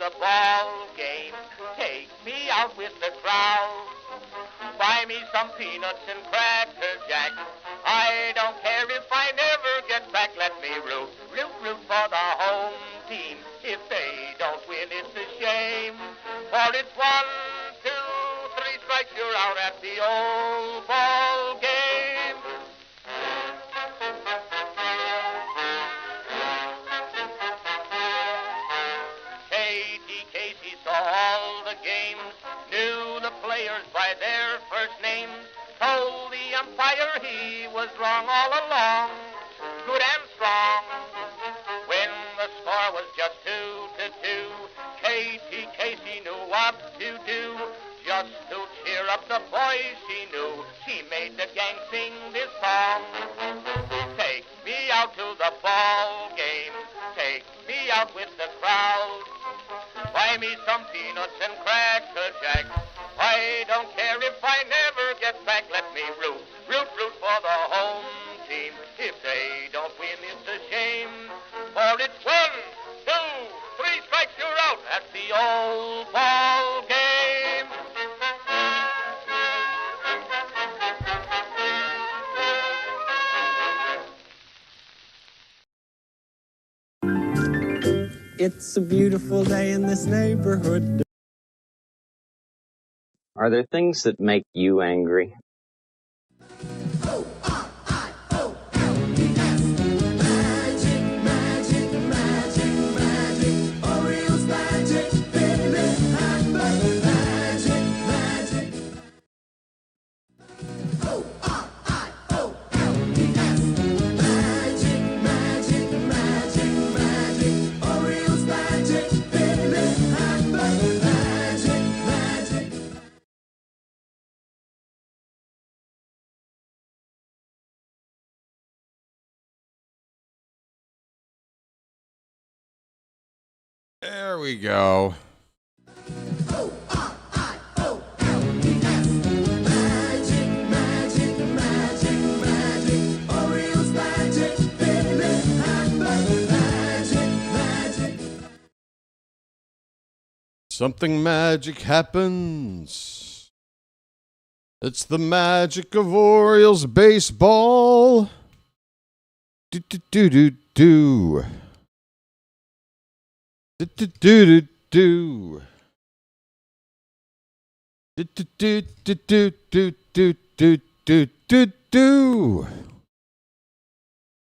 the ball game. Take me out with the crowd. Buy me some peanuts and cracker jack. I don't care if I never get back. Let me root for the home team. If they don't win, it's a shame. For it's 1, 2, 3 strikes, you're out at the old ball game. Casey saw all the games, knew the players by their first names, told the umpire he was wrong all along, good and strong. When the score was just 2-2, Casey knew what to do, just to cheer up the boys she knew. She made the gang sing this song. Take me out to the ball game, take me out with the crowd. Buy me some peanuts and cracker jack. I don't care if I never get back. Let me root for the home team. If they don't win, it's a shame. For it's 1, 2, 3 strikes, you're out at the old ball game. It's a beautiful day in this neighborhood. Are there things that make you angry? Magic, magic, magic, magic. Orioles magic, baby, magic, magic. O-R-I-O-L-E-S. Magic, magic, magic, magic. Orioles magic, baby, magic, magic. There we go. O-R-I-O-L-E-S. Magic, magic, magic, magic. Orioles magic, baby, magic, magic. Something magic happens. It's the magic of Orioles baseball. Do-do-do-do-do. Do-do-do-do-do. Do-do-do-do-do-do-do-do-do-do.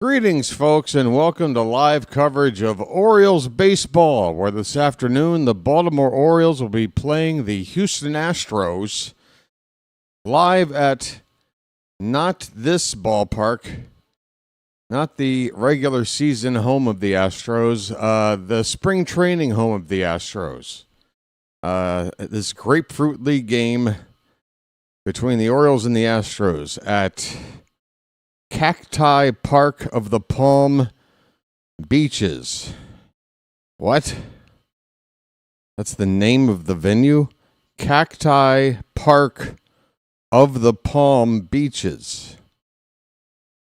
Greetings, folks, and welcome to live coverage of Orioles baseball, where this afternoon the Baltimore Orioles will be playing the Houston Astros live at not this ballpark, not the regular season home of the Astros, the spring training home of the Astros. This Grapefruit League game between the Orioles and the Astros at Cacti Park of the Palm Beaches. What? That's the name of the venue? Cacti Park of the Palm Beaches.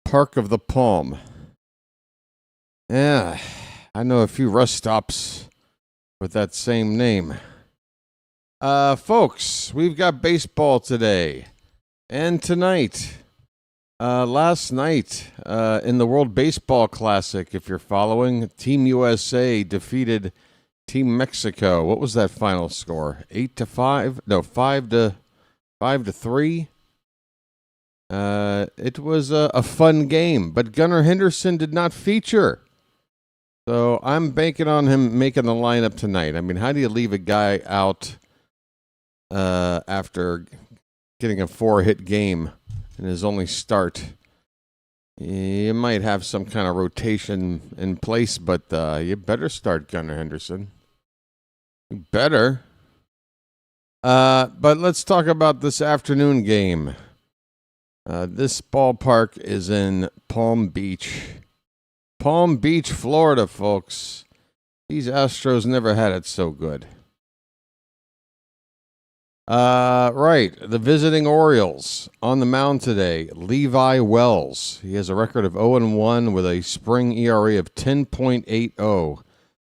Park of the Palm. Yeah, I know a few rest stops with that same name. Folks, we've got baseball today and tonight. Last night, in the World Baseball Classic, if you're following, Team USA defeated Team Mexico. What was that final score? 8-5? No, 5-3. It was a fun game, but Gunnar Henderson did not feature. So I'm banking on him making the lineup tonight. I mean, how do you leave a guy out after getting a 4-hit game in his only start? You might have some kind of rotation in place, but you better start Gunnar Henderson. You better. But let's talk about this afternoon game. This ballpark is in Palm Beach. Palm Beach, Florida, folks. These Astros never had it so good. Right, the visiting Orioles on the mound today, Levi Wells. He has a record of 0-1 with a spring ERA of 10.80.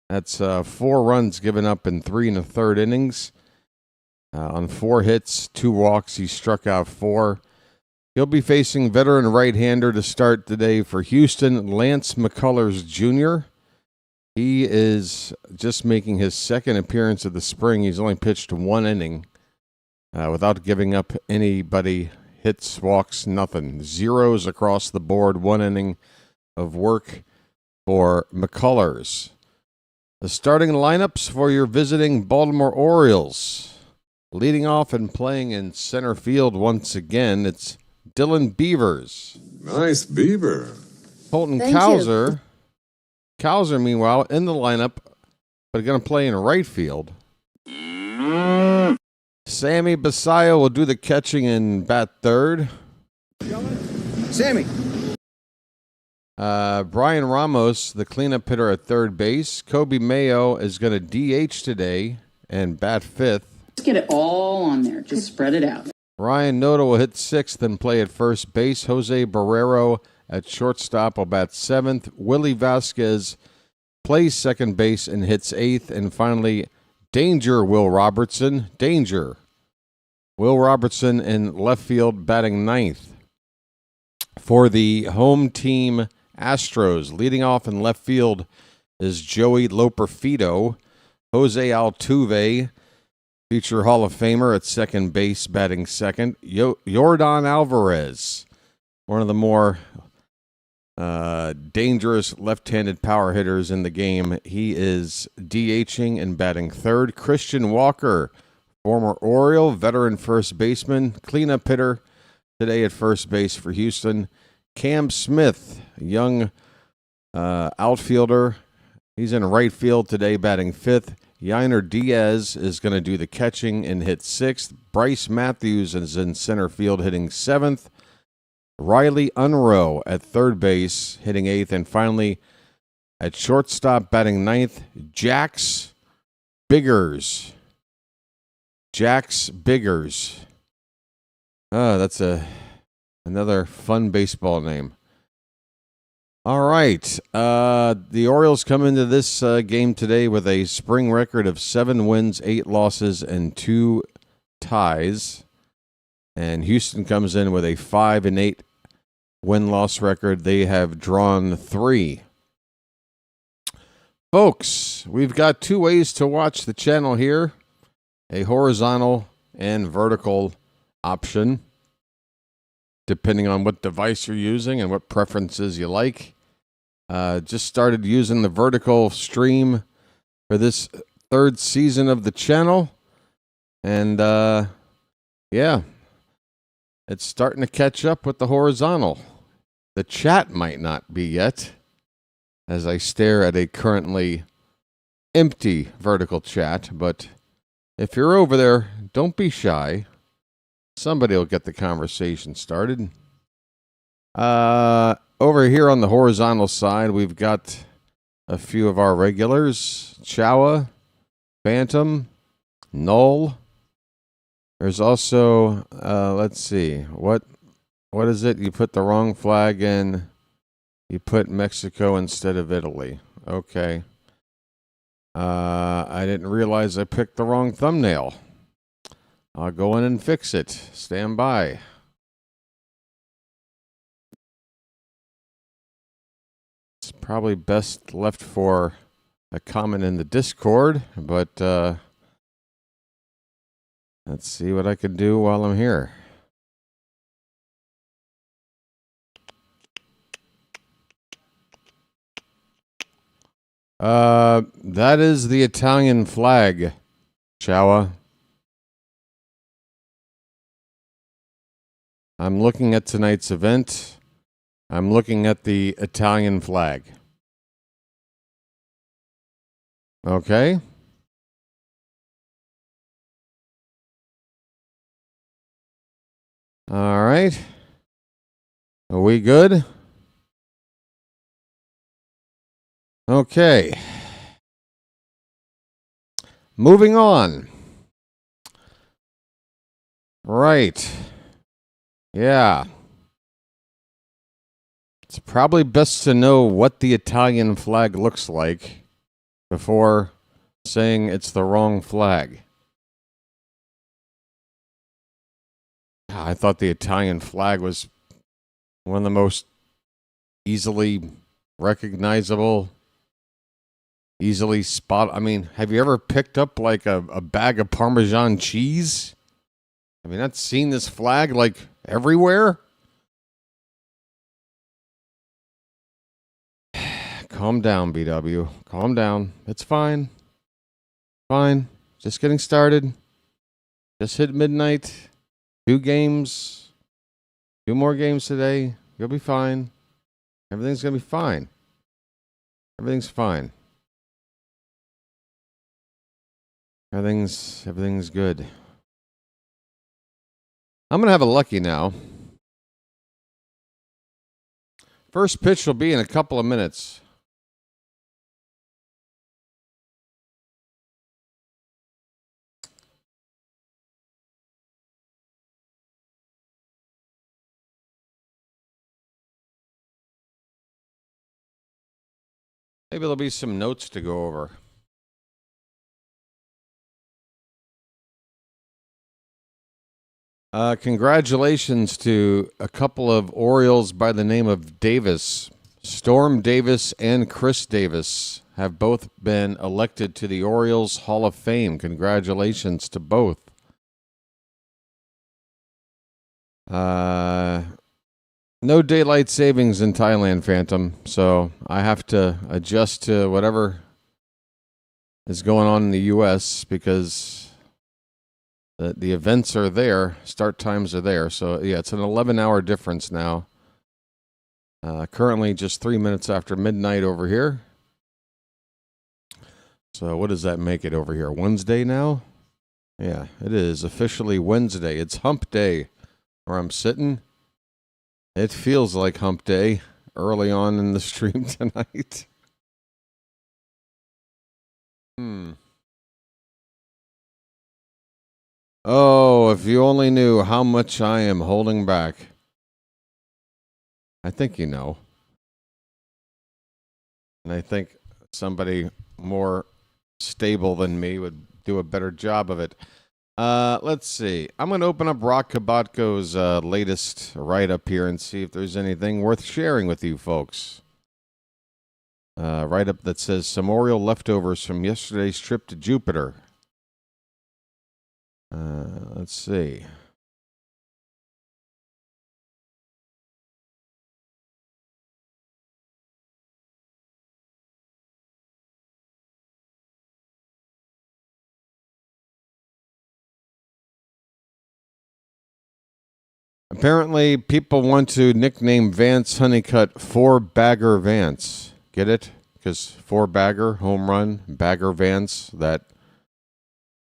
That's 4 runs given up in 3 1/3 innings. On 4 hits, 2 walks, he struck out 4. He'll be facing veteran right-hander to start today for Houston, Lance McCullers Jr. He is just making his second appearance of the spring. He's only pitched 1 inning without giving up anybody hits, walks, nothing. Zeros across the board, 1 inning of work for McCullers. The starting lineups for your visiting Baltimore Orioles. Leading off and playing in center field once again, it's Dylan Beavers. Nice beaver. Colton Thank you. Cowser. Cowser, meanwhile, in the lineup, but going to play in right field. Sammy Basayo will do the catching and bat third. Sammy. Brian Ramos, the cleanup hitter at third base. Kobe Mayo is going to DH today and bat fifth. Just get it all on there. Just spread it out. Ryan Noda will hit sixth and play at first base. Jose Barrero at shortstop will bat seventh. Willie Vasquez plays second base and hits eighth. And finally, Danger Will Robertson. Danger. Will Robertson in left field batting ninth. For the home team Astros, leading off in left field is Joey Loperfido. Jose Altuve, future Hall of Famer, at second base, batting second. Yordan Alvarez, one of the more dangerous left-handed power hitters in the game. He is DHing and batting third. Christian Walker, former Oriole, veteran first baseman, cleanup hitter today at first base for Houston. Cam Smith, young outfielder. He's in right field today, batting fifth. Yainer Diaz is going to do the catching and hit sixth. Bryce Matthews is in center field, hitting seventh. Riley Unruh at third base, hitting eighth. And finally, at shortstop, batting ninth, Jax Biggers. Jax Biggers. That's another fun baseball name. All right. The Orioles come into this game today with a spring record of 7 wins, 8 losses, and 2 ties. And Houston comes in with a 5-8 win-loss record. They have drawn 3. Folks, we've got 2 ways to watch the channel here. A horizontal and vertical option, depending on what device you're using and what preferences you like. Just started using the vertical stream for this 3rd season of the channel. And, yeah, it's starting to catch up with the horizontal. The chat might not be yet, as I stare at a currently empty vertical chat. But if you're over there, don't be shy. Somebody will get the conversation started. Over here on the horizontal side, we've got a few of our regulars. Chowa, Phantom, Null. There's also, let's see, what is it? You put the wrong flag in. You put Mexico instead of Italy. Okay. I didn't realize I picked the wrong thumbnail. I'll go in and fix it. Stand by. It's probably best left for a comment in the Discord, but let's see what I can do while I'm here. That is the Italian flag, Chowa. I'm looking at tonight's event. I'm looking at the Italian flag. Okay. All right. Are we good? Okay. Moving on. Right. Yeah. It's probably best to know what the Italian flag looks like before saying it's the wrong flag. I thought the Italian flag was one of the most easily recognizable, easily spot. I mean, have you ever picked up like a bag of Parmesan cheese? Have you not seen this flag like everywhere? Calm down, BW. Calm down. It's fine. Fine. Just getting started. Just hit midnight. 2 games. 2 more games today. You'll be fine. Everything's going to be fine. Everything's fine. Everything's good. I'm going to have a lucky now. First pitch will be in a couple of minutes. Maybe there'll be some notes to go over. Congratulations to a couple of Orioles by the name of Davis. Storm Davis and Chris Davis have both been elected to the Orioles Hall of Fame. Congratulations to both. No daylight savings in Thailand, Phantom, so I have to adjust to whatever is going on in the U.S. because the events are there, start times are there. So, yeah, it's an 11-hour difference now. Currently just 3 minutes after midnight over here. So what does that make it over here? Wednesday now? Yeah, it is officially Wednesday. It's hump day where I'm sitting. It feels like hump day early on in the stream tonight. Oh, if you only knew how much I am holding back. I think you know. And I think somebody more stable than me would do a better job of it. Let's see. I'm going to open up Rock Kabatko's latest write-up here and see if there's anything worth sharing with you folks. Write-up that says some Oriole leftovers from yesterday's trip to Jupiter. Let's see. Apparently, people want to nickname Vance Honeycutt 4-Bagger Vance. Get it? Because 4-bagger, home run, Bagger Vance, that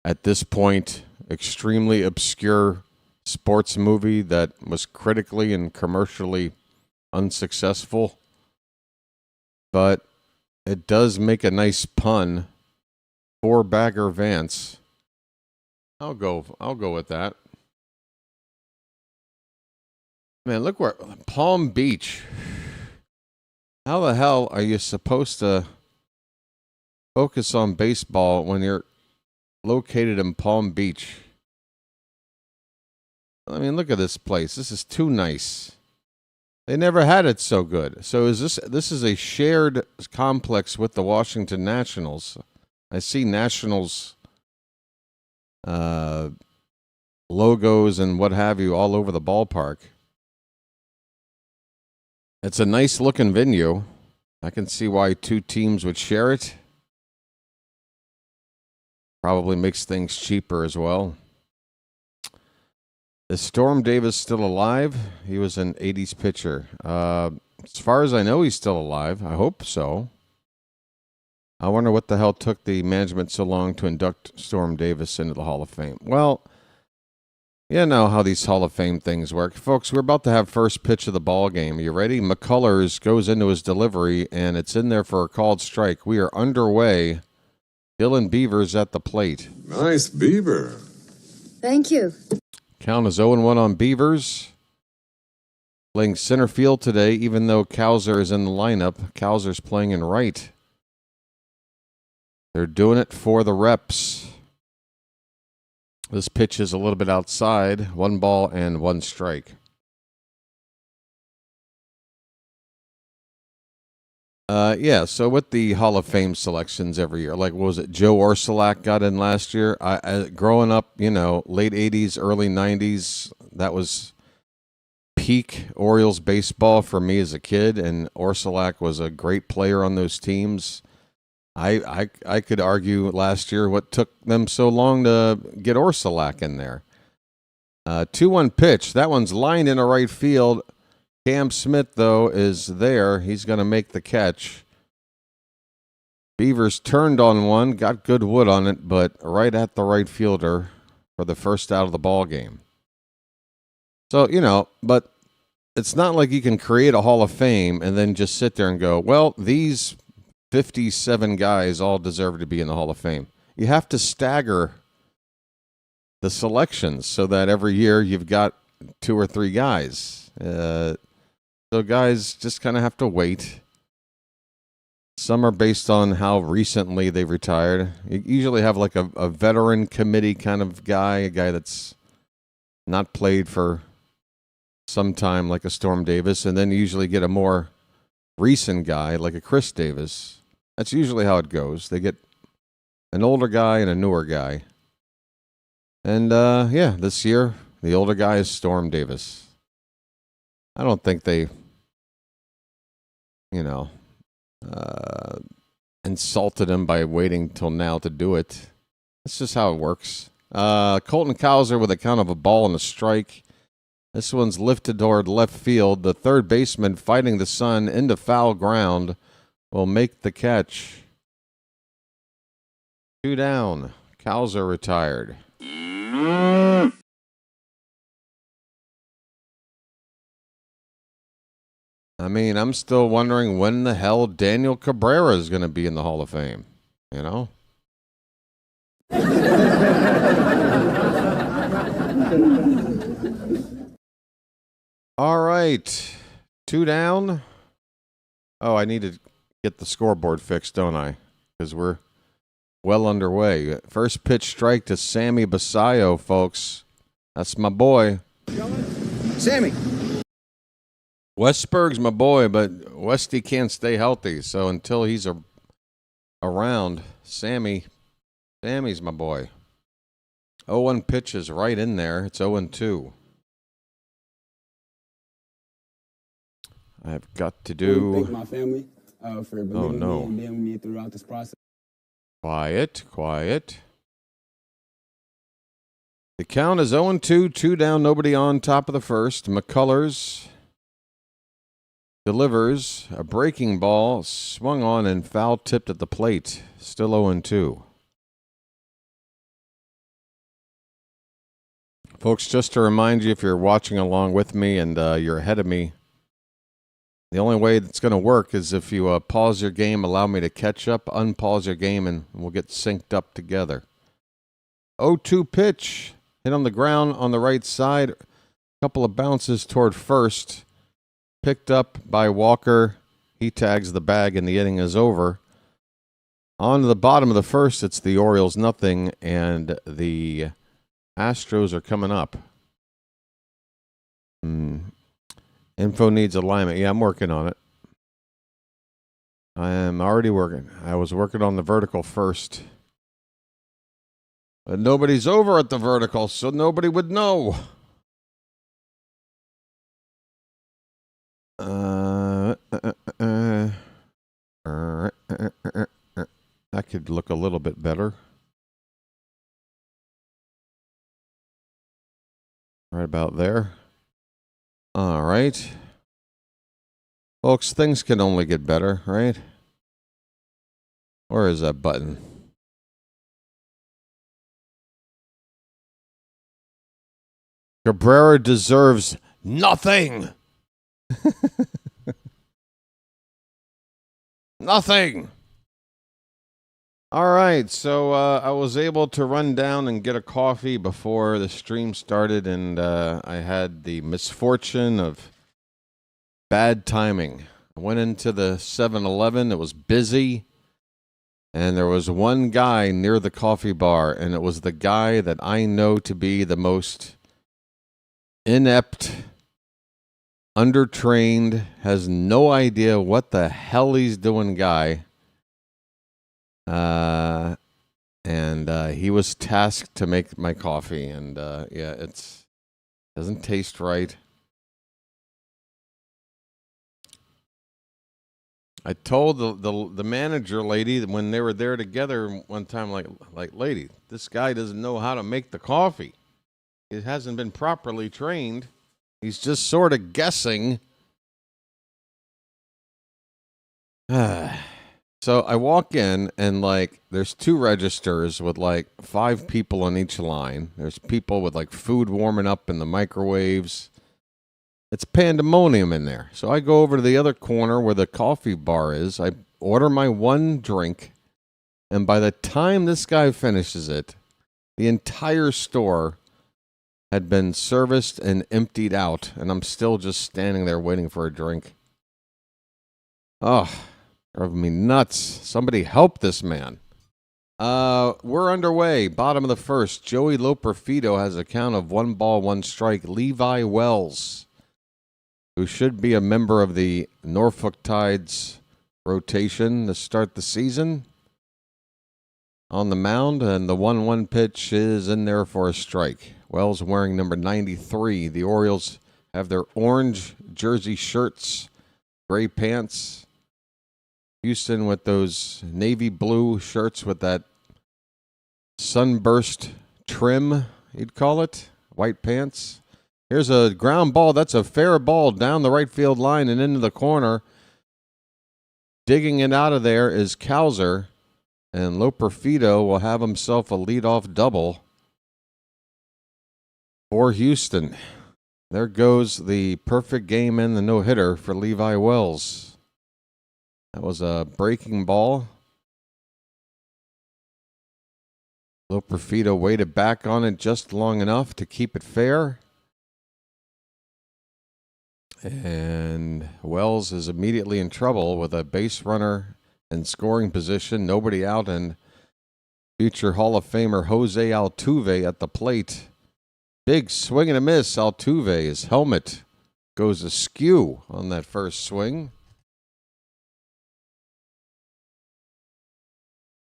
at this point, extremely obscure sports movie that was critically and commercially unsuccessful. But it does make a nice pun. 4-Bagger Vance. I'll go with that. Man, look where Palm Beach. How the hell are you supposed to focus on baseball when you're located in Palm Beach? I mean, look at this place. This is too nice. They never had it so good. So this is a shared complex with the Washington Nationals. I see Nationals logos and what have you all over the ballpark. It's a nice looking venue. I can see why 2 teams would share it. Probably makes things cheaper as well. Is Storm Davis still alive? He was an 80s pitcher. As far as I know, he's still alive. I hope so. I wonder what the hell took the management so long to induct Storm Davis into the Hall of Fame. Well, you know how these Hall of Fame things work. Folks, we're about to have first pitch of the ball game. Are you ready? McCullers goes into his delivery, and it's in there for a called strike. We are underway. Dylan Beavers at the plate. Nice beaver. Thank you. Count is 0-1 on Beavers. Playing center field today, even though Cowser is in the lineup. Cowser's playing in right. They're doing it for the reps. This pitch is a little bit outside. 1 ball and 1 strike. Yeah, so with the Hall of Fame selections every year, like, what was it, Joe Orsulak got in last year? I growing up, late 80s, early 90s, that was peak Orioles baseball for me as a kid, and Orsulak was a great player on those teams. I could argue last year what took them so long to get Orsulak in there. 2-1 pitch. That one's lined into right field. Cam Smith, though, is there. He's going to make the catch. Beavers turned on one, got good wood on it, but right at the right fielder for the first out of the ball game. So, but it's not like you can create a Hall of Fame and then just sit there and go, well, these 57 guys all deserve to be in the Hall of Fame. You have to stagger the selections so that every year you've got 2 or 3 guys. So guys just kind of have to wait. Some are based on how recently they retired. You usually have like a veteran committee kind of guy, a guy that's not played for some time, like a Storm Davis, and then you usually get a more recent guy like a Chris Davis. That's usually how it goes. They get an older guy and a newer guy. And this year the older guy is Storm Davis. I don't think they, insulted him by waiting till now to do it. That's just how it works. Colton Cowser with a count of 1 ball and a strike. This one's lifted toward left field. The third baseman fighting the sun into foul ground will make the catch. 2 down. Cowser retired. I mean, I'm still wondering when the hell Daniel Cabrera is going to be in the Hall of Fame, All right. 2 down. Oh, I need to get the scoreboard fixed, don't I? Because we're well underway. First pitch strike to Sammy Basayo, folks. That's my boy. Sammy. Westberg's my boy, but Westy can't stay healthy. So until he's around, Sammy's my boy. 0-1 pitch is right in there. It's 0-2. I've got to do. Thank my family for believing me and being with me throughout this process. Quiet. The count is 0-2, 2 down, nobody on, top of the first. McCullers delivers a breaking ball, swung on and foul tipped at the plate. Still 0-2. Folks, just to remind you, if you're watching along with me and you're ahead of me, the only way that's going to work is if you pause your game, allow me to catch up, unpause your game, and we'll get synced up together. 0-2 pitch, hit on the ground on the right side. A couple of bounces toward first. Picked up by Walker. He tags the bag and the inning is over. On to the bottom of the first, it's the Orioles 0, and the Astros are coming up. Info needs alignment. Yeah, I'm working on it. I am already working. I was working on the vertical first. But nobody's over at the vertical, so nobody would know. That could look a little bit better. Right about there. All right. Folks, things can only get better, right? Where is that button? Cabrera deserves nothing. Nothing. All right, so I was able to run down and get a coffee before the stream started, and I had the misfortune of bad timing. I went into the 7-Eleven. It was busy. And there was one guy near the coffee bar, and it was the guy that I know to be the most inept, undertrained, has no idea what the hell he's doing guy. And he was tasked to make my coffee, and yeah, it doesn't taste right. I told the manager lady when they were there together one time, like, lady, this guy doesn't know how to make the coffee. He hasn't been properly trained. He's just sort of guessing. So I walk in, and like there's 2 registers with like 5 people on each line. There's people with like food warming up in the microwaves. It's pandemonium in there. So I go over to the other corner where the coffee bar is. I order my one drink, and by the time this guy finishes it, the entire store had been serviced and emptied out, and I'm still just standing there waiting for a drink. Oh, driving me nuts. Somebody help this man. We're underway. Bottom of the first. Joey Loperfido has a count of 1 ball, 1 strike. Levi Wells, who should be a member of the Norfolk Tides rotation to start the season, on the mound, and the 1-1 pitch is in there for a strike. Wells wearing number 93. The Orioles have their orange jersey shirts, gray pants. Houston with those navy blue shirts with that sunburst trim, you'd call it, white pants. Here's a ground ball. That's a fair ball down the right field line and into the corner. Digging it out of there is Cowser, and Loperfido will have himself a leadoff double for Houston. There goes the perfect game and the no-hitter for Levi Wells. That was a breaking ball. Loperfido waited back on it just long enough to keep it fair. And Wells is immediately in trouble with a base runner in scoring position, nobody out, and future Hall of Famer Jose Altuve at the plate. Big swing and a miss. Altuve's helmet goes askew on that first swing.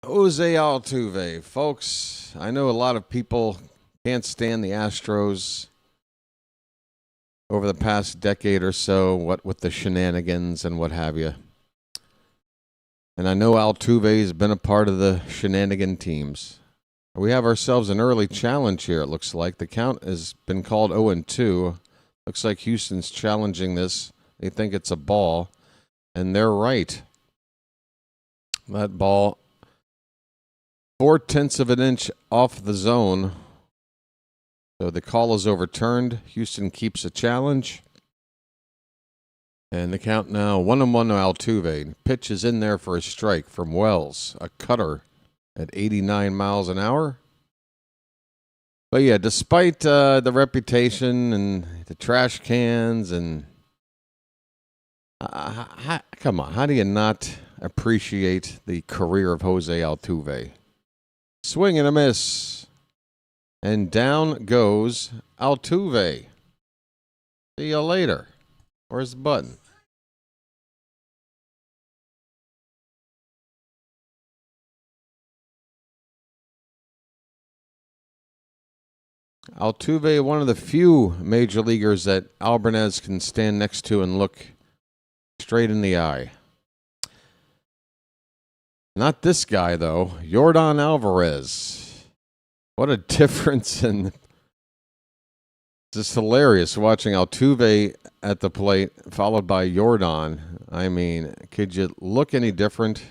Jose Altuve, folks, I know a lot of people can't stand the Astros over the past decade or so, what with the shenanigans and what have you. And I know Altuve's been a part of the shenanigan teams. We have ourselves an early challenge here, it looks like. The count has been called 0-2. Looks like Houston's challenging this. They think it's a ball, and they're right. That ball, 0.4 of an inch off the zone. So the call is overturned. Houston keeps a challenge. And the count now 1-1 to Altuve. Pitch is in there for a strike from Wells. A cutter at 89 miles an hour. But yeah, despite the reputation and the trash cans and come on, how do you not appreciate the career of Jose Altuve? Swing and a miss. And down goes Altuve. See you later. Where's the button? Altuve, one of the few major leaguers that Albarnez can stand next to and look straight in the eye. Not this guy, though. Yordan Alvarez. What a difference. And it's just hilarious watching Altuve at the plate, followed by Yordan. I mean, could you look any different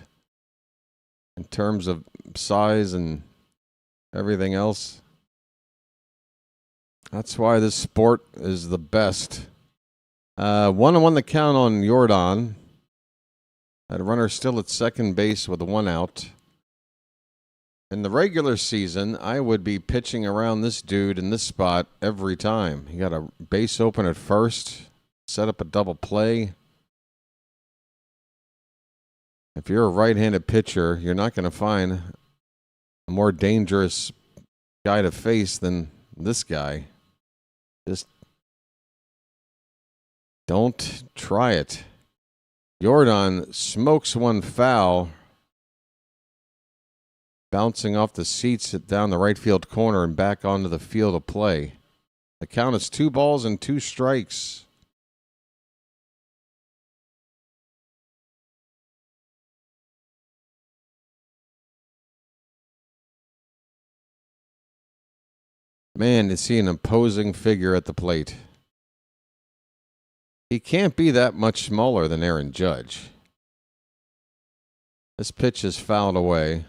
in terms of size and everything else? That's why this sport is the best. 1-1 the count on Yordan. That runner still at second base with 1 out. In the regular season, I would be pitching around this dude in this spot every time. He got a base open at first, set up a double play. If you're a right-handed pitcher, you're not going to find a more dangerous guy to face than this guy. Just don't try it. Jordan smokes one foul, bouncing off the seats down the right field corner and back onto the field of play. The count is 2 balls and 2 strikes. Man, is he an imposing figure at the plate. He can't be that much smaller than Aaron Judge. This pitch is fouled away.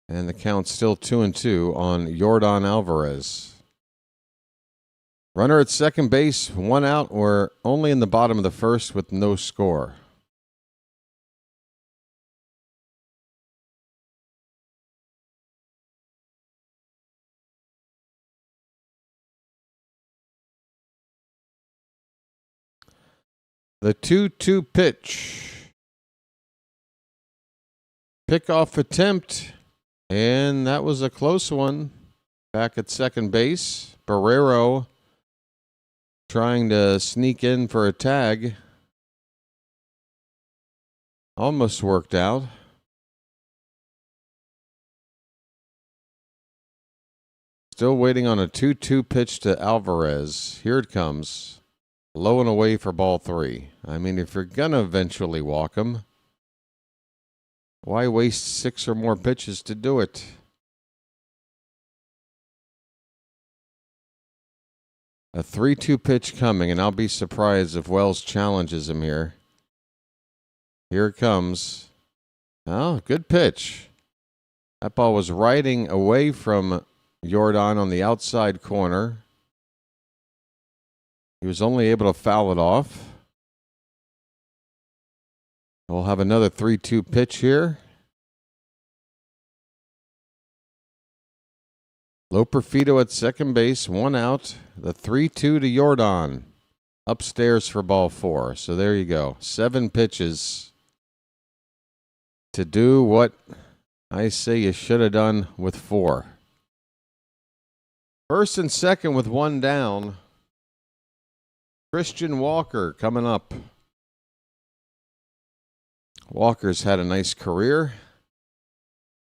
And the count's still 2-2 on Jordan Alvarez. Runner at second base, 1 out. We're only in the bottom of the first with no score. The 2-2 pitch. Pickoff attempt. And that was a close one. Back at second base. Barrero trying to sneak in for a tag. Almost worked out. Still waiting on a 2-2 pitch to Alvarez. Here it comes. Low and away for ball 3. I mean, if you're going to eventually walk him, why waste 6 or more pitches to do it? A 3-2 pitch coming, and I'll be surprised if Wells challenges him here. Here it comes. Oh, good pitch. That ball was riding away from Jordan on the outside corner. He was only able to foul it off. We'll have another 3-2 pitch here. Loperfido at second base, 1 out. The 3-2 to Jordan. Upstairs for ball 4. So there you go. 7 pitches to do what I say you should have done with 4. First and second with 1 down. Christian Walker coming up. Walker's had a nice career.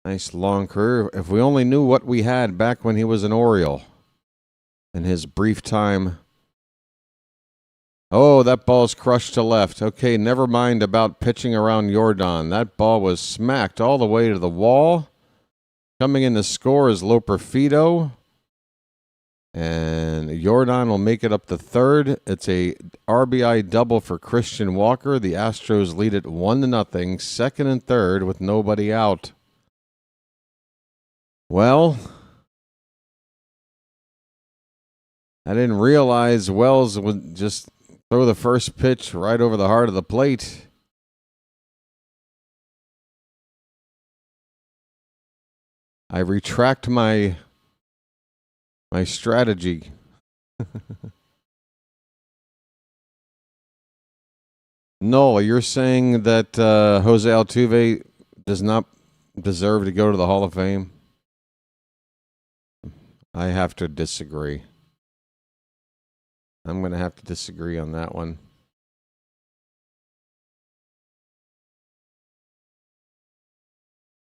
Nice long career. If we only knew what we had back when he was an Oriole in his brief time. Oh, that ball's crushed to left. Okay, never mind about pitching around Jordan. That ball was smacked all the way to the wall. Coming in to score is Loperfido. And Jordan will make it up to third. It's a RBI double for Christian Walker. The Astros lead it 1-0, second and third with nobody out. Well, I didn't realize Wells would just throw the first pitch right over the heart of the plate. I retract my strategy. Noel, you're saying that Jose Altuve does not deserve to go to the Hall of Fame? I have to disagree. I'm going to have to disagree on that one.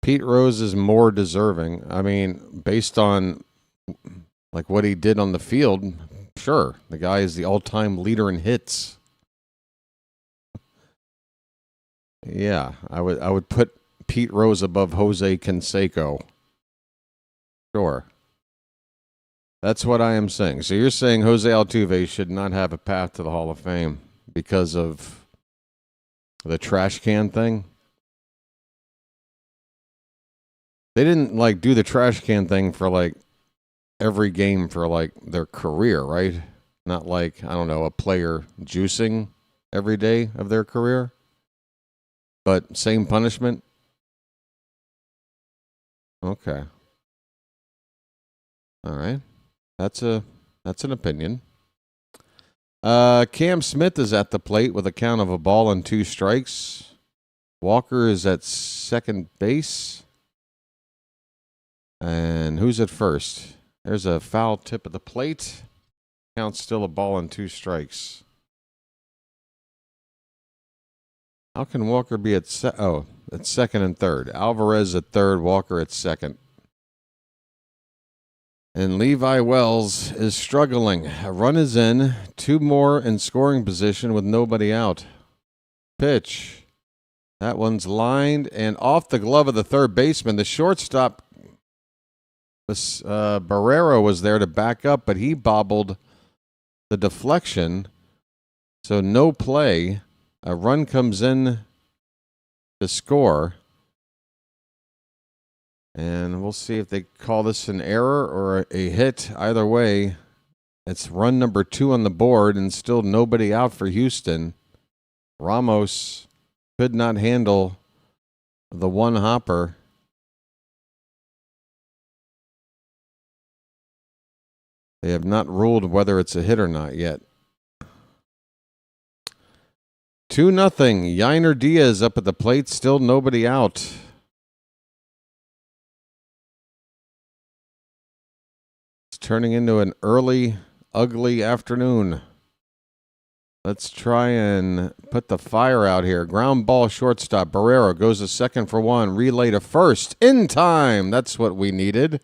Pete Rose is more deserving. I mean, based on like what he did on the field, sure. The guy is the all-time leader in hits. Yeah, I would put Pete Rose above Jose Canseco. Sure. That's what I am saying. So you're saying Jose Altuve should not have a path to the Hall of Fame because of the trash can thing? They didn't like do the trash can thing for like every game for like their career, right? Not like, I don't know, a player juicing every day of their career. But same punishment? Okay. All right. That's an opinion. Cam Smith is at the plate with a count of 1-2 strikes. Walker is at second base. And who's at first? There's a foul tip at the plate. Count's still 1-2 strikes. How can Walker be at at second and third? Alvarez at third, Walker at second. And Levi Wells is struggling. A run is in. 2 more in scoring position with nobody out. Pitch. That one's lined and off the glove of the third baseman. The shortstop, Barrero, was there to back up, but he bobbled the deflection. So no play. A run comes in to score. And we'll see if they call this an error or a hit. Either way, it's run number 2 on the board and still nobody out for Houston. Ramos could not handle the one hopper. They have not ruled whether it's a hit or not yet. 2-0. Yainer Diaz up at the plate. Still nobody out. It's turning into an early, ugly afternoon. Let's try and put the fire out here. Ground ball shortstop. Barrero goes to second for 1. Relay to first. In time. That's what we needed.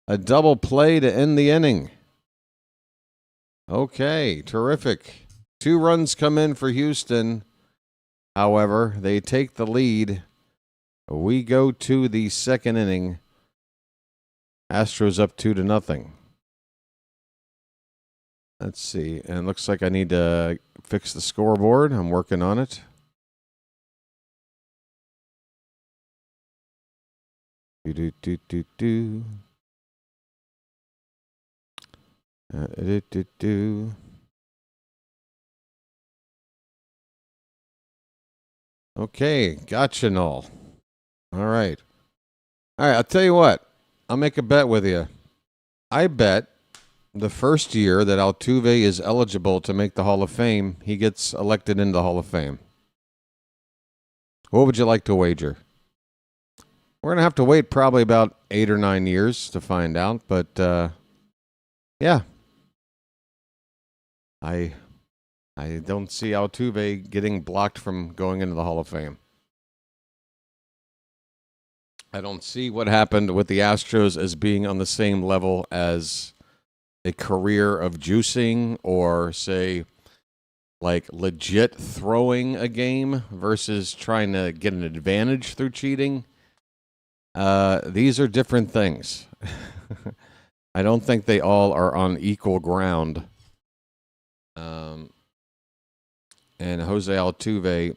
A double play to end the inning. Okay, terrific. 2 runs come in for Houston. However, they take the lead. We go to the second inning. Astros up 2-0. Let's see. And it looks like I need to fix the scoreboard. I'm working on it. Do. Okay, gotcha, Null. All right. I'll tell you what. I'll make a bet with you. I bet the first year that Altuve is eligible to make the Hall of Fame, he gets elected into the Hall of Fame. What would you like to wager? We're going to have to wait probably about 8 or 9 years to find out, but yeah. I don't see Altuve getting blocked from going into the Hall of Fame. I don't see what happened with the Astros as being on the same level as a career of juicing or, say, like legit throwing a game versus trying to get an advantage through cheating. These are different things. I don't think they all are on equal ground. And Jose Altuve,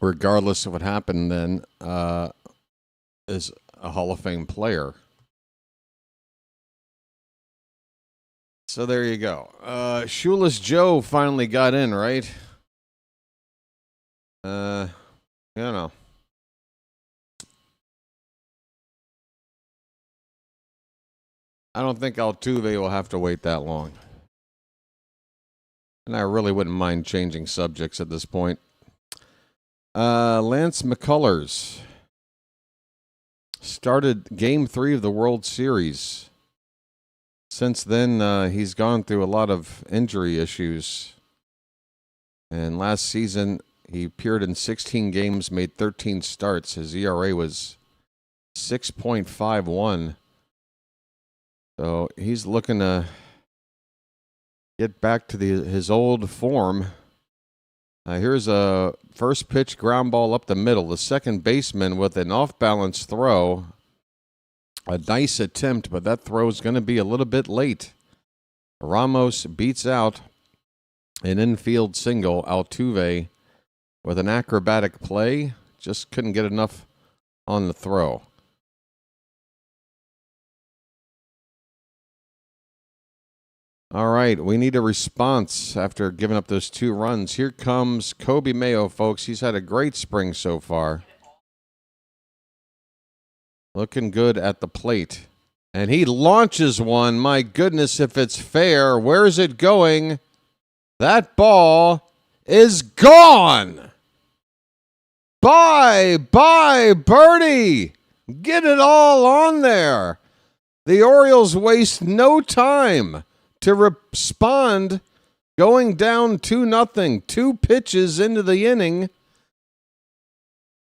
regardless of what happened then, is a Hall of Fame player. So there you go. Shoeless Joe finally got in, right? You know. I don't think Altuve will have to wait that long. And I really wouldn't mind changing subjects at this point. Lance McCullers started Game 3 of the World Series. Since then, he's gone through a lot of injury issues. And last season, he appeared in 16 games, made 13 starts. His ERA was 6.51. So he's looking to get back to his old form. Here's a first pitch ground ball up the middle. The second baseman with an off-balance throw. A nice attempt, but that throw is going to be a little bit late. Ramos beats out an infield single. Altuve with an acrobatic play. Just couldn't get enough on the throw. All right, we need a response after giving up those 2 runs. Here comes Kobe Mayo, folks. He's had a great spring so far. Looking good at the plate. And he launches one. My goodness, if it's fair. Where's it going? That ball is gone. Bye, birdie. Get it all on there. The Orioles waste no time to respond, going down 2-0, 2 pitches into the inning.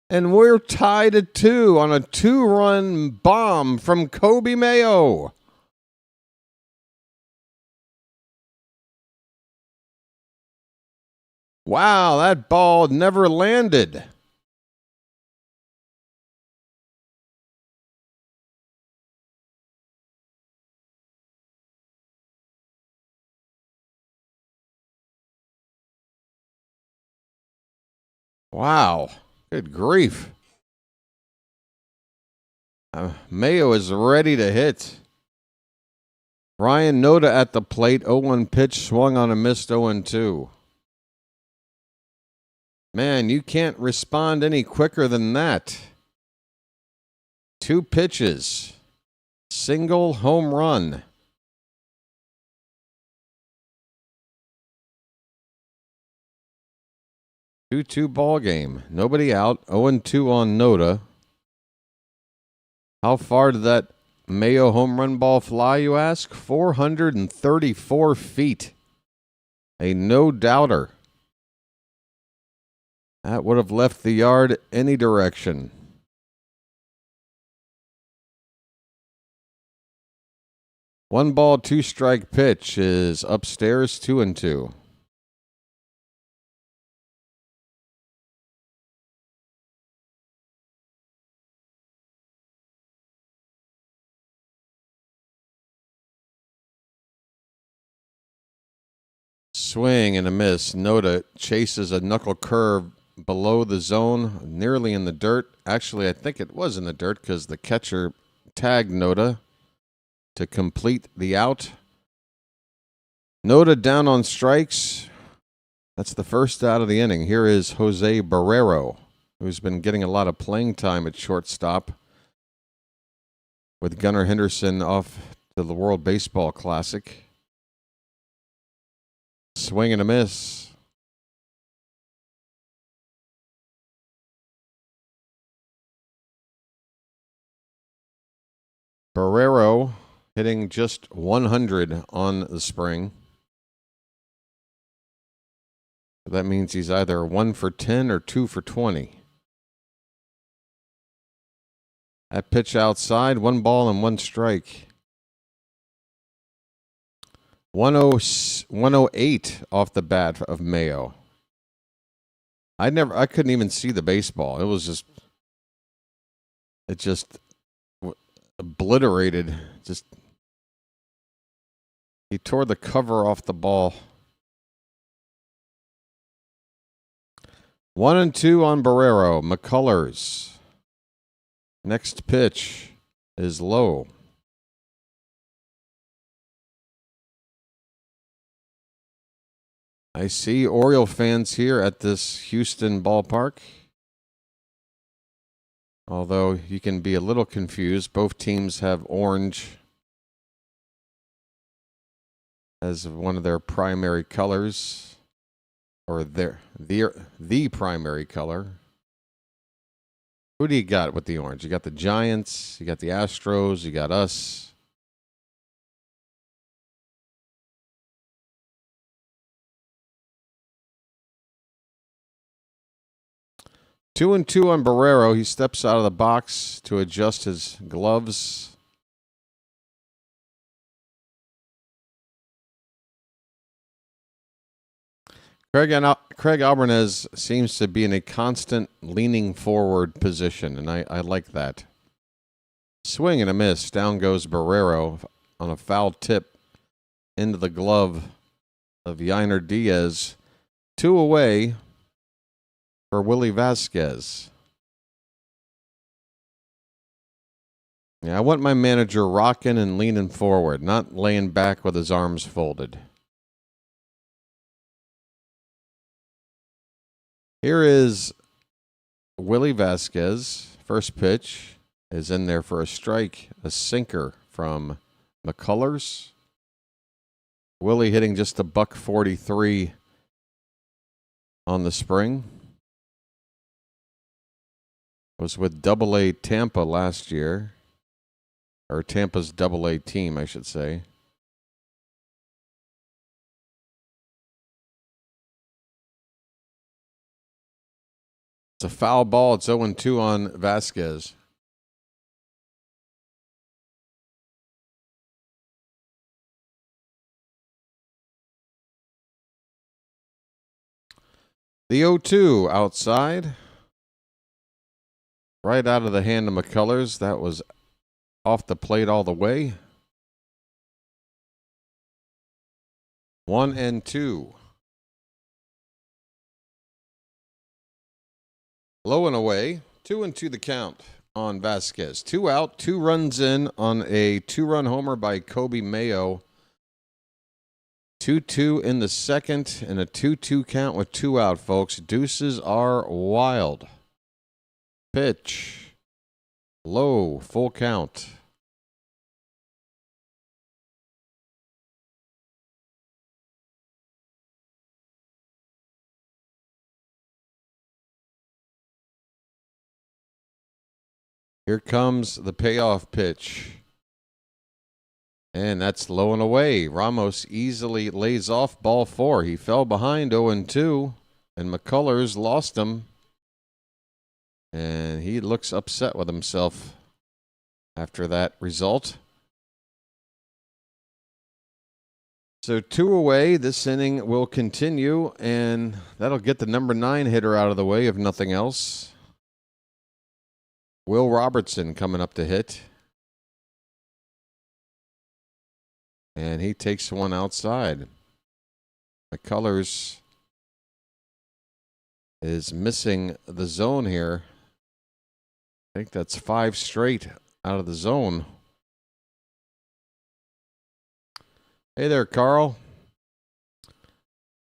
And we're tied at 2 on a 2-run bomb from Kobe Mayo. Wow, that ball never landed. Wow, good grief. Mayo is ready to hit. Ryan Noda at the plate, 0-1 pitch, swung on a missed 0-2. Man, you can't respond any quicker than that. 2 pitches, single home run. 2-2 ball game. Nobody out. 0-2 on Noda. How far did that Mayo home run ball fly, you ask? 434 feet. A no-doubter. That would have left the yard any direction. One ball, 2 strike pitch is upstairs, 2-2. Swing and a miss. Noda chases a knuckle curve below the zone, nearly in the dirt. Actually, I think it was in the dirt because the catcher tagged Noda to complete the out. Noda down on strikes. That's the first out of the inning. Here is Jose Barrero, who's been getting a lot of playing time at shortstop with Gunnar Henderson off to the World Baseball Classic. Swing and a miss. Barrero hitting just 100 on the spring. That means he's either 1 for 10 or 2 for 20. That pitch outside, 1 ball and 1 strike. 108 off the bat of Mayo. I couldn't even see the baseball. It just obliterated. He tore the cover off the ball. 1-2 on Barrero. McCullers. Next pitch is low. I see Oriole fans here at this Houston ballpark. Although you can be a little confused. Both teams have orange as one of their primary colors, or the primary color. Who do you got with the orange? You got the Giants, you got the Astros, you got us. Two and two on Barrero. He steps out of the box to adjust his gloves. Craig Albanez seems to be in a constant leaning forward position, and I like that. Swing and a miss. Down goes Barrero on a foul tip into the glove of Yainer Diaz. 2 away for Willie Vasquez. Yeah, I want my manager rocking and leaning forward, not laying back with his arms folded. Here is Willie Vasquez. First pitch is in there for a strike, a sinker from McCullers. Willie hitting just a $143 on the spring. Was with Double-A Tampa last year. Or Tampa's Double-A team, I should say. It's a foul ball. It's 0-2 on Vasquez. The 0-2 outside. Right out of the hand of McCullers. That was off the plate all the way. 1-2. Low and away. 2-2 the count on Vasquez. 2 out, 2 runs in on a 2-run homer by Kobe Mayo. 2-2 in the second and a 2-2 count with 2 out, folks. Deuces are wild. Pitch. Low, full count. Here comes the payoff pitch. And that's low and away. Ramos easily lays off ball 4. He fell behind 0-2, and McCullers lost him. And he looks upset with himself after that result. So 2 away. This inning will continue, and that'll get the number 9 hitter out of the way, if nothing else. Will Robertson coming up to hit. And he takes one outside. McCullers is missing the zone here. I think that's 5 straight out of the zone. Hey there, Carl.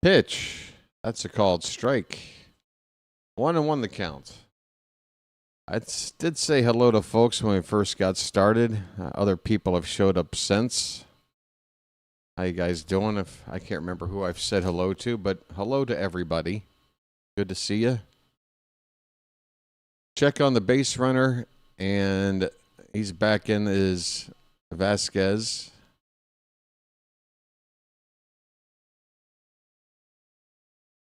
Pitch. That's a called strike. 1-1 the count. I did say hello to folks when we first got started. Other people have showed up since. How you guys doing? If I can't remember who I've said hello to, but hello to everybody. Good to see you. Check on the base runner, and he's back in is Vasquez.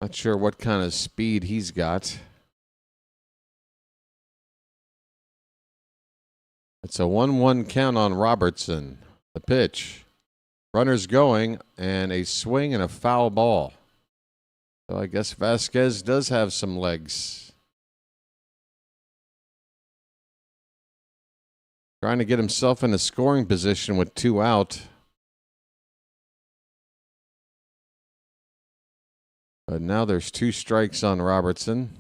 Not sure what kind of speed he's got. It's a 1-1 count on Robertson. The pitch. Runners going, and a swing and a foul ball. So I guess Vasquez does have some legs. Trying to get himself in a scoring position with 2 out. But now there's 2 strikes on Robertson.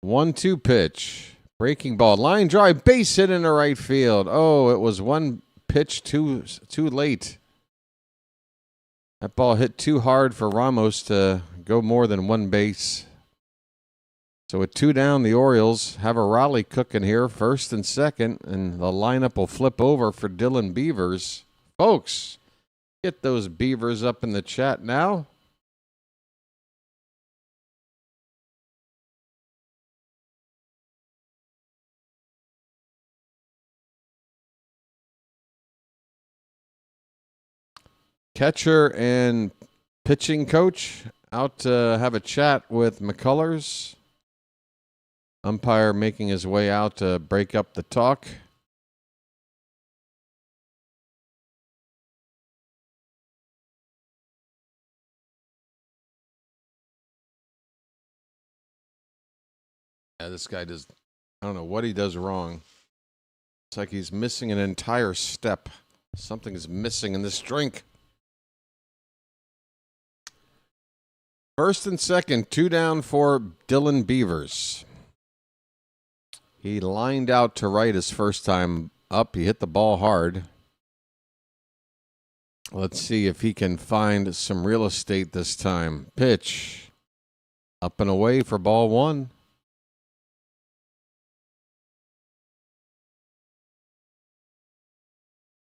One-two pitch. Breaking ball. Line drive. Base hit into right field. Oh, it was one pitch too late. That ball hit too hard for Ramos to go more than one base. So with 2 down, the Orioles have a rally cooking here, first and second, and the lineup will flip over for Dylan Beavers. Folks, get those Beavers up in the chat now. Catcher and pitching coach out to have a chat with McCullers. Umpire making his way out to break up the talk. Yeah, this guy does, I don't know what he does wrong. It's like he's missing an entire step. Something is missing in this drink. First and second, 2 down for Dylan Beavers. He lined out to right his first time up. He hit the ball hard. Let's see if he can find some real estate this time. Pitch. Up and away for ball 1.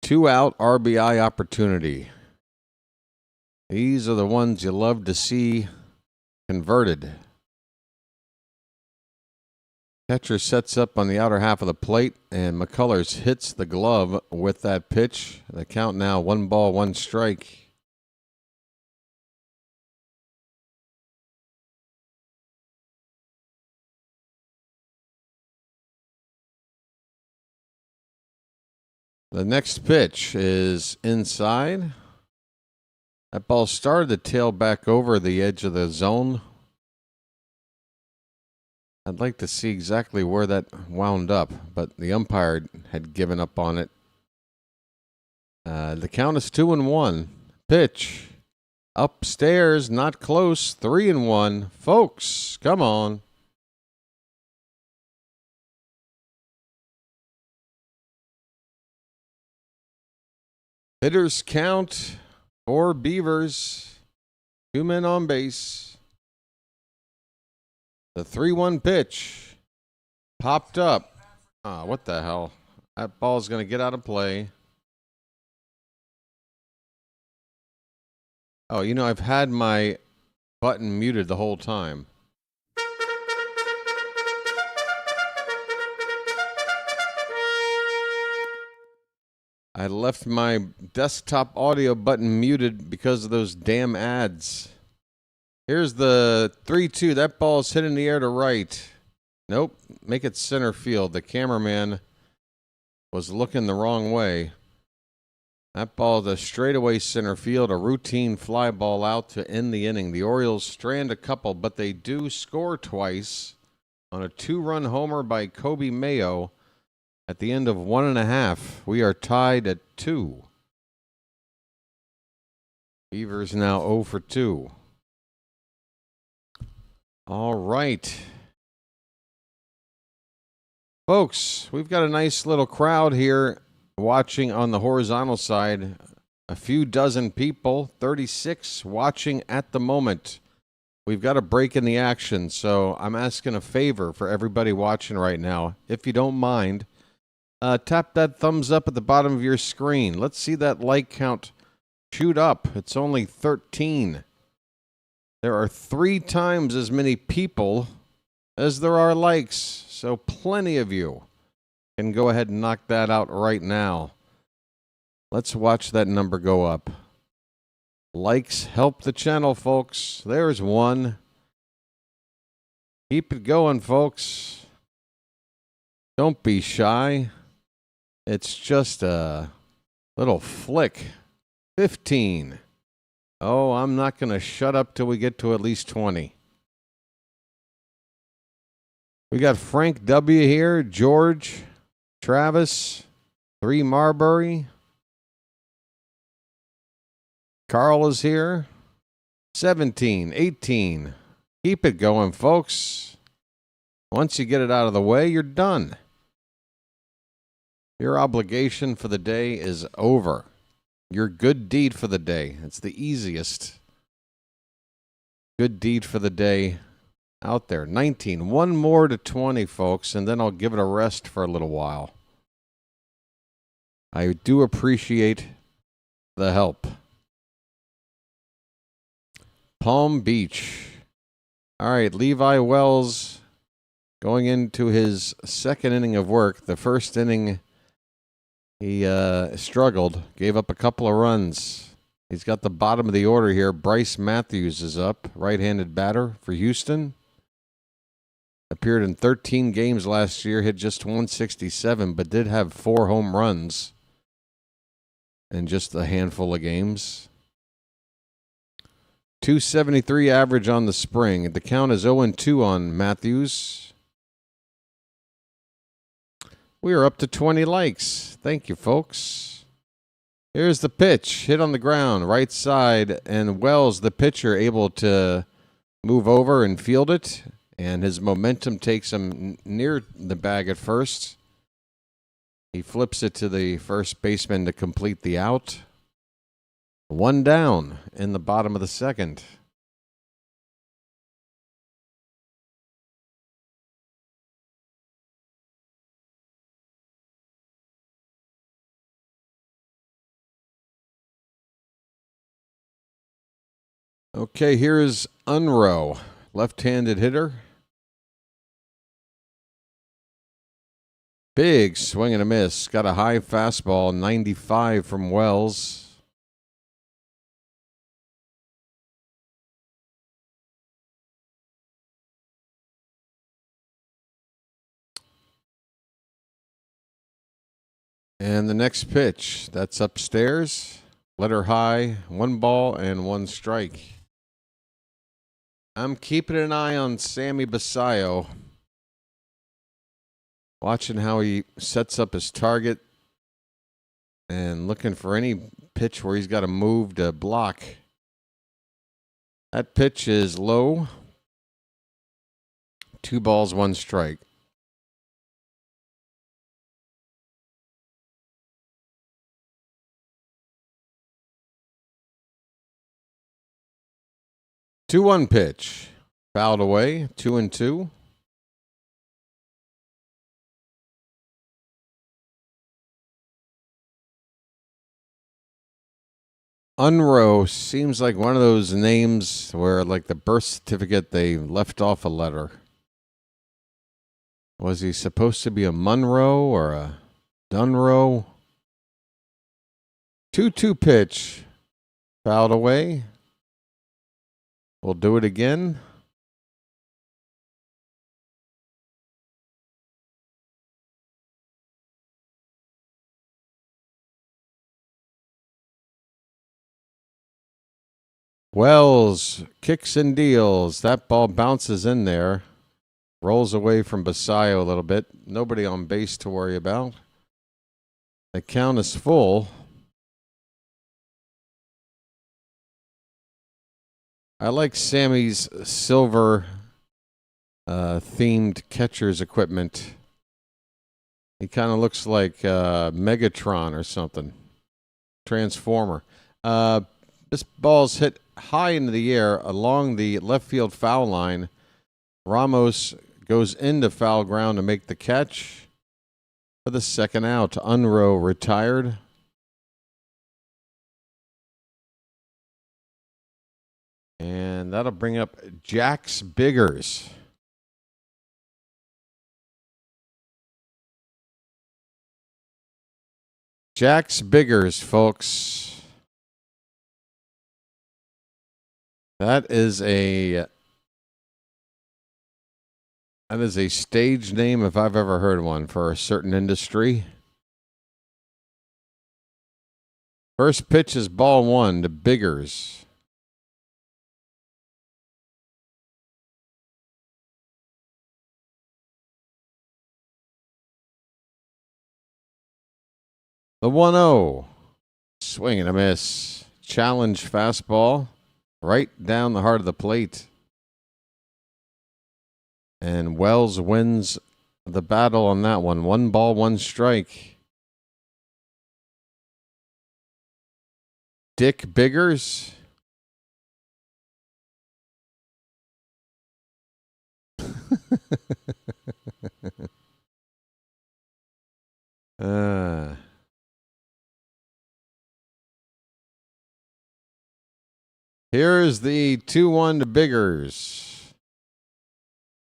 2-out RBI opportunity. These are the ones you love to see converted. Catcher sets up on the outer half of the plate, and McCullers hits the glove with that pitch. The count now 1-1 strike. The next pitch is inside. That ball started to tail back over the edge of the zone. I'd like to see exactly where that wound up, but the umpire had given up on it. The count is 2-1. Pitch. Upstairs, not close. 3-1. Folks, come on. Hitters count for Beavers. 2 men on base. The 3-1 pitch popped up. What the hell? That ball's going to get out of play. Oh, you know, I've had my button muted the whole time. I left my desktop audio button muted because of those damn ads. Here's the 3-2. That ball's hit in the air to right. Nope. Make it center field. The cameraman was looking the wrong way. That ball to straightaway center field. A routine fly ball out to end the inning. The Orioles strand a couple, but they do score twice on a 2-run homer by Kobe Mayo. At the end of 1.5, we are tied at 2. Beavers now 0 for 2. All right. Folks, we've got a nice little crowd here watching on the horizontal side. A few dozen people, 36 watching at the moment. We've got a break in the action, so I'm asking a favor for everybody watching right now. If you don't mind, tap that thumbs up at the bottom of your screen. Let's see that like count shoot up. It's only 13. There are 3 times as many people as there are likes, so plenty of you can go ahead and knock that out right now. Let's watch that number go up. Likes help the channel, folks. There's 1. Keep it going, folks. Don't be shy. It's just a little flick. 15. Oh, I'm not going to shut up till we get to at least 20. We got Frank W. here, George, Travis, 3 Marbury. Carl is here. 17, 18. Keep it going, folks. Once you get it out of the way, you're done. Your obligation for the day is over. Your good deed for the day. It's the easiest good deed for the day out there. 19. 1 more to 20, folks, and then I'll give it a rest for a little while. I do appreciate the help. Palm Beach. All right, Levi Wells going into his 2nd inning of work. The first inning, he struggled, gave up a couple of runs. He's got the bottom of the order here. Bryce Matthews is up, right-handed batter for Houston. Appeared in 13 games last year, hit just 167, but did have 4 home runs in just a handful of games. 273 average on the spring. The count is 0-2 on Matthews. We are up to 20 likes. Thank you, folks. Here's the pitch. Hit on the ground, right side, and Wells, the pitcher, able to move over and field it, and his momentum takes him near the bag at first. He flips it to the first baseman to complete the out. 1 down in the bottom of the 2nd. Okay, here's Unrow, left-handed hitter. Big swing and a miss. Got a high fastball, 95 from Wells. And the next pitch, that's upstairs. Letter high, 1 ball and 1 strike. I'm keeping an eye on Sammy Basayo. Watching how he sets up his target and looking for any pitch where he's got to move to block. That pitch is low. 2 balls, 1 strike. Two one pitch. Fouled away. 2-2. Unrow seems like one of those names where, like the birth certificate, they left off a letter. Was he supposed to be a Munro or a Dunrow? 2-2 pitch. Fouled away. We'll do it again. Wells kicks and deals. That ball bounces in there. Rolls away from Basayo a little bit. Nobody on base to worry about. The count is full. I like Sammy's silver themed catcher's equipment. He kind of looks like Megatron or something. Transformer. This ball's hit high into the air along the left field foul line. Ramos goes into foul ground to make the catch for the second out. Unrow retired. And that'll bring up Jax Biggers. Jax Biggers, folks. That is a stage name if I've ever heard one for a certain industry. First pitch is ball 1 to Biggers. The 1-0. Swing and a miss. Challenge fastball. Right down the heart of the plate. And Wells wins the battle on that one. 1 ball, 1 strike. Dick Biggers. Here's the 2-1 to Biggers.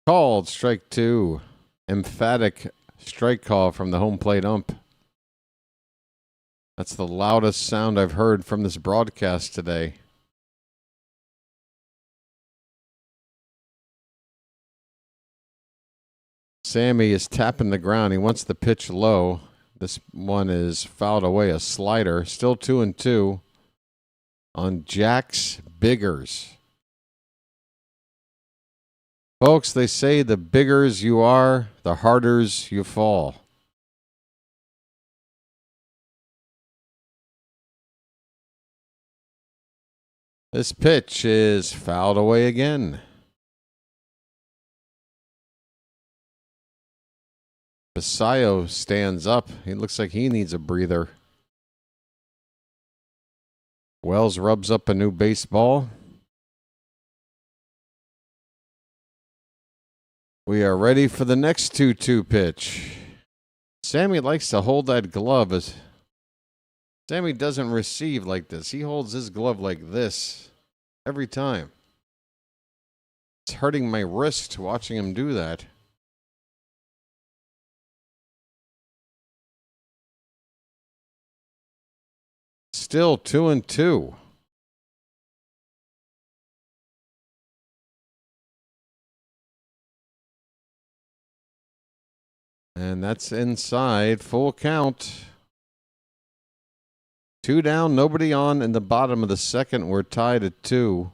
Called strike 2. Emphatic strike call from the home plate ump. That's the loudest sound I've heard from this broadcast today. Sammy is tapping the ground. He wants the pitch low. This one is fouled away, a slider. Still 2-2 on Jax Biggers. Folks, they say the biggers you are, the harders you fall. This pitch is fouled away again. Basayo stands up. He looks like he needs a breather. Wells rubs up a new baseball. We are ready for the next 2-2 pitch. Sammy likes to hold that glove. Sammy doesn't receive like this. He holds his glove like this. Every time. It's hurting my wrist watching him do that. Still 2-2. And that's inside. Full count. 2 down, nobody on in the bottom of the second. We're tied at 2.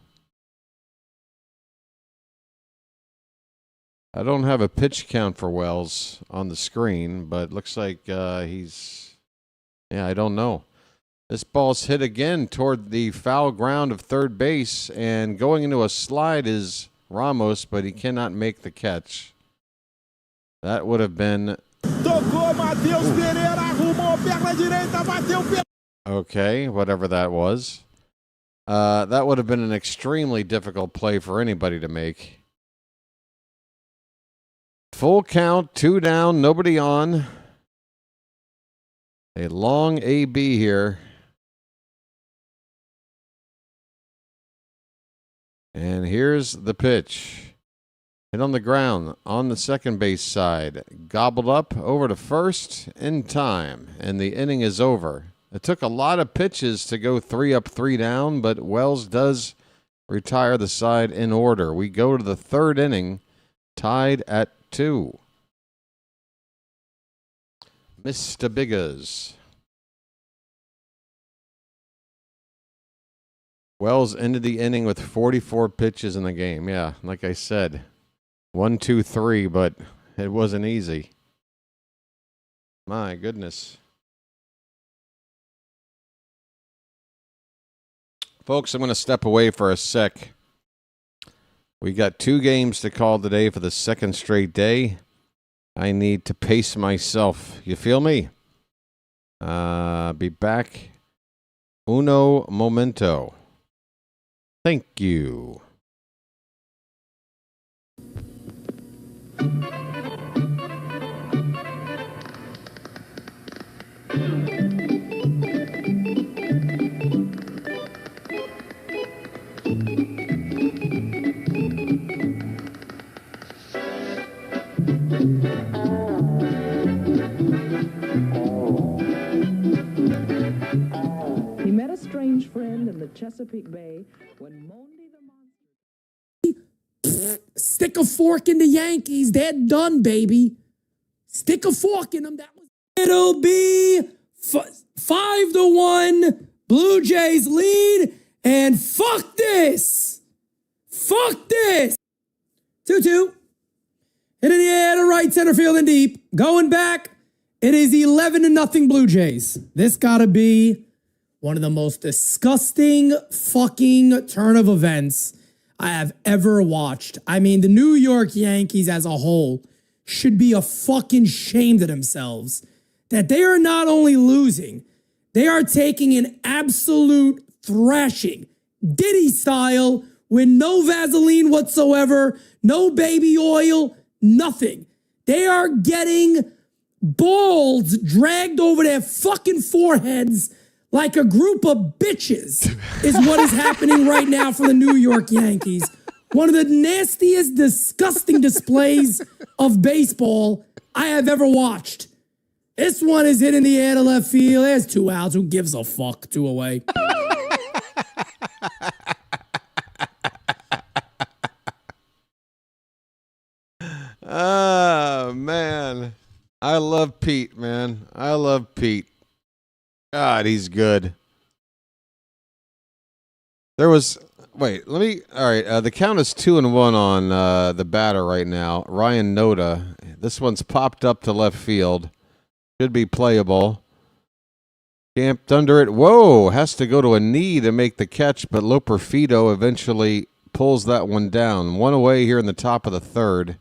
I don't have a pitch count for Wells on the screen, but looks like he's... Yeah, I don't know. This ball's hit again toward the foul ground of third base, and going into a slide is Ramos, but he cannot make the catch. That would have been... Okay, whatever that was. That would have been an extremely difficult play for anybody to make. Full count, 2 down, nobody on. A long AB here. And here's the pitch. Hit on the ground on the second base side. Gobbled up over to first in time. And the inning is over. It took a lot of pitches to go 3 up, 3 down, but Wells does retire the side in order. We go to the third inning, tied at 2. Mr. Biggers. Wells ended the inning with 44 pitches in the game. Yeah, like I said, 1, 2, 3, but it wasn't easy. My goodness. Folks, I'm going to step away for a sec. We got 2 games to call today for the second straight day. I need to pace myself. You feel me? Be back. Uno momento. Thank you. He met a strange friend in the Chesapeake Bay when Monday the Monster... Stick a fork in the Yankees. They're done, baby. Stick a fork in them. That was... It'll be 5-1. Blue Jays lead. And fuck this. Fuck this. 2-2. Hit in the air to right center field and deep. Going back. It is 11-0 Blue Jays. This gotta be one of the most disgusting fucking turn of events I have ever watched. I mean, the New York Yankees as a whole should be a fucking shame to themselves that they are not only losing, they are taking an absolute thrashing, Diddy style, with no Vaseline whatsoever, no baby oil, nothing. They are getting balls dragged over their fucking foreheads like a group of bitches is what is happening right now for the New York Yankees. One of the nastiest, disgusting displays of baseball I have ever watched. This one is hit in the air to left field. There's 2 outs. Who gives a fuck? 2 away. Oh, man. I love Pete, man. I love Pete. God, he's good. There was... Wait, let me... All right, the count is 2-1 on the batter right now. Ryan Noda. This one's popped up to left field. Should be playable. Camped under it. Whoa! Has to go to a knee to make the catch, but Loperfido eventually pulls that one down. 1 away here in the top of the third.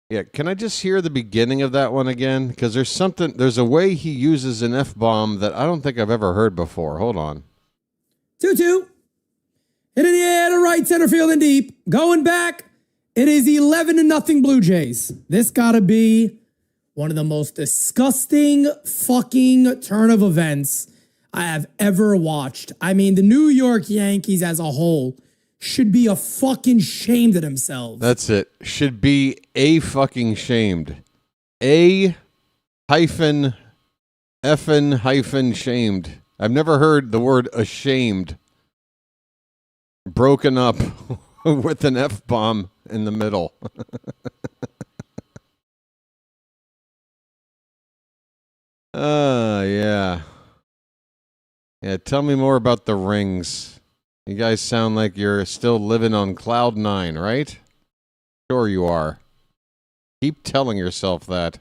Yeah, can I just hear the beginning of that one again? Because there's a way he uses an F-bomb that I don't think I've ever heard before. Hold on. 2-2. Hit in the air to right center field and deep. Going back. It is 11-0 Blue Jays. This gotta be one of the most disgusting fucking turn of events I have ever watched. I mean, the New York Yankees as a whole should be a fucking shamed of themselves. That's it. Should be a fucking shamed. A hyphen effin hyphen shamed. I've never heard the word ashamed broken up with an F-bomb in the middle. Yeah. Yeah, tell me more about the rings. You guys sound like you're still living on cloud 9, right? Sure you are. Keep telling yourself that.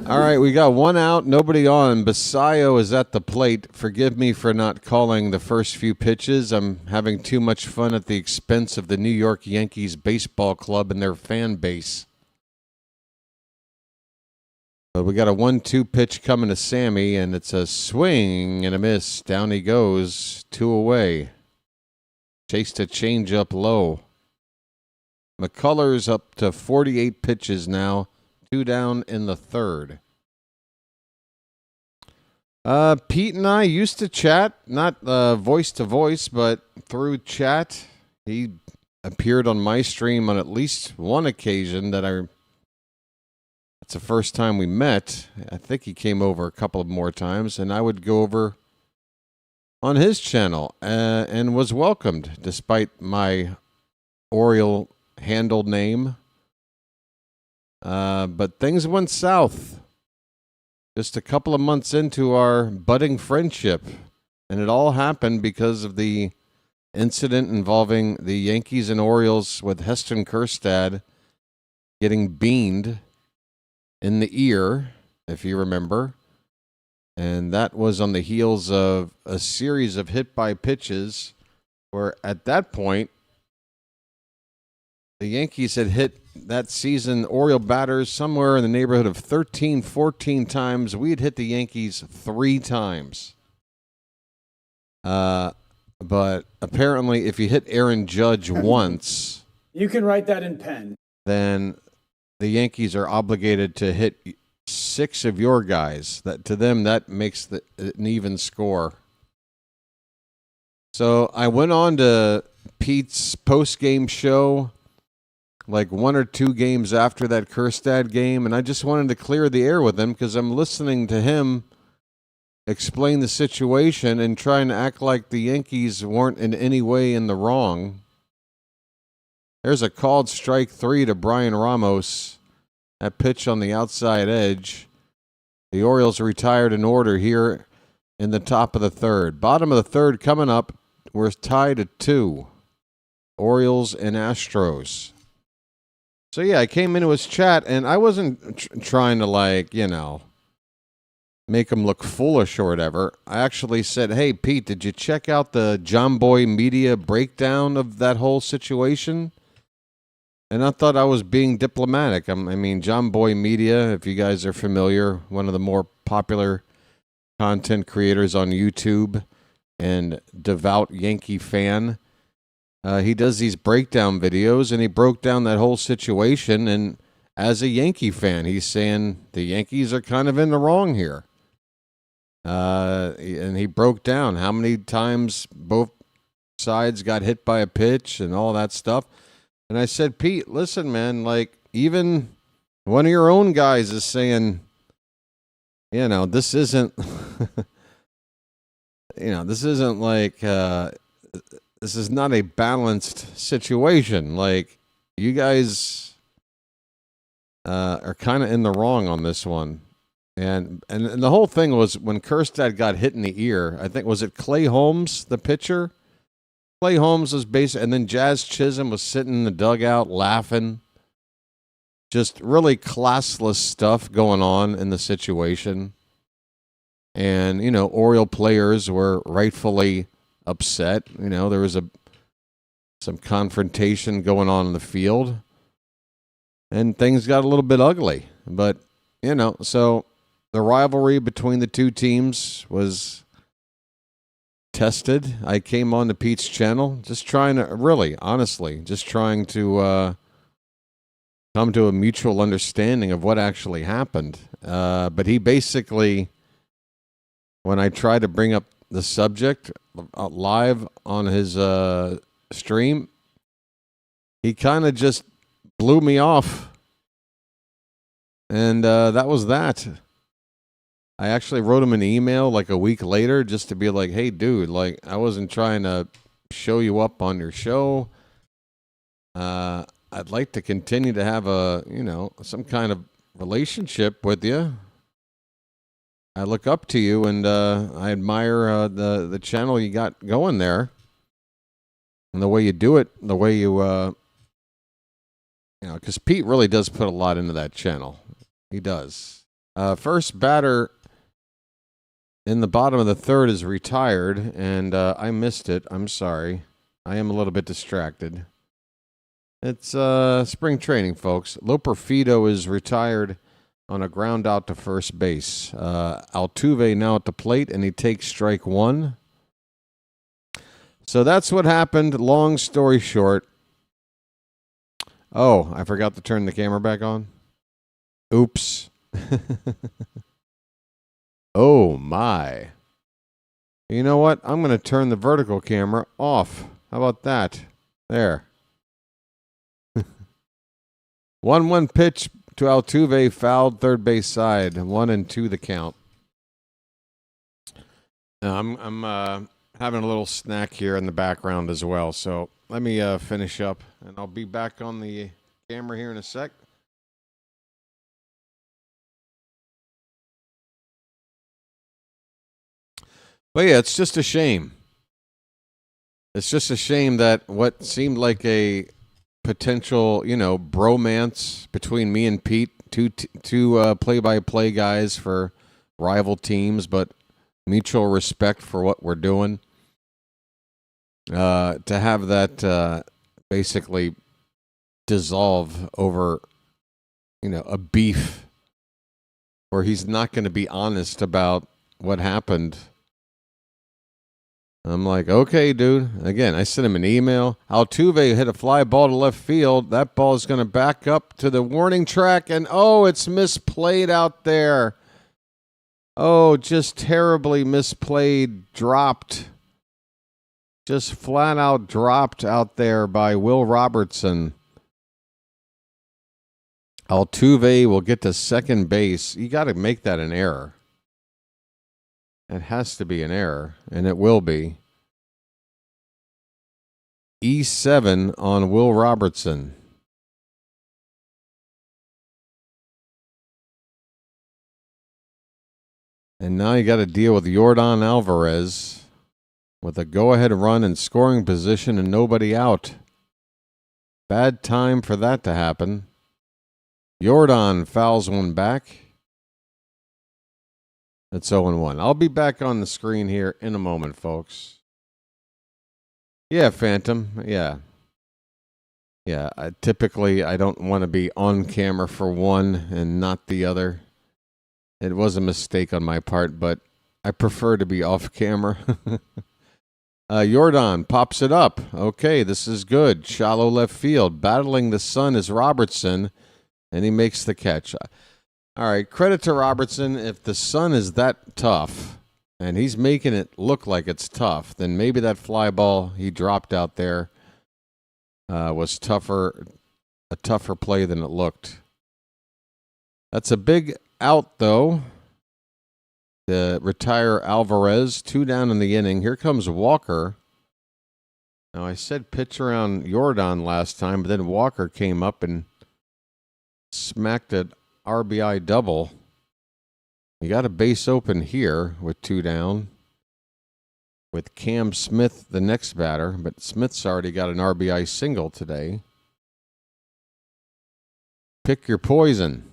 All right, we got one out, nobody on. Basayo is at the plate. Forgive me for not calling the first few pitches. I'm having too much fun at the expense of the New York Yankees baseball club and their fan base. But we got a 1-2 pitch coming to Sammy, and it's a swing and a miss. Down he goes, 2 away. Chased a changeup low. McCullers up to 48 pitches now. 2 down in the third. Pete and I used to chat, not voice to voice, but through chat. He appeared on my stream on at least one occasion that it's the first time we met. I think he came over a couple of more times, and I would go over on his channel and was welcomed despite my Oriole handle name. But things went south just a couple of months into our budding friendship, and it all happened because of the incident involving the Yankees and Orioles with Heston Kjerstad getting beaned in the ear, if you remember. And that was on the heels of a series of hit-by pitches where at that point the Yankees had hit that season Oriole batters somewhere in the neighborhood of 13, 14 times. We had hit the Yankees 3 times. But apparently if you hit Aaron Judge once, You can write that in pen. then the Yankees are obligated to hit 6 of your guys. That to them, that makes an even score. So I went on to Pete's post-game show like 1 or 2 games after that Kjerstad game, and I just wanted to clear the air with him because I'm listening to him explain the situation and trying to act like the Yankees weren't in any way in the wrong. There's a called strike 3 to Brian Ramos. That pitch on the outside edge. The Orioles retired in order here in the top of the third. Bottom of the third coming up. We're tied at 2. Orioles and Astros. So yeah, I came into his chat and I wasn't trying to make him look foolish or whatever. I actually said, hey, Pete, did you check out the John Boy Media breakdown of that whole situation? And I thought I was being diplomatic. I mean, John Boy Media, if you guys are familiar, one of the more popular content creators on YouTube and devout Yankee fan. He does these breakdown videos, and he broke down that whole situation. And as a Yankee fan, he's saying the Yankees are kind of in the wrong here. And he broke down how many times both sides got hit by a pitch and all that stuff. And I said, Pete, listen, man, like even one of your own guys is saying, this isn't, this isn't like, this is not a balanced situation. Like, you guys are kind of in the wrong on this one. And the whole thing was when Kjerstad got hit in the ear, I think, was it Clay Holmes, the pitcher? Clay Holmes was basically, and then Jazz Chisholm was sitting in the dugout laughing. Just really classless stuff going on in the situation. And, Oriole players were rightfully upset. There was some confrontation going on in the field. And things got a little bit ugly. But, so the rivalry between the two teams was tested. I came on to Pete's channel just trying to, really, honestly, just trying to come to a mutual understanding of what actually happened. But he basically, when I tried to bring up the subject live on his stream, he kind of just blew me off. And that was that. I actually wrote him an email like a week later just to be like, hey, dude, like, I wasn't trying to show you up on your show. I'd like to continue to have some kind of relationship with you. I look up to you, and I admire the channel you got going there, and the way you do it, the way you, because Pete really does put a lot into that channel. He does. First batter in the bottom of the third is retired, and I missed it. I'm sorry. I am a little bit distracted. It's spring training, folks. Loperfido is retired on a ground out to first base. Altuve now at the plate, and he takes strike one. So that's what happened. Long story short. Oh, I forgot to turn the camera back on. Oops. Oh, my. You know what? I'm going to turn the vertical camera off. How about that? There. 1-1 pitch to Altuve, fouled third base side. 1-2 the count. I'm having a little snack here in the background as well. So let me finish up, and I'll be back on the camera here in a sec. But yeah, it's just a shame. It's just a shame that what seemed like a potential, bromance between me and Pete, two play-by-play guys for rival teams, but mutual respect for what we're doing. To have that basically dissolve over, a beef where he's not going to be honest about what happened. I'm like, okay, dude. Again, I sent him an email. Altuve hit a fly ball to left field. That ball is going to back up to the warning track, and it's misplayed out there. Oh, just terribly misplayed, dropped. Just flat out dropped out there by Will Robertson. Altuve will get to second base. You got to make that an error. It has to be an error, and it will be. E7 on Will Robertson. And now you got to deal with Yordan Alvarez with a go-ahead run in scoring position and nobody out. Bad time for that to happen. Yordan fouls one back. It's 0-1. I'll be back on the screen here in a moment, folks. Yeah, Phantom. Yeah. Yeah, typically I don't want to be on camera for one and not the other. It was a mistake on my part, but I prefer to be off camera. Yordan pops it up. Okay, this is good. Shallow left field. Battling the sun is Robertson, and he makes the catch. All right, credit to Robertson. If the sun is that tough, and he's making it look like it's tough, then maybe that fly ball he dropped out there was a tougher play than it looked. That's a big out, though, to retire Alvarez. 2 down in the inning. Here comes Walker. Now, I said pitch around Yordan last time, but then Walker came up and smacked it. RBI double. You got a base open here with 2 down with Cam Smith, the next batter, but Smith's already got an RBI single today. Pick your poison.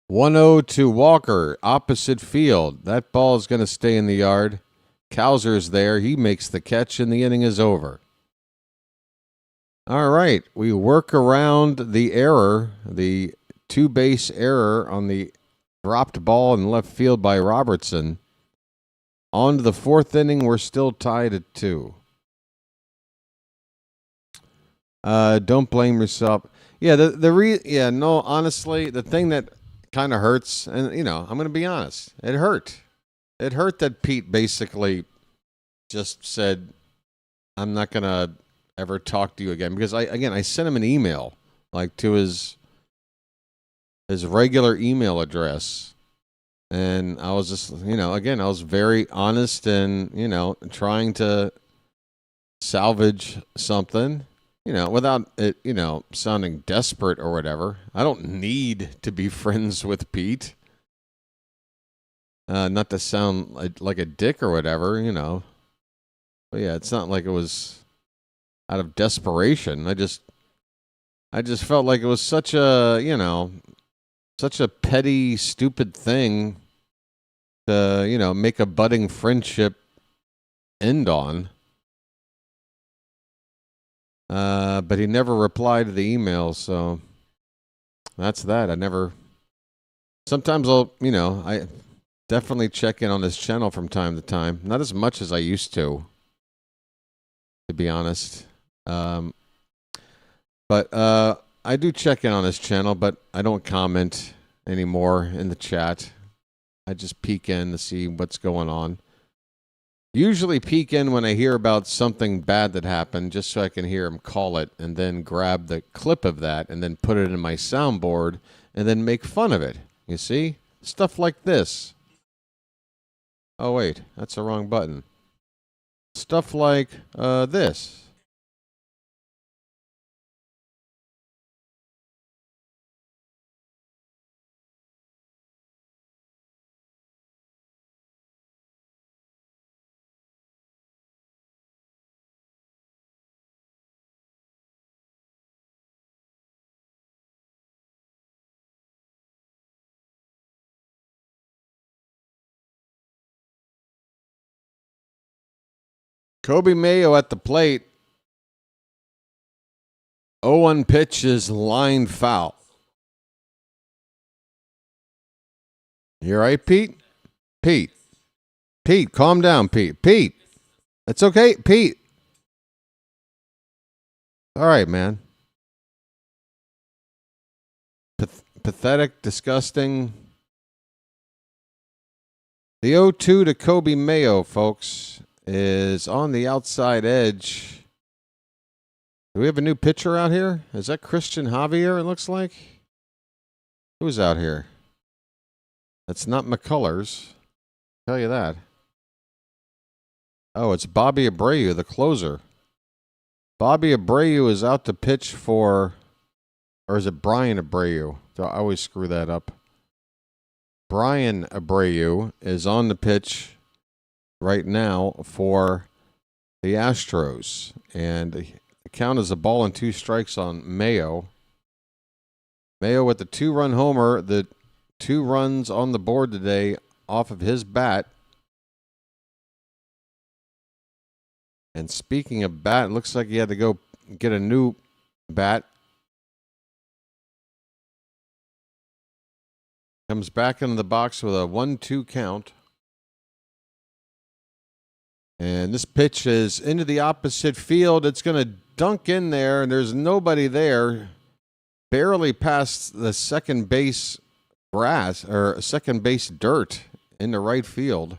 1-0 to Walker, opposite field. That ball is going to stay in the yard. Kowser's there. He makes the catch, and the inning is over. All right, we work around the error, the 2-base error on the dropped ball in left field by Robertson. On to the 4th inning, we're still tied at 2. Don't blame yourself. Yeah, no, honestly, the thing that kind of hurts, and I'm going to be honest, it hurt. It hurt that Pete basically just said, "I'm not going to ever talk to you again," because I sent him an email like to his regular email address, and I was just, again, I was very honest and, trying to salvage something. Without it, sounding desperate or whatever. I don't need to be friends with Pete. Not to sound like a dick or whatever, But yeah, it's not like it was out of desperation. I just felt like it was such a, such a petty, stupid thing to, make a budding friendship end on. But he never replied to the email, so that's that. Sometimes I definitely check in on his channel from time to time. Not as much as I used to be honest. But I do check in on his channel, but I don't comment anymore in the chat. I just peek in to see what's going on. Usually peek in when I hear about something bad that happened, just so I can hear him call it, and then grab the clip of that, and then put it in my soundboard, and then make fun of it. You see? Stuff like this. Oh, wait. That's the wrong button. Stuff like this. Kobe Mayo at the plate. 0-1 pitch is line foul. You all right, Pete? Pete, calm down, Pete. Pete, it's okay, Pete. All right, man. Pathetic, disgusting. The 0-2 to Kobe Mayo, folks, is on the outside edge. Do we have a new pitcher out here? Is that Christian Javier, it looks like? Who's out here? That's not McCullers. Tell you that. Oh, it's Bobby Abreu, the closer. Bobby Abreu is out to pitch for, or is it Brian Abreu? I always screw that up. Brian Abreu is on the pitch right now for the Astros. And the count is a ball and 2 strikes on Mayo. Mayo with the 2-run homer, the 2 runs on the board today off of his bat. And speaking of bat, it looks like he had to go get a new bat. Comes back into the box with a 1-2 count. And this pitch is into the opposite field. It's going to dunk in there, and there's nobody there. Barely past the second base grass, or second base dirt in the right field.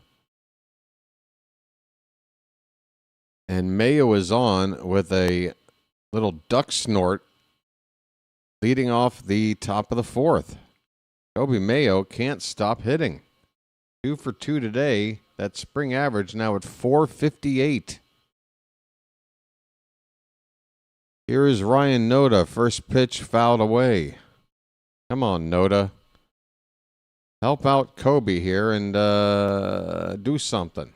And Mayo is on with a little duck snort leading off the top of the 4th. Kobe Mayo can't stop hitting. 2 for 2 today. That spring average now at .458. Here is Ryan Noda. First pitch fouled away. Come on, Noda. Help out Kobe here and do something.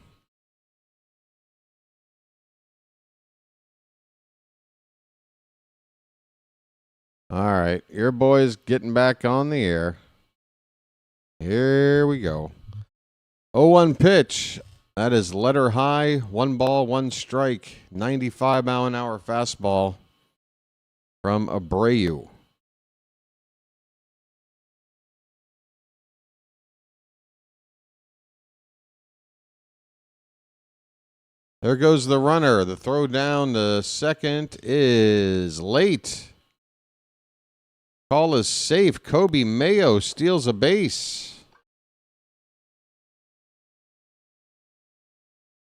All right, your boy's getting back on the air. Here we go. 0-1 pitch. That is letter high. 1 ball, 1 strike. 95-mile-an-hour fastball from Abreu. There goes the runner. The throw down to second is late. Call is safe. Kobe Mayo steals a base.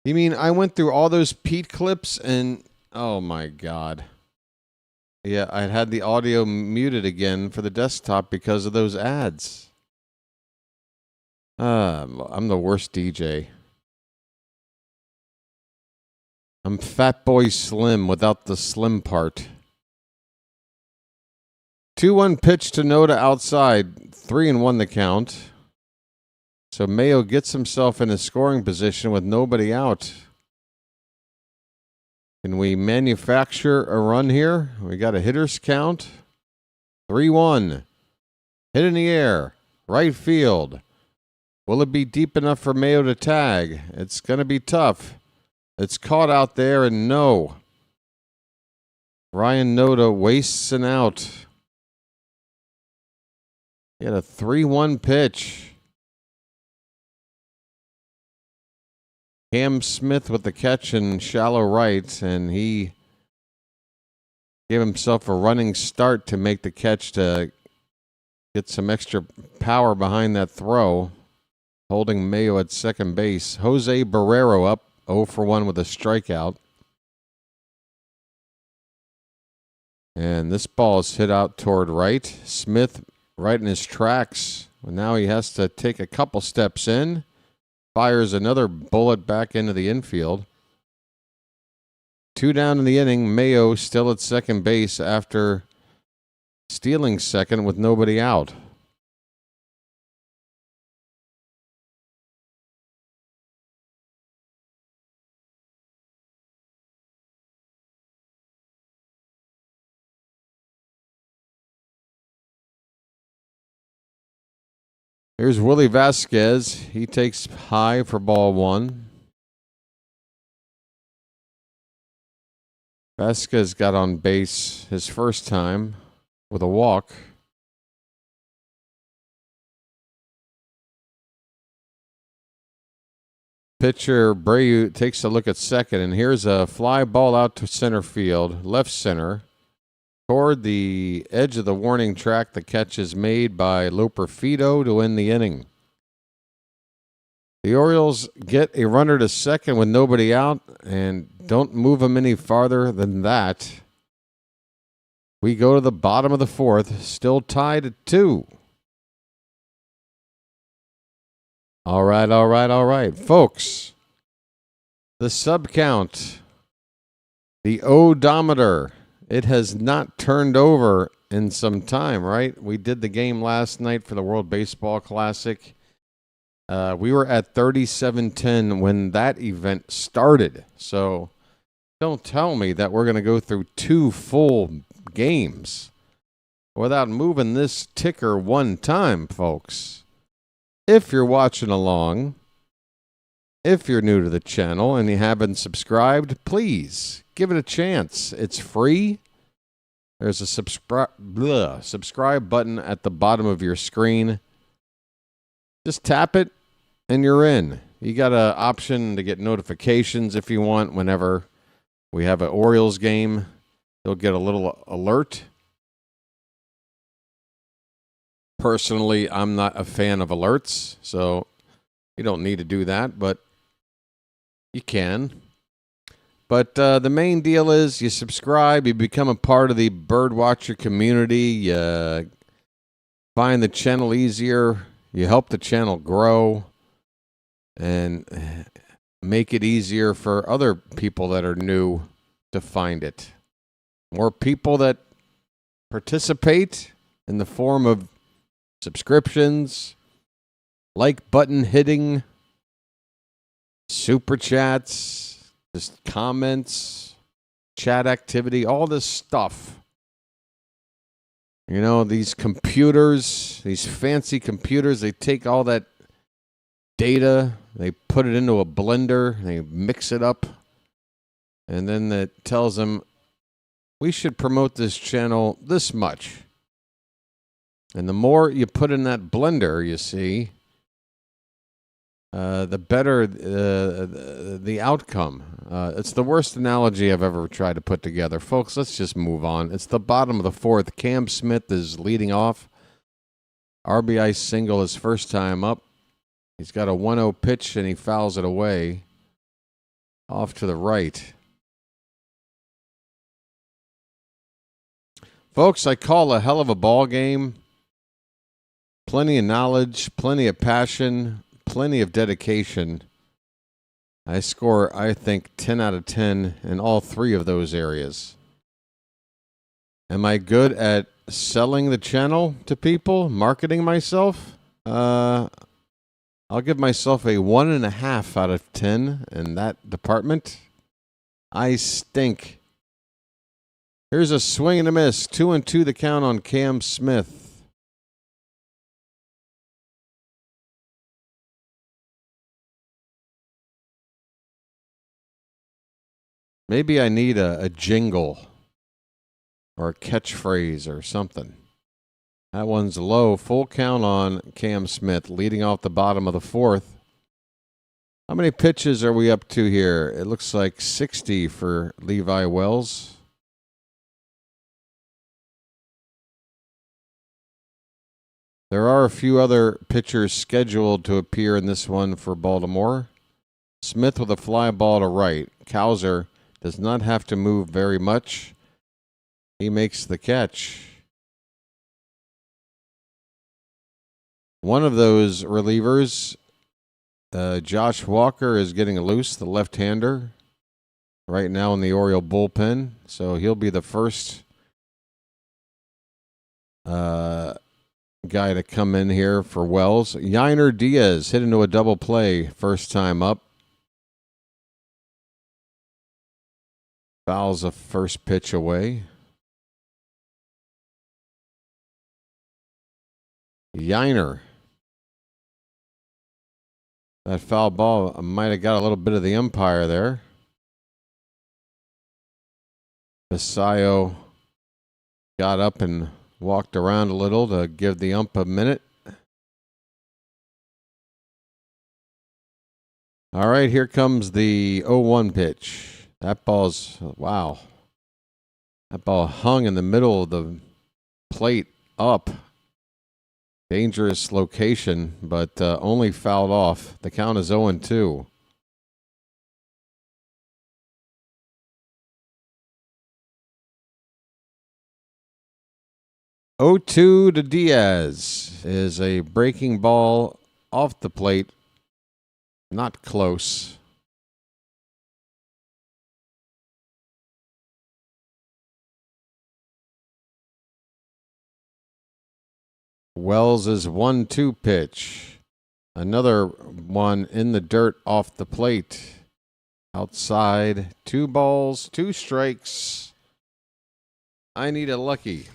You mean I went through all those Pete clips and, oh my God. Yeah, I had the audio muted again for the desktop because of those ads. I'm the worst DJ. I'm Fat Boy Slim without the slim part. 2-1 pitch to Noda outside. 3-1 the count. So Mayo gets himself in a scoring position with nobody out. Can we manufacture a run here? We got a hitter's count. 3-1. Hit in the air. Right field. Will it be deep enough for Mayo to tag? It's going to be tough. It's caught out there, and no. Ryan Noda wastes an out. He had a 3-1 pitch. Cam Smith with the catch in shallow right, and he gave himself a running start to make the catch to get some extra power behind that throw, holding Mayo at second base. Jose Barrero up 0 for 1 with a strikeout. And this ball is hit out toward right. Smith right in his tracks. Well, now he has to take a couple steps in. Fires another bullet back into the infield. 2 down in the inning. Mayo still at second base after stealing second with nobody out. Here's Willie Vasquez. He takes high for ball 1. Vasquez got on base his first time with a walk. Pitcher Breu takes a look at second, and here's a fly ball out to center field, left center. Toward the edge of the warning track, the catch is made by Loperfido to end the inning. The Orioles get a runner to second with nobody out and don't move them any farther than that. We go to the bottom of the 4th, still tied at 2. All right, folks. The sub count, the odometer. It has not turned over in some time, right? We did the game last night for the World Baseball Classic. We were at 37-10 when that event started. So don't tell me that we're going to go through 2 full games without moving this ticker one time, folks. If you're watching along, if you're new to the channel and you haven't subscribed, please give it a chance. It's free. There's a subscribe button at the bottom of your screen. Just tap it and you're in. You got an option to get notifications if you want. Whenever we have an Orioles game, you'll get a little alert. Personally, I'm not a fan of alerts, so you don't need to do that, but you can. But the main deal is you subscribe, you become a part of the BirdWatcher community, you find the channel easier, you help the channel grow, and make it easier for other people that are new to find it. More people that participate in the form of subscriptions, like button hitting, super chats, just comments, chat activity, all this stuff. You know, these computers, these fancy computers, they take all that data, they put it into a blender, they mix it up, and then it tells them, we should promote this channel this much. And the more you put in that blender, you see, the better the outcome. It's the worst analogy I've ever tried to put together. Folks, let's just move on. It's the bottom of the fourth. Cam Smith is leading off. RBI single his first time up. He's got a 1-0 pitch, and he fouls it away off to the right. Folks, I call a hell of a ball game. Plenty of knowledge, plenty of passion, plenty of dedication. I score, I think, 10 out of 10 in all three of those areas. Am I good at selling the channel to people, marketing myself? I'll give myself a 1.5 out of 10 in that department. I stink. Here's a swing and a miss. 2-2 the count on Cam Smith. Maybe I need a jingle or a catchphrase or something. That one's low. Full count on Cam Smith, leading off the bottom of the fourth. How many pitches are we up to here? It looks like 60 for Levi Wells. There are a few other pitchers scheduled to appear in this one for Baltimore. Smith with a fly ball to right. Cowser does not have to move very much. He makes the catch. One of those relievers, Josh Walker, is getting loose, the left-hander, right now in the Oriole bullpen. So he'll be the first guy to come in here for Wells. Yainer Diaz hit into a double play first time up. Fouls a first pitch away. Yainer. That foul ball might have got a little bit of the umpire there. Basayo got up and walked around a little to give the ump a minute. All right, here comes the 0-1 pitch. That ball's, wow. That ball hung in the middle of the plate up. Dangerous location, but only fouled off. The count is 0-2. To Diaz is a breaking ball off the plate. Not close. Wells' 1-2 pitch. Another one in the dirt off the plate. Outside. 2 balls, 2 strikes. I need a lucky.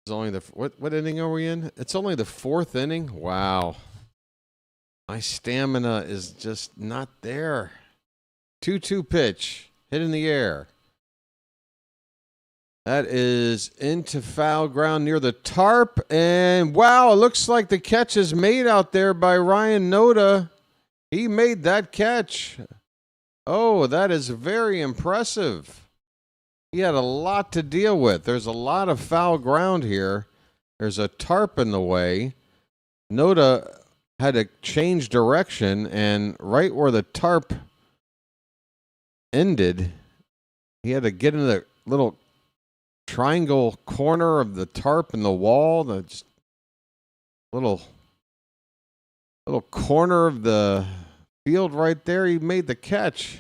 It's only the what inning are we in? It's only the 4th inning. Wow. My stamina is just not there. 2-2 pitch. Hit in the air. That is into foul ground near the tarp. And wow, it looks like the catch is made out there by Ryan Noda. He made that catch. Oh, that is very impressive. He had a lot to deal with. There's a lot of foul ground here. There's a tarp in the way. Noda had to change direction, and right where the tarp ended, he had to get in the little triangle corner of the tarp and the wall, the just little corner of the field right there. He made the catch.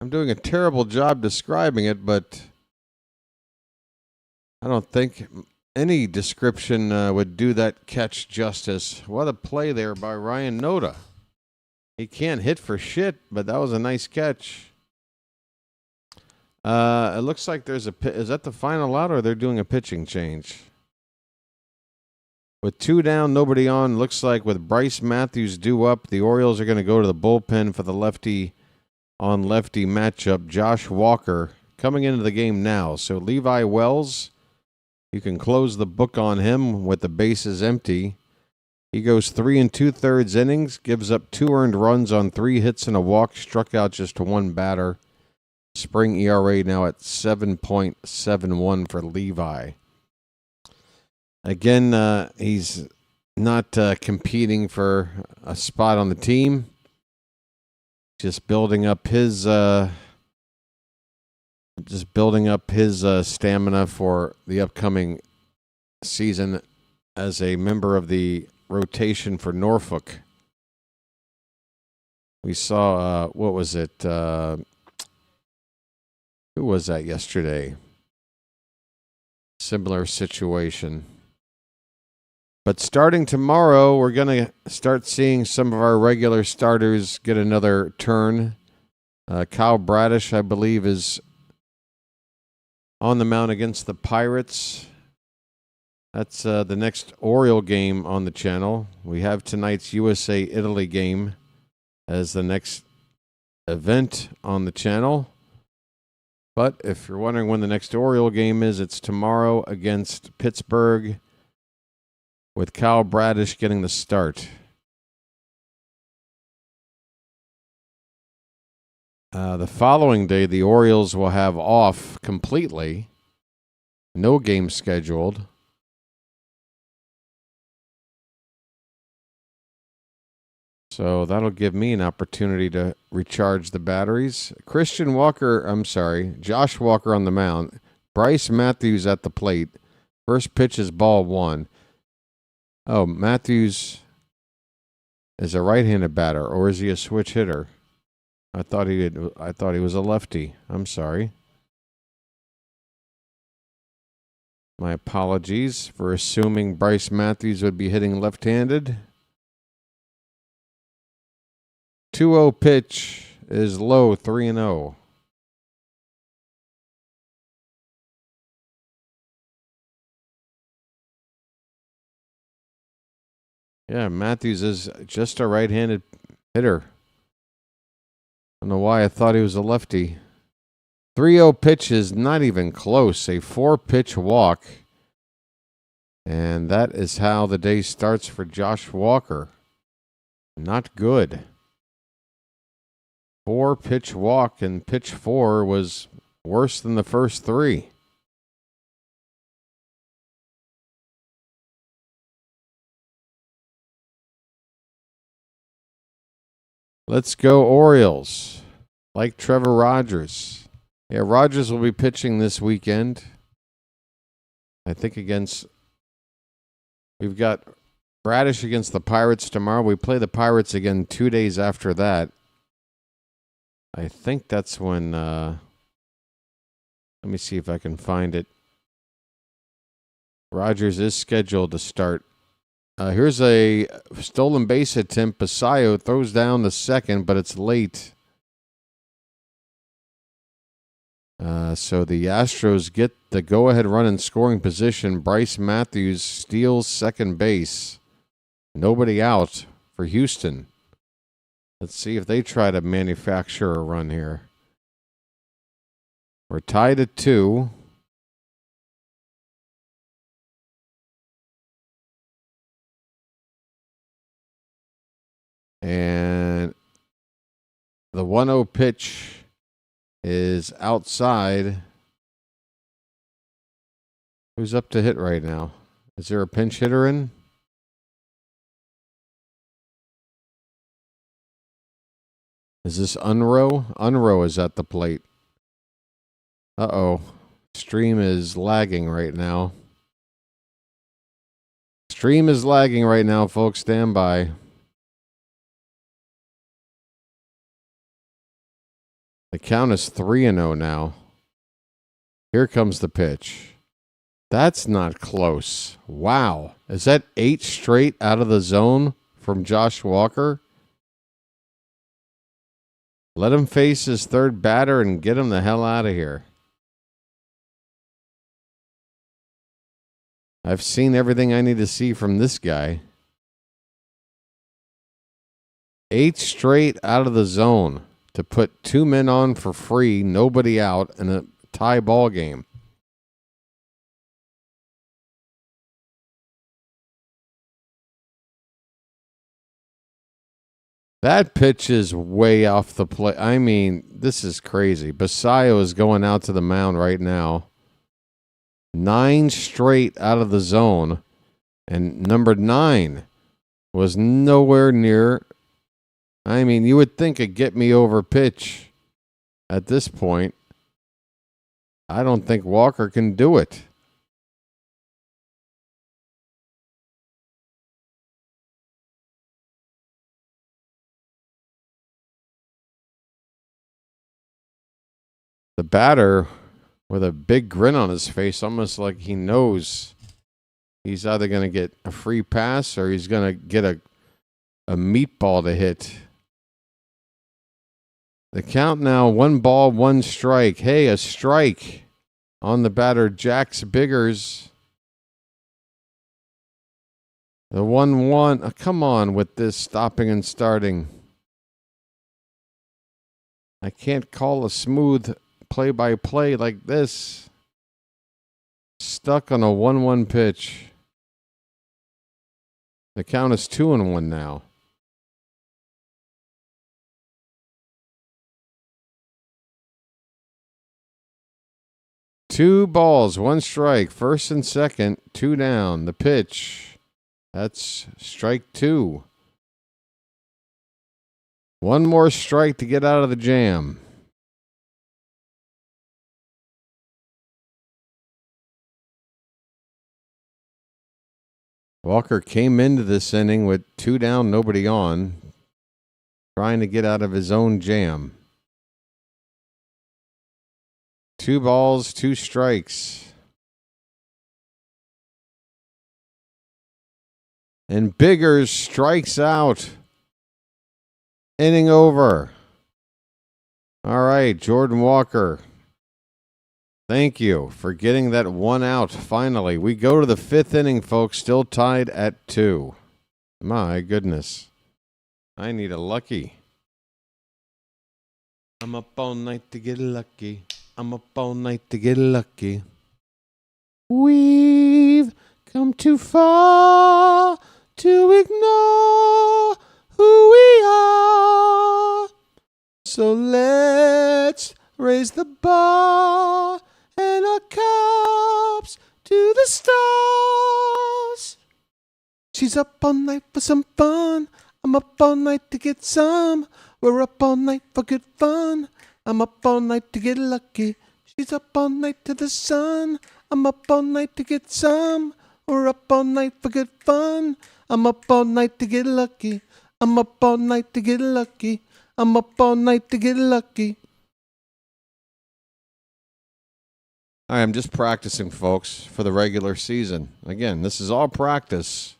I'm doing a terrible job describing it, but I don't think any description would do that catch justice. What a play there by Ryan Noda. He can't hit for shit, but that was a nice catch. It looks like there's is that the final out, or they're doing a pitching change? With 2 down, nobody on, looks like with Bryce Matthews due up, the Orioles are going to go to the bullpen for the lefty on lefty matchup. Josh Walker coming into the game now. So Levi Wells, you can close the book on him with the bases empty. He goes 3 2/3 innings, gives up 2 earned runs on 3 hits and a walk, struck out just 1 batter. Spring ERA now at 7.71 for Levi. Again, he's not competing for a spot on the team. Just building up his stamina for the upcoming season as a member of the rotation for Norfolk. We saw what was it? Who was that yesterday? Similar situation. But starting tomorrow, we're going to start seeing some of our regular starters get another turn. Kyle Bradish, I believe, is on the mound against the Pirates. That's the next Oriole game on the channel. We have tonight's USA-Italy game as the next event on the channel. But if you're wondering when the next Oriole game is, it's tomorrow against Pittsburgh, with Kyle Bradish getting the start. The following day, the Orioles will have off completely. No game scheduled. So that'll give me an opportunity to recharge the batteries. Josh Walker on the mound. Bryce Matthews at the plate. First pitch is ball 1. Oh, Matthews is a right-handed batter, or is he a switch hitter? I thought he was a lefty. I'm sorry. My apologies for assuming Bryce Matthews would be hitting left-handed. 2-0 pitch is low, 3-0. Yeah, Matthews is just a right-handed hitter. I don't know why I thought he was a lefty. 3-0 pitch is not even close. A 4-pitch walk. And that is how the day starts for Josh Walker. Not good. 4-pitch walk, and pitch 4 was worse than the first 3. Let's go Orioles. Like Trevor Rogers. Yeah, Rogers will be pitching this weekend. I think we've got Bradish against the Pirates tomorrow. We play the Pirates again 2 days after that. I think that's when, let me see if I can find it. Rogers is scheduled to start. Here's a stolen base attempt. Basayo throws down the second, but it's late. So the Astros get the go-ahead run in scoring position. Bryce Matthews steals second base. Nobody out for Houston. Let's see if they try to manufacture a run here. We're tied at 2. And the 1-0 pitch is outside. Who's up to hit right now? Is there a pinch hitter in? Is this Unrow? Unrow is at the plate. Uh-oh. Stream is lagging right now. Stream is lagging right now, folks. Stand by. The count is 3-0 now. Here comes the pitch. That's not close. Wow. Is that 8 straight out of the zone from Josh Walker? Let him face his third batter and get him the hell out of here. I've seen everything I need to see from this guy. 8 straight out of the zone to put 2 men on for free, nobody out, in a tie ball game. That pitch is way off the plate. I mean, this is crazy. Basayo is going out to the mound right now. 9 straight out of the zone. And number 9 was nowhere near. I mean, you would think a get me over pitch at this point. I don't think Walker can do it. The batter with a big grin on his face, almost like he knows he's either going to get a free pass or he's going to get a meatball to hit. The count now, 1 ball, 1 strike. Hey, a strike on the batter, Jax Biggers. The 1-1. Come on with this stopping and starting. I can't call a smooth play-by-play like this. Stuck on a 1-1 pitch. The count is 2-1 now. Two balls, 1 strike. First and second, 2 down. The pitch. That's strike 2. 1 more strike to get out of the jam. Walker came into this inning with 2 down, nobody on, trying to get out of his own jam. 2 balls, 2 strikes. And Biggers strikes out. Inning over. All right, Jordan Walker. Thank you for getting that 1 out finally. We go to the 5th inning, folks, still tied at 2. My goodness. I need a lucky. I'm up all night to get lucky. I'm up all night to get lucky. We've come too far to ignore who we are. So let's raise the bar and our cups to the stars. She's up all night for some fun. I'm up all night to get some. We're up all night for good fun. I'm up all night to get lucky. She's up all night to the sun. I'm up all night to get some. We're up all night for good fun. I'm up all night to get lucky. I'm up all night to get lucky. I'm up all night to get lucky. I'm just practicing, folks, for the regular season. Again, this is all practice.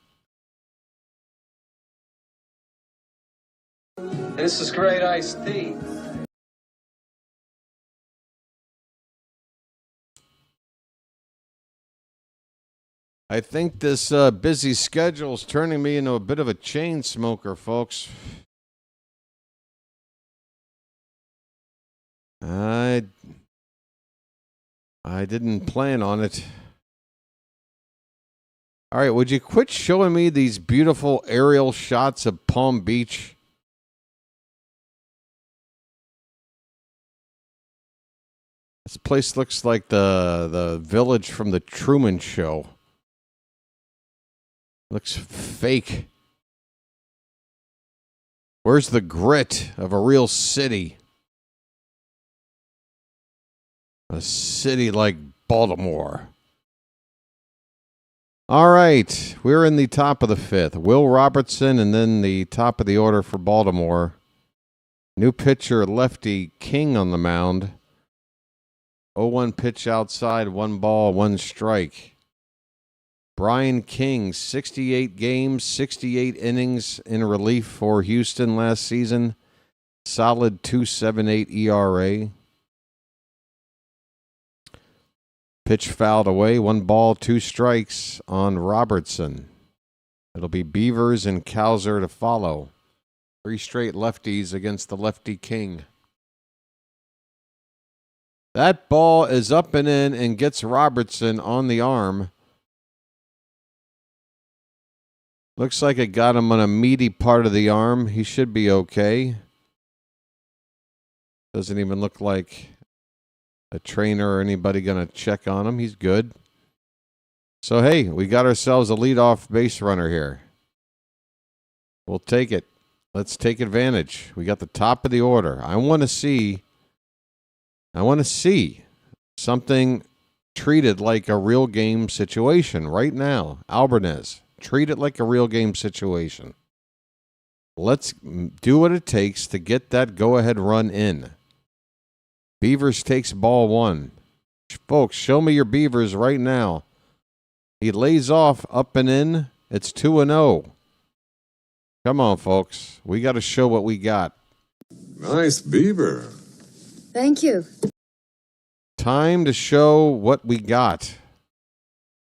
This is great iced tea. I think this busy schedule is turning me into a bit of a chain smoker, folks. I didn't plan on it. All right, would you quit showing me these beautiful aerial shots of Palm Beach? This place looks like the village from the Truman Show. Looks fake. Where's the grit of a real city? A city like Baltimore. All right, we're in the top of the 5th. Will Robertson, and then the top of the order for Baltimore. New pitcher, lefty King on the mound. 0-1 pitch outside, 1 ball, 1 strike. Brian King, 68 games, 68 innings in relief for Houston last season. Solid 2.78 ERA. Pitch fouled away, 1 ball, 2 strikes on Robertson. It'll be Beavers and Cowser to follow. 3 straight lefties against the lefty King. That ball is up and in and gets Robertson on the arm. Looks like it got him on a meaty part of the arm. He should be okay. Doesn't even look like a trainer or anybody going to check on him. He's good. So, hey, we got ourselves a leadoff base runner here. We'll take it. Let's take advantage. We got the top of the order. I want to see something treated like a real game situation right now. Albanez, treat it like a real game situation. Let's do what it takes to get that go-ahead run in. Beavers takes ball one. Folks, show me your Beavers right now. He lays off, up and in. It's 2-0. Come on, folks. We got to show what we got. Nice beaver. Thank you. Time to show what we got.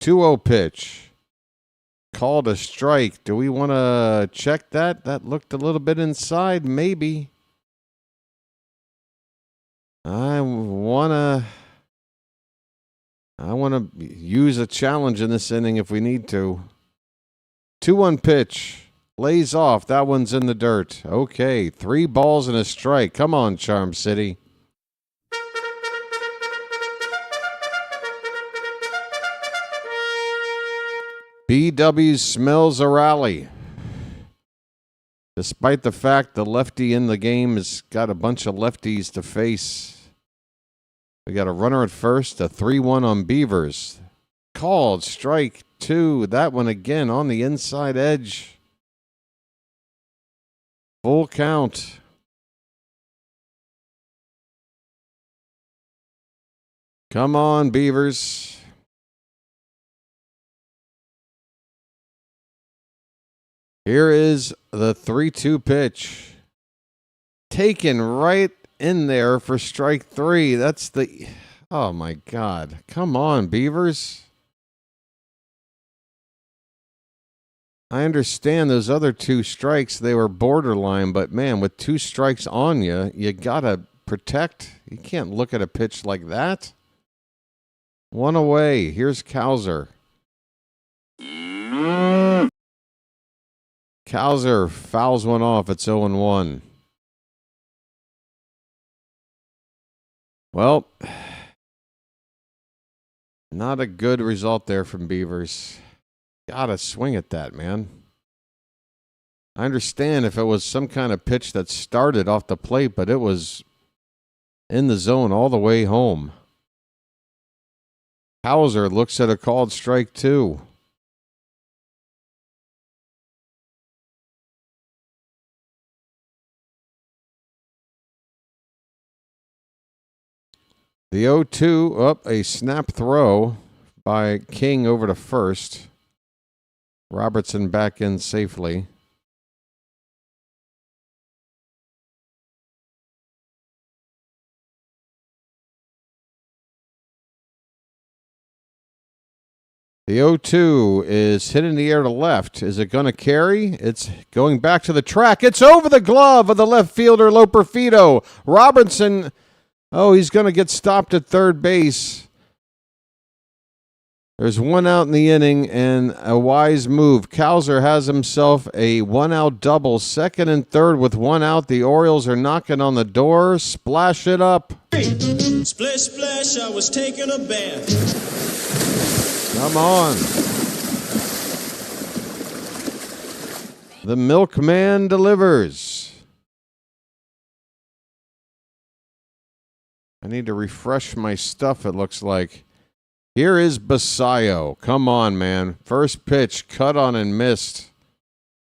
2-0 pitch. Called a strike. Do we want to check that? That looked a little bit inside, maybe. I want to use a challenge in this inning if we need to. 2-1 pitch. Lays off. That one's in the dirt. Okay, 3 balls and a strike. Come on, Charm City. BW smells a rally. Despite the fact the lefty in the game has got a bunch of lefties to face. We got a runner at first, a 3-1 on Beavers. Called strike 2. That one again on the inside edge. Full count. Come on, Beavers. Here is the 3-2 pitch. Taken right in there for strike 3. That's the... Oh, my God. Come on, Beavers. I understand those other 2 strikes, they were borderline, but man, with 2 strikes on you, you got to protect. You can't look at a pitch like that. 1 away. Here's Cowser. Cowser fouls one off. It's 0-1. Well, not a good result there from Beavers. Gotta swing at that, man. I understand if it was some kind of pitch that started off the plate, but it was in the zone all the way home. Hauser looks at a called strike 2. The 0-2, up a snap throw by King over to first. Robertson back in safely. The 0-2 is hit in the air to left. Is it going to carry? It's going back to the track. It's over the glove of the left fielder, Loperfido. Robertson, he's going to get stopped at third base. There's 1 out in the inning and a wise move. Cowser has himself a 1-out double. Second and third with 1 out. The Orioles are knocking on the door. Splash it up. Splish, splash, I was taking a bath. Come on. The milkman delivers. I need to refresh my stuff, it looks like. Here is Basayo. Come on, man. First pitch, cut on and missed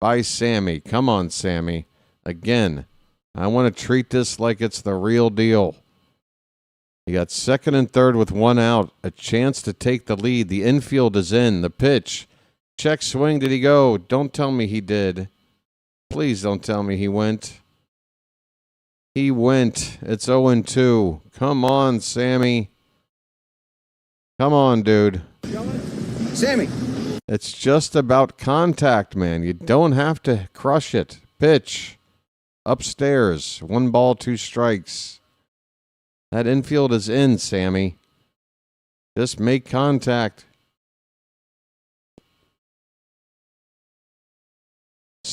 by Sammy. Come on, Sammy. Again, I want to treat this like it's the real deal. You got second and third with 1 out. A chance to take the lead. The infield is in. The pitch. Check swing. Did he go? Don't tell me he did. Please don't tell me he went. He went. It's 0-2. Come on, Sammy. Come on, dude. Sammy. It's just about contact, man. You don't have to crush it. Pitch. Upstairs. 1 ball, 2 strikes. That infield is in, Sammy. Just make contact.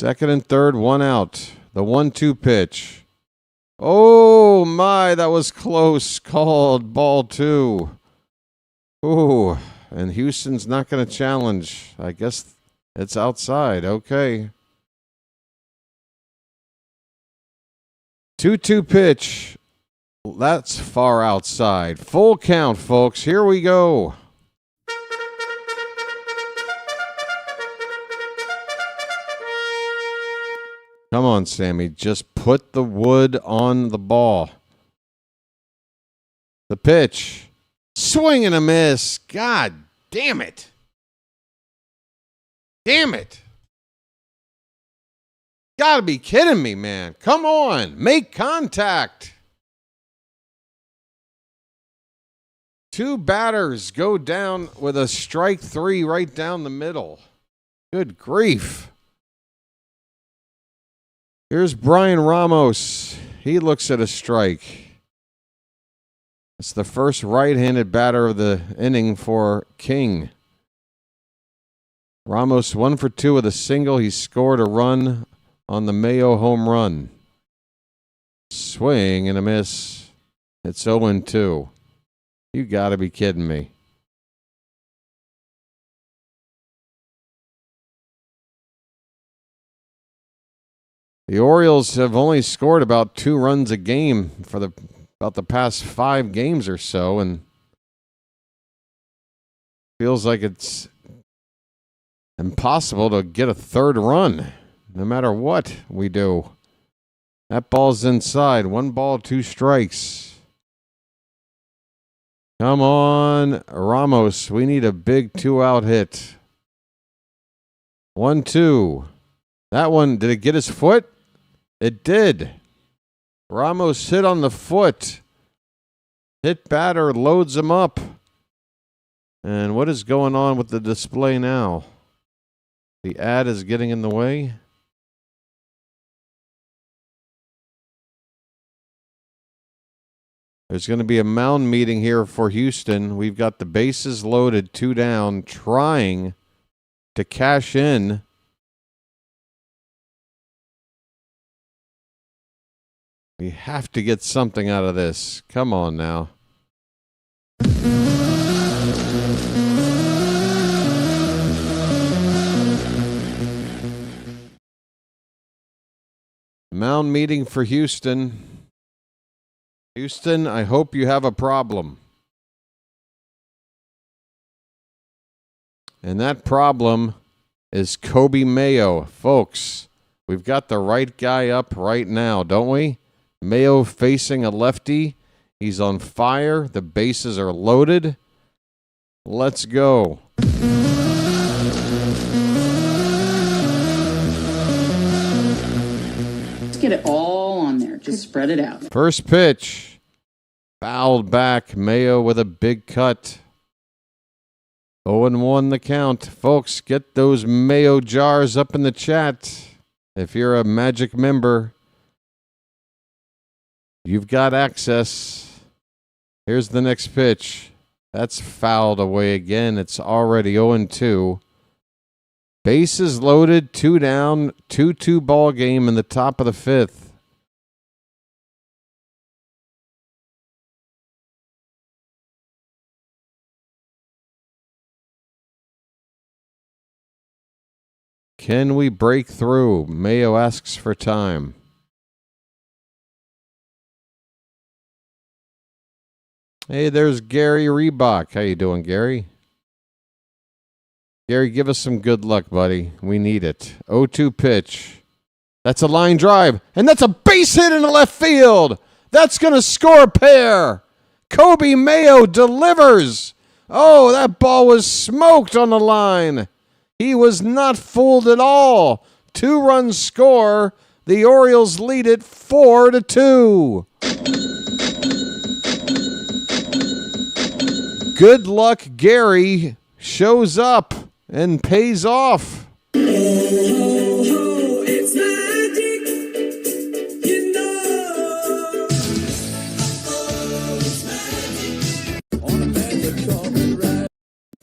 Second and third, one out. The 1-2 pitch. Oh, my, that was close. Called ball 2. Ooh, and Houston's not going to challenge. I guess it's outside. Okay. 2-2 pitch. That's far outside. Full count, folks. Here we go. Come on, Sammy. Just put the wood on the ball. The pitch. Swing and a miss. God damn it. Damn it. Gotta be kidding me, man. Come on. Make contact. 2 batters go down with a strike 3 right down the middle. Good grief. Here's Brian Ramos. He looks at a strike. It's the first right-handed batter of the inning for King. Ramos 1 for 2 with a single. He scored a run on the Mayo home run. Swing and a miss. It's 0-2. You got to be kidding me. The Orioles have only scored about 2 runs a game for about the past 5 games or so, and feels like it's impossible to get a 3rd run, no matter what we do. That ball's inside. 1 ball, 2 strikes. Come on, Ramos. We need a big 2-out hit. 1-2. That one, did it get his foot? It did. Ramos hit on the foot. Hit batter loads him up. And what is going on with the display now? The ad is getting in the way. There's going to be a mound meeting here for Houston. We've got the bases loaded, 2 down, trying to cash in. We have to get something out of this. Come on now. Mound meeting for Houston. Houston, I hope you have a problem. And that problem is Kobe Mayo. Folks, we've got the right guy up right now, don't we? Mayo facing a lefty. He's on fire. The bases are loaded. Let's go. Let's get it all on there. Just spread it out. First pitch. Fouled back. Mayo with a big cut. 0-1 the count. Folks, get those Mayo jars up in the chat. If you're a Magic member, you've got access. Here's the next pitch. That's fouled away again. It's already 0-2. Bases loaded, 2 down, 2-2 ball game in the top of the 5th. Can we break through? Mayo asks for time. Hey, there's Gary Reebok. How you doing, Gary? Gary, give us some good luck, buddy. We need it. 0-2 pitch. That's a line drive. And that's a base hit in the left field. That's going to score a pair. Kobe Mayo delivers. Oh, that ball was smoked on the line. He was not fooled at all. 2-run score. The Orioles lead it 4-2. Good luck, Gary shows up and pays off. It's magic, you know. It's magic. On a magic carpet ride.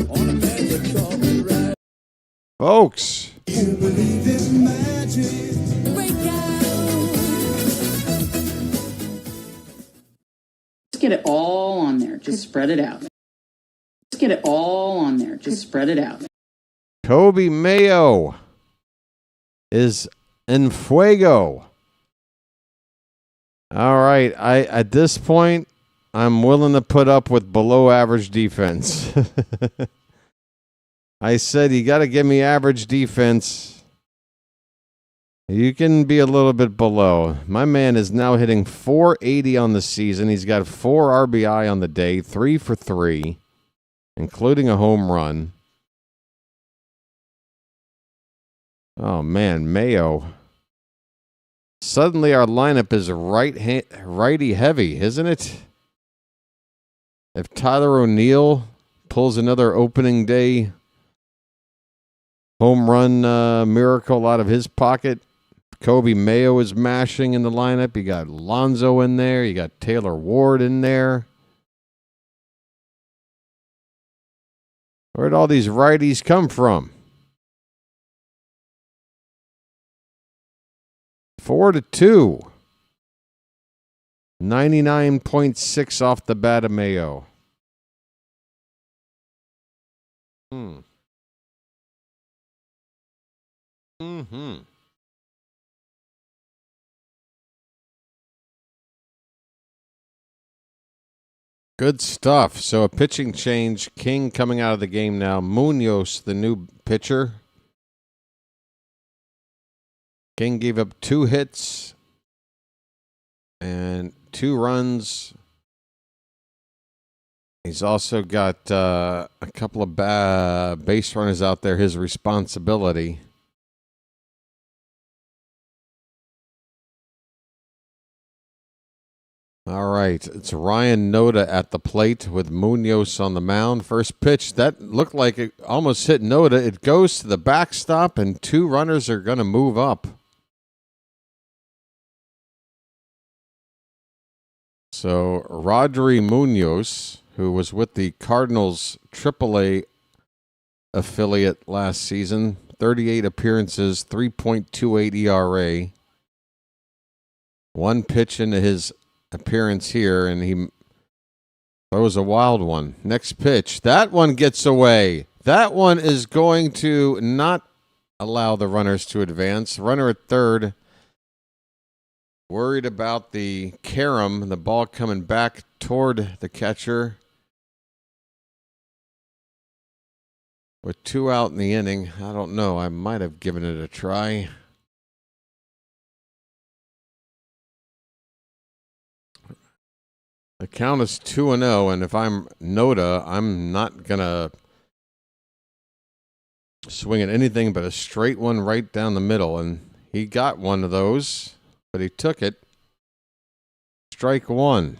On a magic carpet ride. Folks, You believe in magic. Just get it all on there. Just spread it out. Just get it all on there. Just spread it out. Kobe Mayo is en fuego. All right. At this point, I'm willing to put up with below average defense. I said, you got to give me average defense. You can be a little bit below. My man is now hitting .480 on the season. He's got 4 RBI on the day, 3 for 3, including a home run. Oh, man, Mayo. Suddenly our lineup is righty heavy, isn't it? If Tyler O'Neill pulls another opening day home run miracle out of his pocket, Kobe Mayo is mashing in the lineup. You got Lonzo in there. You got Taylor Ward in there. Where'd all these righties come from? 4-2. 99.6 off the bat of Mayo. Good stuff. So a pitching change. King coming out of the game now. Munoz, the new pitcher. King gave up 2 hits and 2 runs. He's also got a couple of base runners out there, his responsibility. All right, it's Ryan Noda at the plate with Munoz on the mound. First pitch, that looked like it almost hit Noda. It goes to the backstop, and 2 runners are going to move up. So Rodri Munoz, who was with the Cardinals AAA affiliate last season, 38 appearances, 3.28 ERA. 1 pitch into his appearance here, and he throws a wild one. Next pitch, that one gets away. That one is going to not allow the runners to advance. Runner at third, worried about the carom, the ball coming back toward the catcher. With 2 out in the inning, I don't know. I might have given it a try. The count is 2-0, and if I'm Noda, I'm not going to swing at anything but a straight one right down the middle. And he got one of those, but he took it. Strike 1.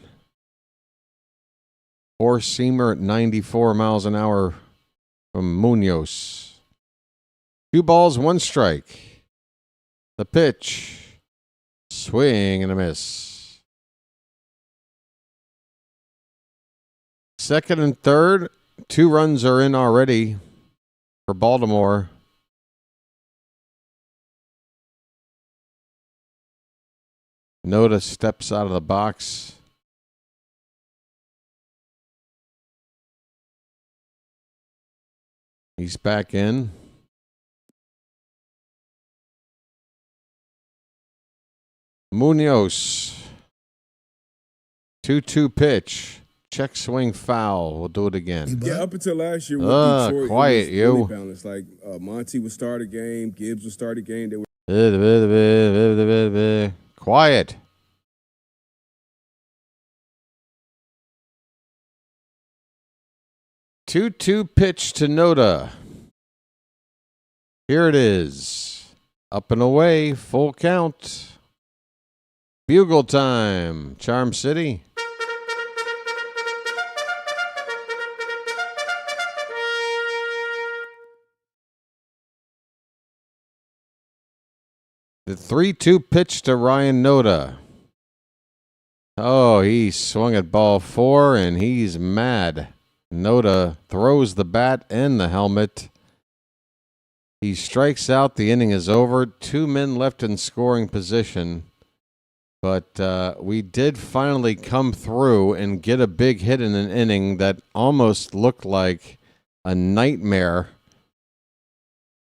4-seamer at 94 miles an hour from Munoz. 2 balls, 1 strike. The pitch. Swing and a miss. Second and third, 2 runs are in already for Baltimore. Noda steps out of the box. He's back in. Munoz. 2-2 pitch. Check swing foul. We'll do it again. Yeah, up until last year with Detroit, quiet, it was really balanced. Like Monty would start a game, Gibbs would start a game. Quiet. Two pitch to Noda. Here it is. Up and away, full count. Bugle time. Charm City. The 3-2 pitch to Ryan Noda. Oh, he swung at ball 4, and he's mad. Noda throws the bat and the helmet. He strikes out. The inning is over. 2 men left in scoring position. But we did finally come through and get a big hit in an inning that almost looked like a nightmare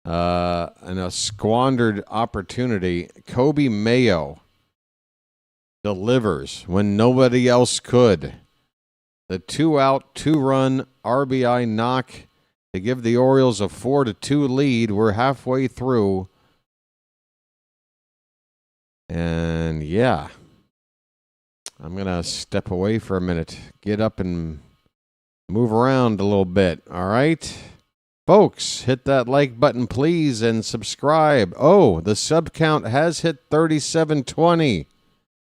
and a squandered opportunity. Kobe Mayo delivers when nobody else could. The 2-out, 2-run RBI knock to give the Orioles a 4-2 lead. We're halfway through. And yeah, I'm going to step away for a minute, get up and move around a little bit. All right, folks, hit that like button, please, and subscribe. Oh, the sub count has hit 3720.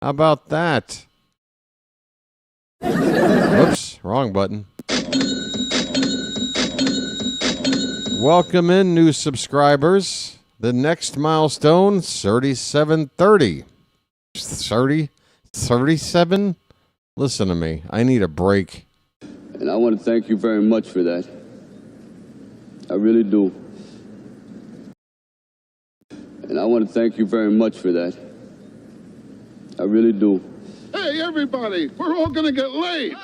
How about that? Whoops, wrong button. Welcome in, new subscribers. The next milestone, 3730. 37? Listen to me. I need a break. And I want to thank you very much for that. I really do. And I want to thank you very much for that. I really do. Hey, everybody, we're all going to get laid.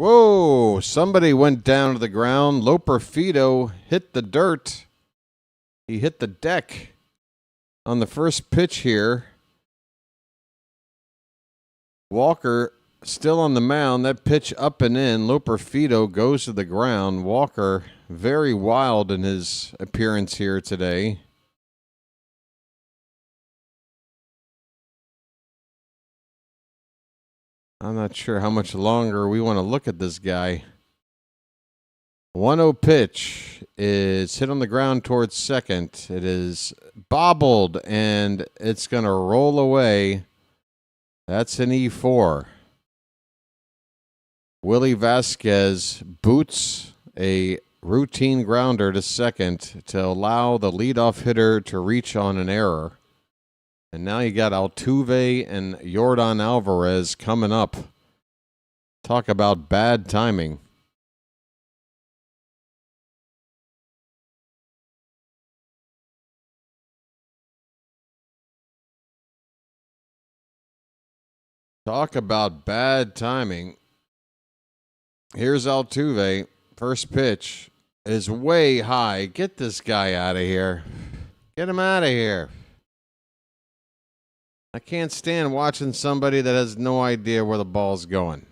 Whoa, somebody went down to the ground. Loper Fido hit the dirt. He hit the deck on the first pitch here. Walker still on the mound. That pitch up and in. Loper Fido goes to the ground. Walker very wild in his appearance here today. I'm not sure how much longer we want to look at this guy. 1-0 pitch is hit on the ground towards second. It is bobbled, and it's going to roll away. That's an E4. Willie Vasquez boots a routine grounder to second to allow the leadoff hitter to reach on an error. And now you got Altuve and Yordan Alvarez coming up. Talk about bad timing. Talk about bad timing. Here's Altuve. First pitch is way high. Get this guy out of here. Get him out of here. I can't stand watching somebody that has no idea where the ball's going.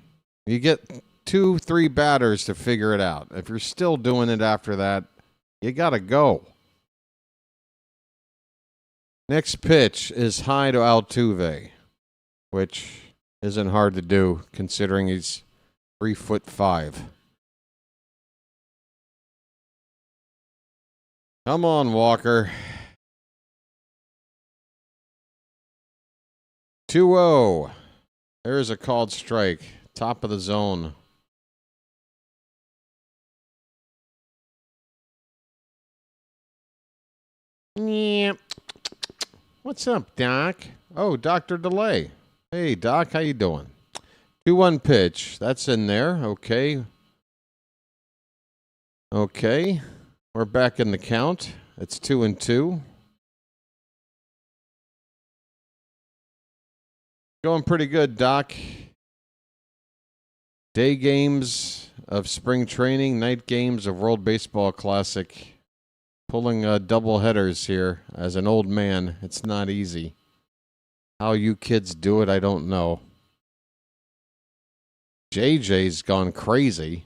You get 2-3 batters to figure it out. If you're still doing it after that, you got to go. Next pitch is high to Altuve, which isn't hard to do considering he's 3'5". Come on, Walker. 2-0. There's a called strike. Top of the zone. Yeah. What's up, Doc? Oh, Dr. Delay. Hey, Doc, how you doing? 2-1 pitch. That's in there. Okay. Okay. We're back in the count. It's 2-2. Going pretty good, Doc. Day games of spring training, night games of World Baseball Classic. Pulling double headers here as an old man. It's not easy. How you kids do it, I don't know. JJ's gone crazy.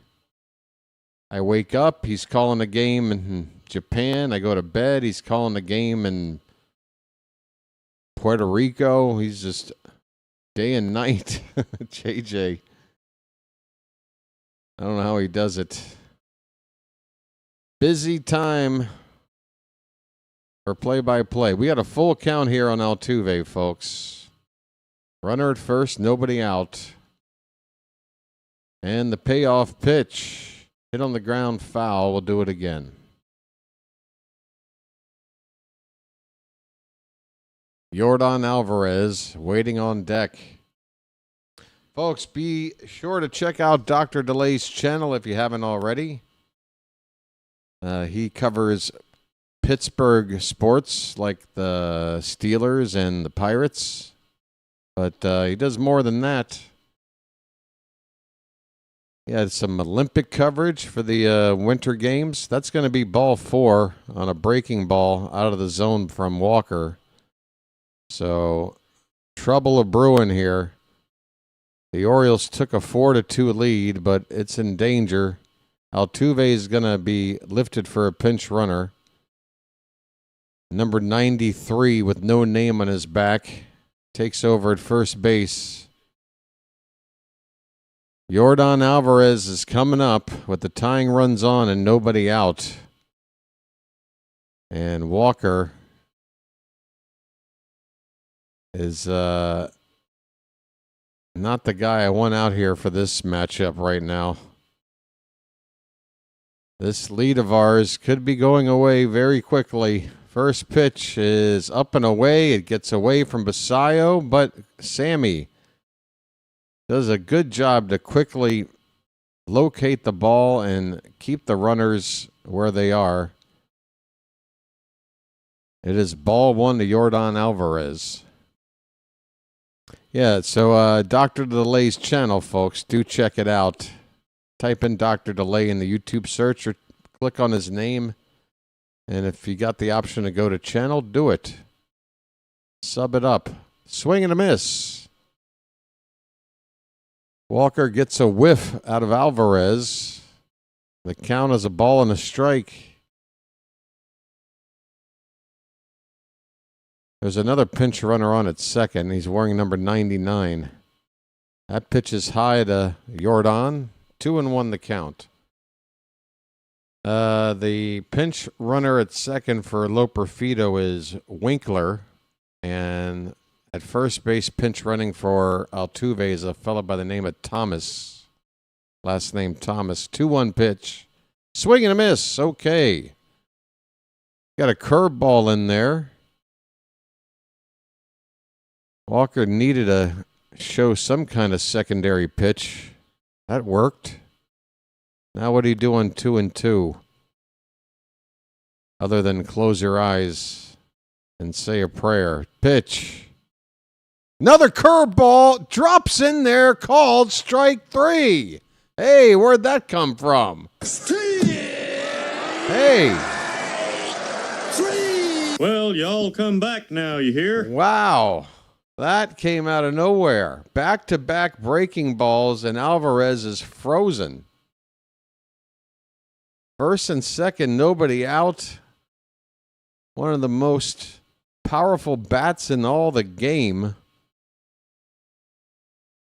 I wake up, he's calling a game in Japan. I go to bed, he's calling a game in Puerto Rico. He's just day and night. JJ. I don't know how he does it. Busy time for play-by-play. We got a full count here on Altuve, folks. Runner at first, nobody out. And the payoff pitch. Hit on the ground, foul. We'll do it again. Yordan Alvarez waiting on deck. Folks, be sure to check out Dr. DeLay's channel if you haven't already. He covers Pittsburgh sports like the Steelers and the Pirates. But he does more than that. He had some Olympic coverage for the Winter Games. That's going to be ball 4 on a breaking ball out of the zone from Walker. So, trouble a brewing here. The Orioles took a 4-2 lead, but it's in danger. Altuve is going to be lifted for a pinch runner. Number 93 with no name on his back takes over at first base. Yordan Alvarez is coming up with the tying runs on and nobody out. And Walker is not the guy I want out here for this matchup right now. This lead of ours could be going away very quickly. First pitch is up and away. It gets away from Basayo, but Sammy does a good job to quickly locate the ball and keep the runners where they are. It is ball 1 to Yordan Alvarez. Yeah, so Dr. DeLay's channel, folks, do check it out. Type in Dr. DeLay in the YouTube search or click on his name. And if you got the option to go to channel, do it. Sub it up. Swing and a miss. Walker gets a whiff out of Alvarez. The count is a ball and a strike. There's another pinch runner on at second. He's wearing number 99. That pitch is high to Yordan. 2-1 the count. The pinch runner at second for Loperfido is Winkler. And at first base, pinch running for Altuve is a fellow by the name of Thomas. Last name Thomas. 2-1 pitch. Swing and a miss. Okay. Got a curveball in there. Walker needed to show some kind of secondary pitch. That worked. Now what do you do on 2-2? Other than close your eyes and say a prayer. Pitch. Another curveball drops in there, called strike 3. Hey, where'd that come from? Hey. Well, y'all come back now, you hear? Wow. That came out of nowhere. Back-to-back breaking balls, and Alvarez is frozen. First and second, nobody out. One of the most powerful bats in all the game.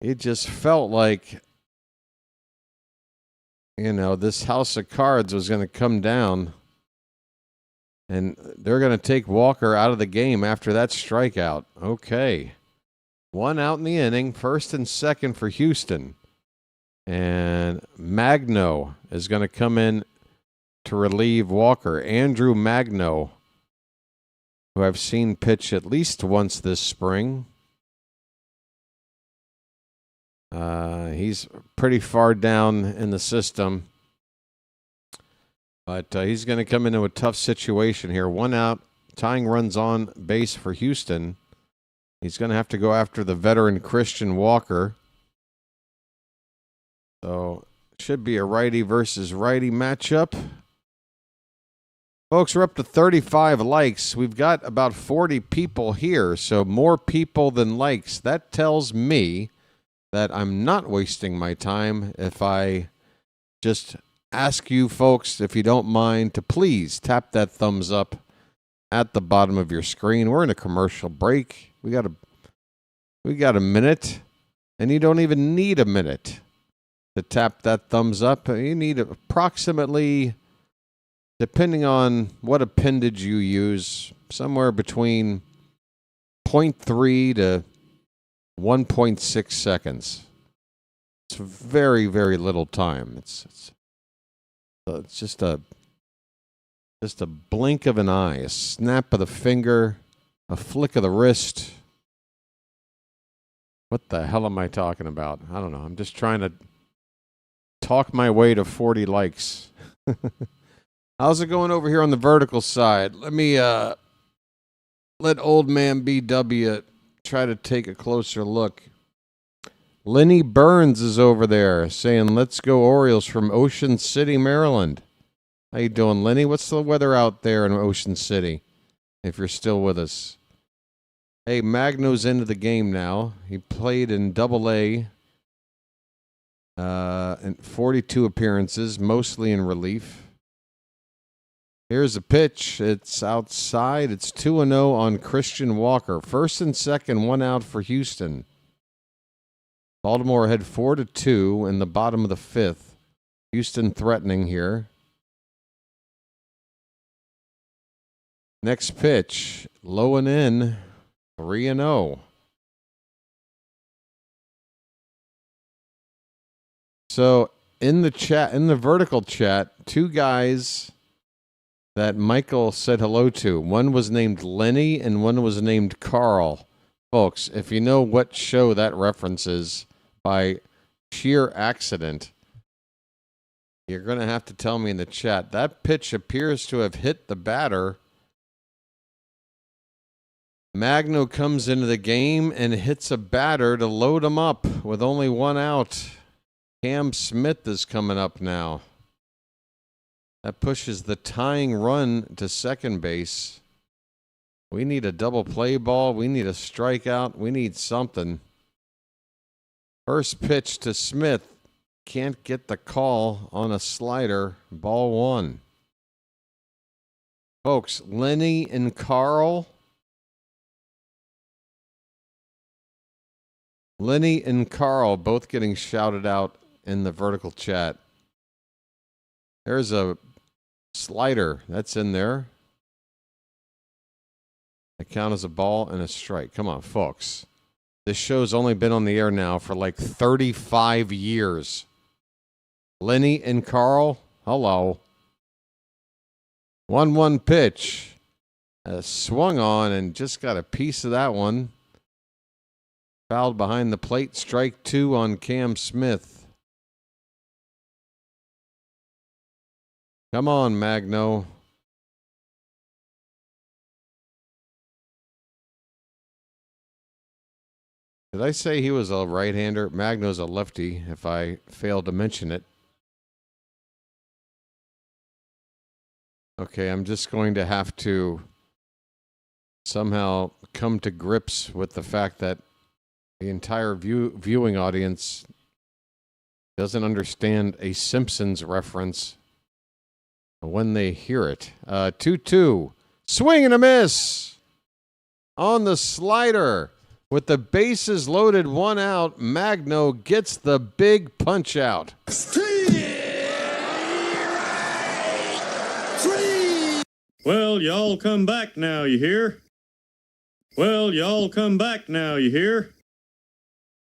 It just felt like, this house of cards was going to come down. And they're going to take Walker out of the game after that strikeout. Okay. 1 out in the inning. First and second for Houston. And Magno is going to come in to relieve Walker. Andrew Magno, who I've seen pitch at least once this spring. He's pretty far down in the system. But he's going to come into a tough situation here. 1 out, tying runs on base for Houston. He's going to have to go after the veteran Christian Walker. So, should be a righty versus righty matchup. Folks, we're up to 35 likes. We've got about 40 people here, so more people than likes. That tells me that I'm not wasting my time if I just ask you folks, if you don't mind, to please tap that thumbs up at the bottom of your screen. We're in a commercial break. We got a minute, and you don't even need a minute to tap that thumbs up. You need approximately, depending on what appendage you use, somewhere between 0.3 to 1.6 seconds. It's very, very little time. It's just a blink of an eye, a snap of the finger, a flick of the wrist. What the hell am I talking about? I don't know. I'm just trying to talk my way to 40 likes. How's it going over here on the vertical side? Let me let old man BW try to take a closer look. Lenny Burns is over there saying, let's go Orioles from Ocean City, Maryland. How you doing, Lenny? What's the weather out there in Ocean City, if you're still with us? Hey, Magno's into the game now. He played in Double-A in 42 appearances, mostly in relief. Here's a pitch. It's outside. It's 2-0 on Christian Walker. First and second, one out for Houston. Baltimore had 4-2 in the bottom of the fifth. Houston threatening here. Next pitch, low and in, 3-0. So in the chat, in the vertical chat, two guys that Michael said hello to. One was named Lenny and one was named Carl. Folks, if you know what show that references by sheer accident, you're going to have to tell me in the chat. That pitch appears to have hit the batter. Magno comes into the game and hits a batter to load him up with only one out. Cam Smith is coming up now. That pushes the tying run to second base. We need a double play ball. We need a strikeout. We need something. First pitch to Smith. Can't get the call on a slider. Ball one. Folks, Lenny and Carl. Lenny and Carl both getting shouted out in the vertical chat. There's a slider. That's in there. I count as a ball and a strike. Come on, folks. This show's only been on the air now for like 35 years. Lenny and Carl, hello. 1-1 pitch. Swung on and just got a piece of that one. Fouled behind the plate. Strike two on Cam Smith. Come on, Magno. Did I say he was a right-hander? Magno's a lefty, if I failed to mention it. Okay, I'm just going to have to somehow come to grips with the fact that the entire viewing audience doesn't understand a Simpsons reference when they hear it. 2-2. Swing and a miss on the slider. With the bases loaded, one out, Magno gets the big punch out. Well, y'all come back now, you hear? Well, y'all come back now, you hear?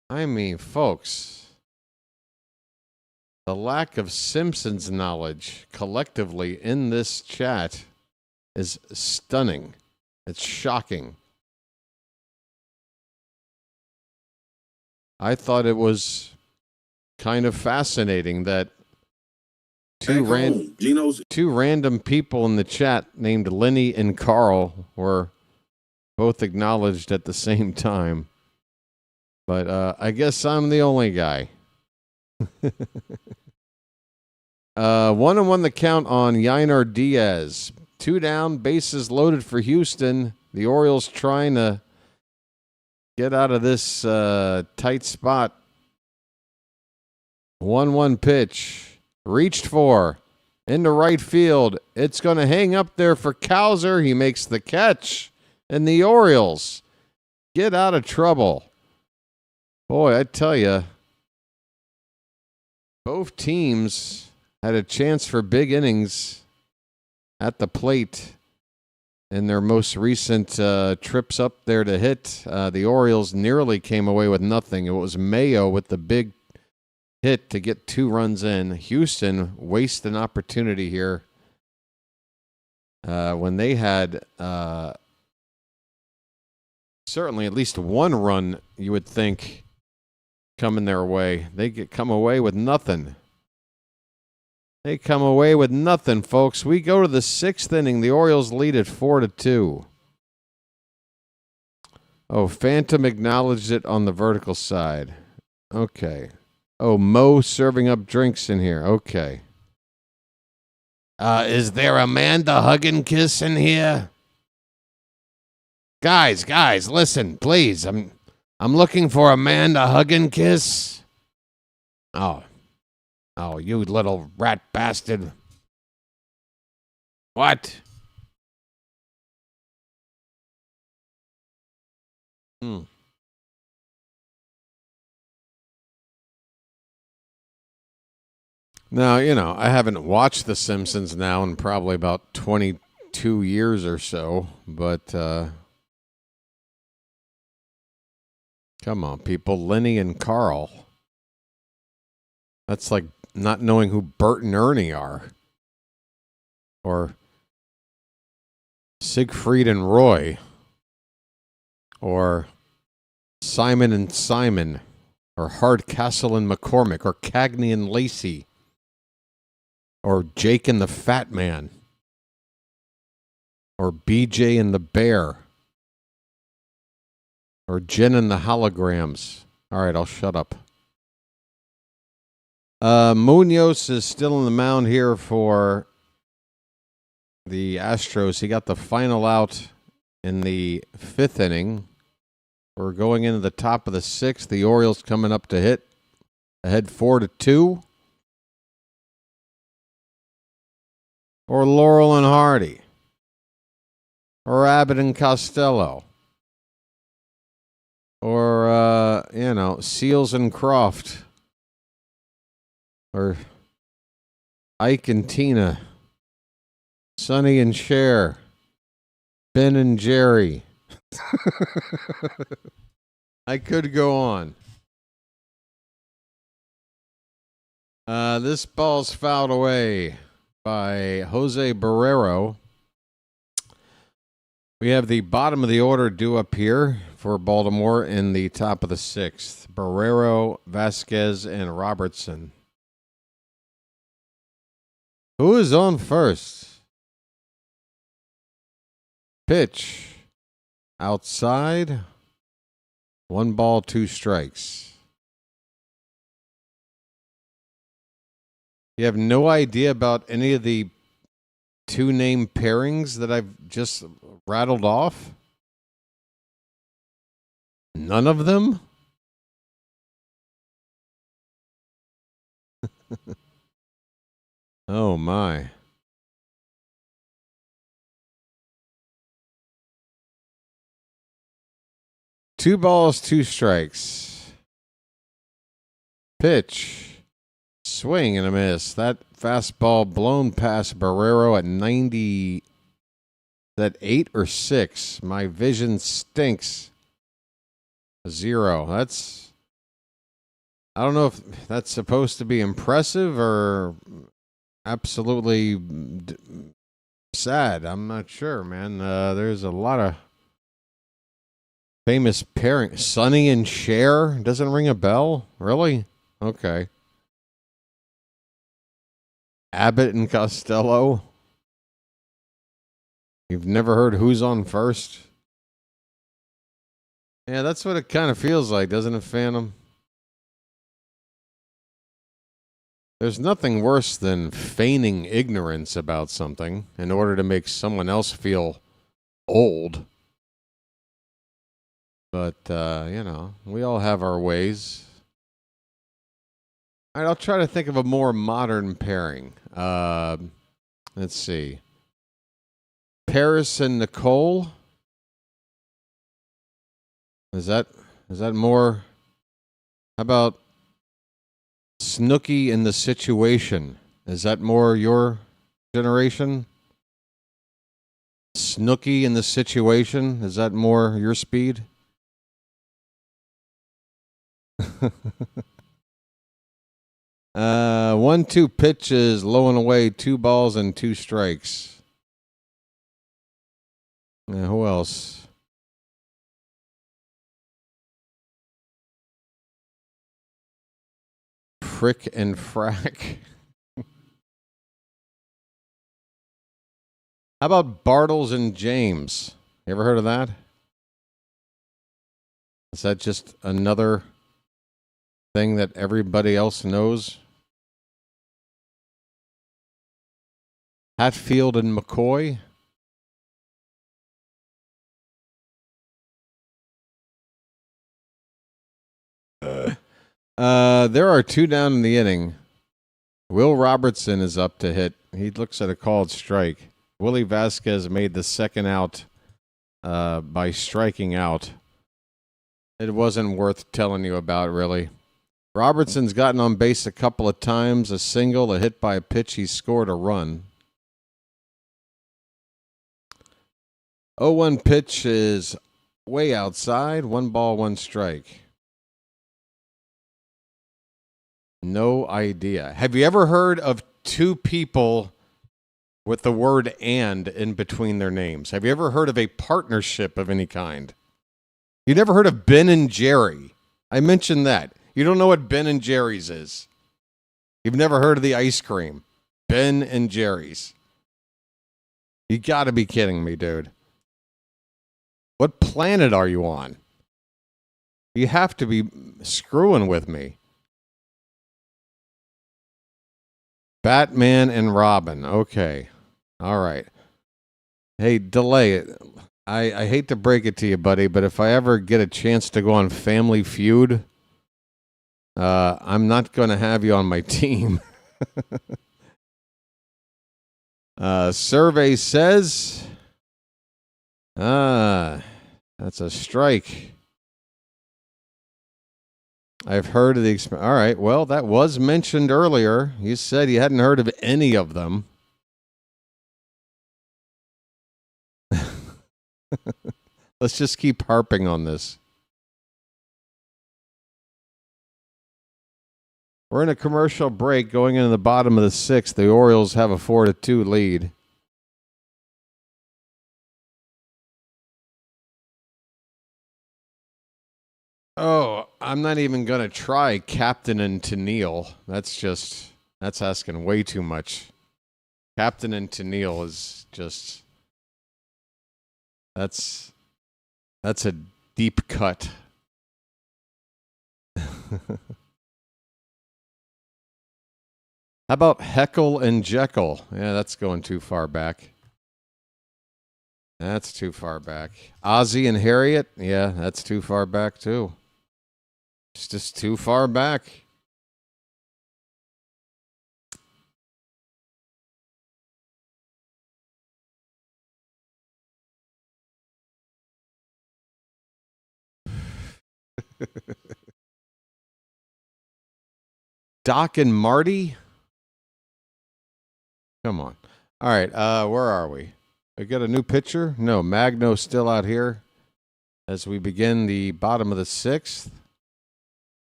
I mean, folks, the lack of Simpsons knowledge collectively in this chat is stunning. It's shocking. I thought it was kind of fascinating that two random people in the chat named Lenny and Carl were both acknowledged at the same time. But I guess I'm the only guy. 1-1 the count on Yainer Diaz. 2 down, bases loaded for Houston. The Orioles trying to get out of this tight spot. 1-1 pitch. Reached for. Into right field. It's going to hang up there for Cowser. He makes the catch. And the Orioles Get out of trouble. Boy, I tell you, both teams had a chance for big innings at the plate in their most recent trips up there to hit. The Orioles nearly came away with nothing. It was Mayo with the big hit to get 2 runs in. Houston wasted an opportunity here when they had certainly at least 1 run, you would think, coming their way. They come away with nothing. They come away with nothing, folks. We go to the 6th inning. The Orioles lead at 4-2. Oh, Phantom acknowledged it on the vertical side. Okay. Oh, Mo serving up drinks in here. Okay. Is there Amanda Hug and Kiss in here? Guys, listen, please. I'm looking for Amanda Hug and Kiss. Oh, you little rat bastard. What? Now, I haven't watched The Simpsons now in probably about 22 years or so, but come on, people. Lenny and Carl. That's like not knowing who Bert and Ernie are. Or Siegfried and Roy. Or Simon and Simon. Or Hardcastle and McCormick. Or Cagney and Lacey. Or Jake and the Fat Man. Or BJ and the Bear. Or Jen and the Holograms. All right, I'll shut up. Munoz is still on the mound here for the Astros. He got the final out in the 5th inning. We're going into the top of the 6th. The Orioles coming up to hit. Ahead 4-2. Or Laurel and Hardy. Or Abbott and Costello. Or, Seals and Croft. Or Ike and Tina. Sonny and Cher. Ben and Jerry. I could go on. This ball's fouled away by Jose Barrero. We have the bottom of the order due up here for Baltimore in the top of the 6th. Barrero, Vasquez, and Robertson. Who is on first? Pitch. Outside. 1 ball, 2 strikes. You have no idea about any of the 2 name pairings that I've just rattled off? None of them? Oh, my. Two balls, 2 strikes. Pitch. Swing and a miss. That fastball blown past Barrero at 90. Is that 8 or 6? My vision stinks. 0. That's... I don't know if that's supposed to be impressive or absolutely sad. I'm not sure, man. There's a lot of famous pairing. Sonny and Cher doesn't ring a bell? Really? Okay. Abbott and Costello. You've never heard Who's on First? Yeah, that's what it kind of feels like, doesn't it, Phantom? There's nothing worse than feigning ignorance about something in order to make someone else feel old. But, we all have our ways. All right, I'll try to think of a more modern pairing. Let's see. Paris and Nicole. Is that more? How about Snooky in the Situation? Is that more your generation? Snooky in the Situation? Is that more your speed? 1-2 pitches, low and away, 2 balls and 2 strikes. Who else? Frick and Frack. How about Bartles and James? You ever heard of that? Is that just another thing that everybody else knows? Hatfield and McCoy? There are 2 down in the inning. Will Robertson is up to hit. He looks at a called strike. Willie Vasquez made the second out by striking out. It wasn't worth telling you about, really. Robertson's gotten on base a couple of times, a single, a hit by a pitch. He scored a run. 0-1 pitch is way outside. 1 ball, 1 strike. No idea. Have you ever heard of 2 people with the word "and" in between their names? Have you ever heard of a partnership of any kind? You never heard of Ben and Jerry? I mentioned that. You don't know what Ben and Jerry's is. You've never heard of the ice cream. Ben and Jerry's. You got to be kidding me, dude. What planet are you on? You have to be screwing with me. Batman and Robin. Okay. All right. Hey, Delay. I hate to break it to you, buddy, but if I ever get a chance to go on Family Feud, I'm not going to have you on my team. Survey says, that's a strike. I've heard of the all right, well, that was mentioned earlier. You said you hadn't heard of any of them. Let's just keep harping on this. We're in a commercial break going into the bottom of the 6th. The Orioles have a 4-2 lead. Oh, I'm not even going to try Captain and Tennille. That's asking way too much. Captain and Tennille is just, that's a deep cut. How about Heckle and Jekyll? Yeah, that's going too far back. That's too far back. Ozzie and Harriet? Yeah, that's too far back too. It's just too far back. Doc and Marty? Come on. All right, where are we? We got a new pitcher? No, Magno's still out here as we begin the bottom of the 6th.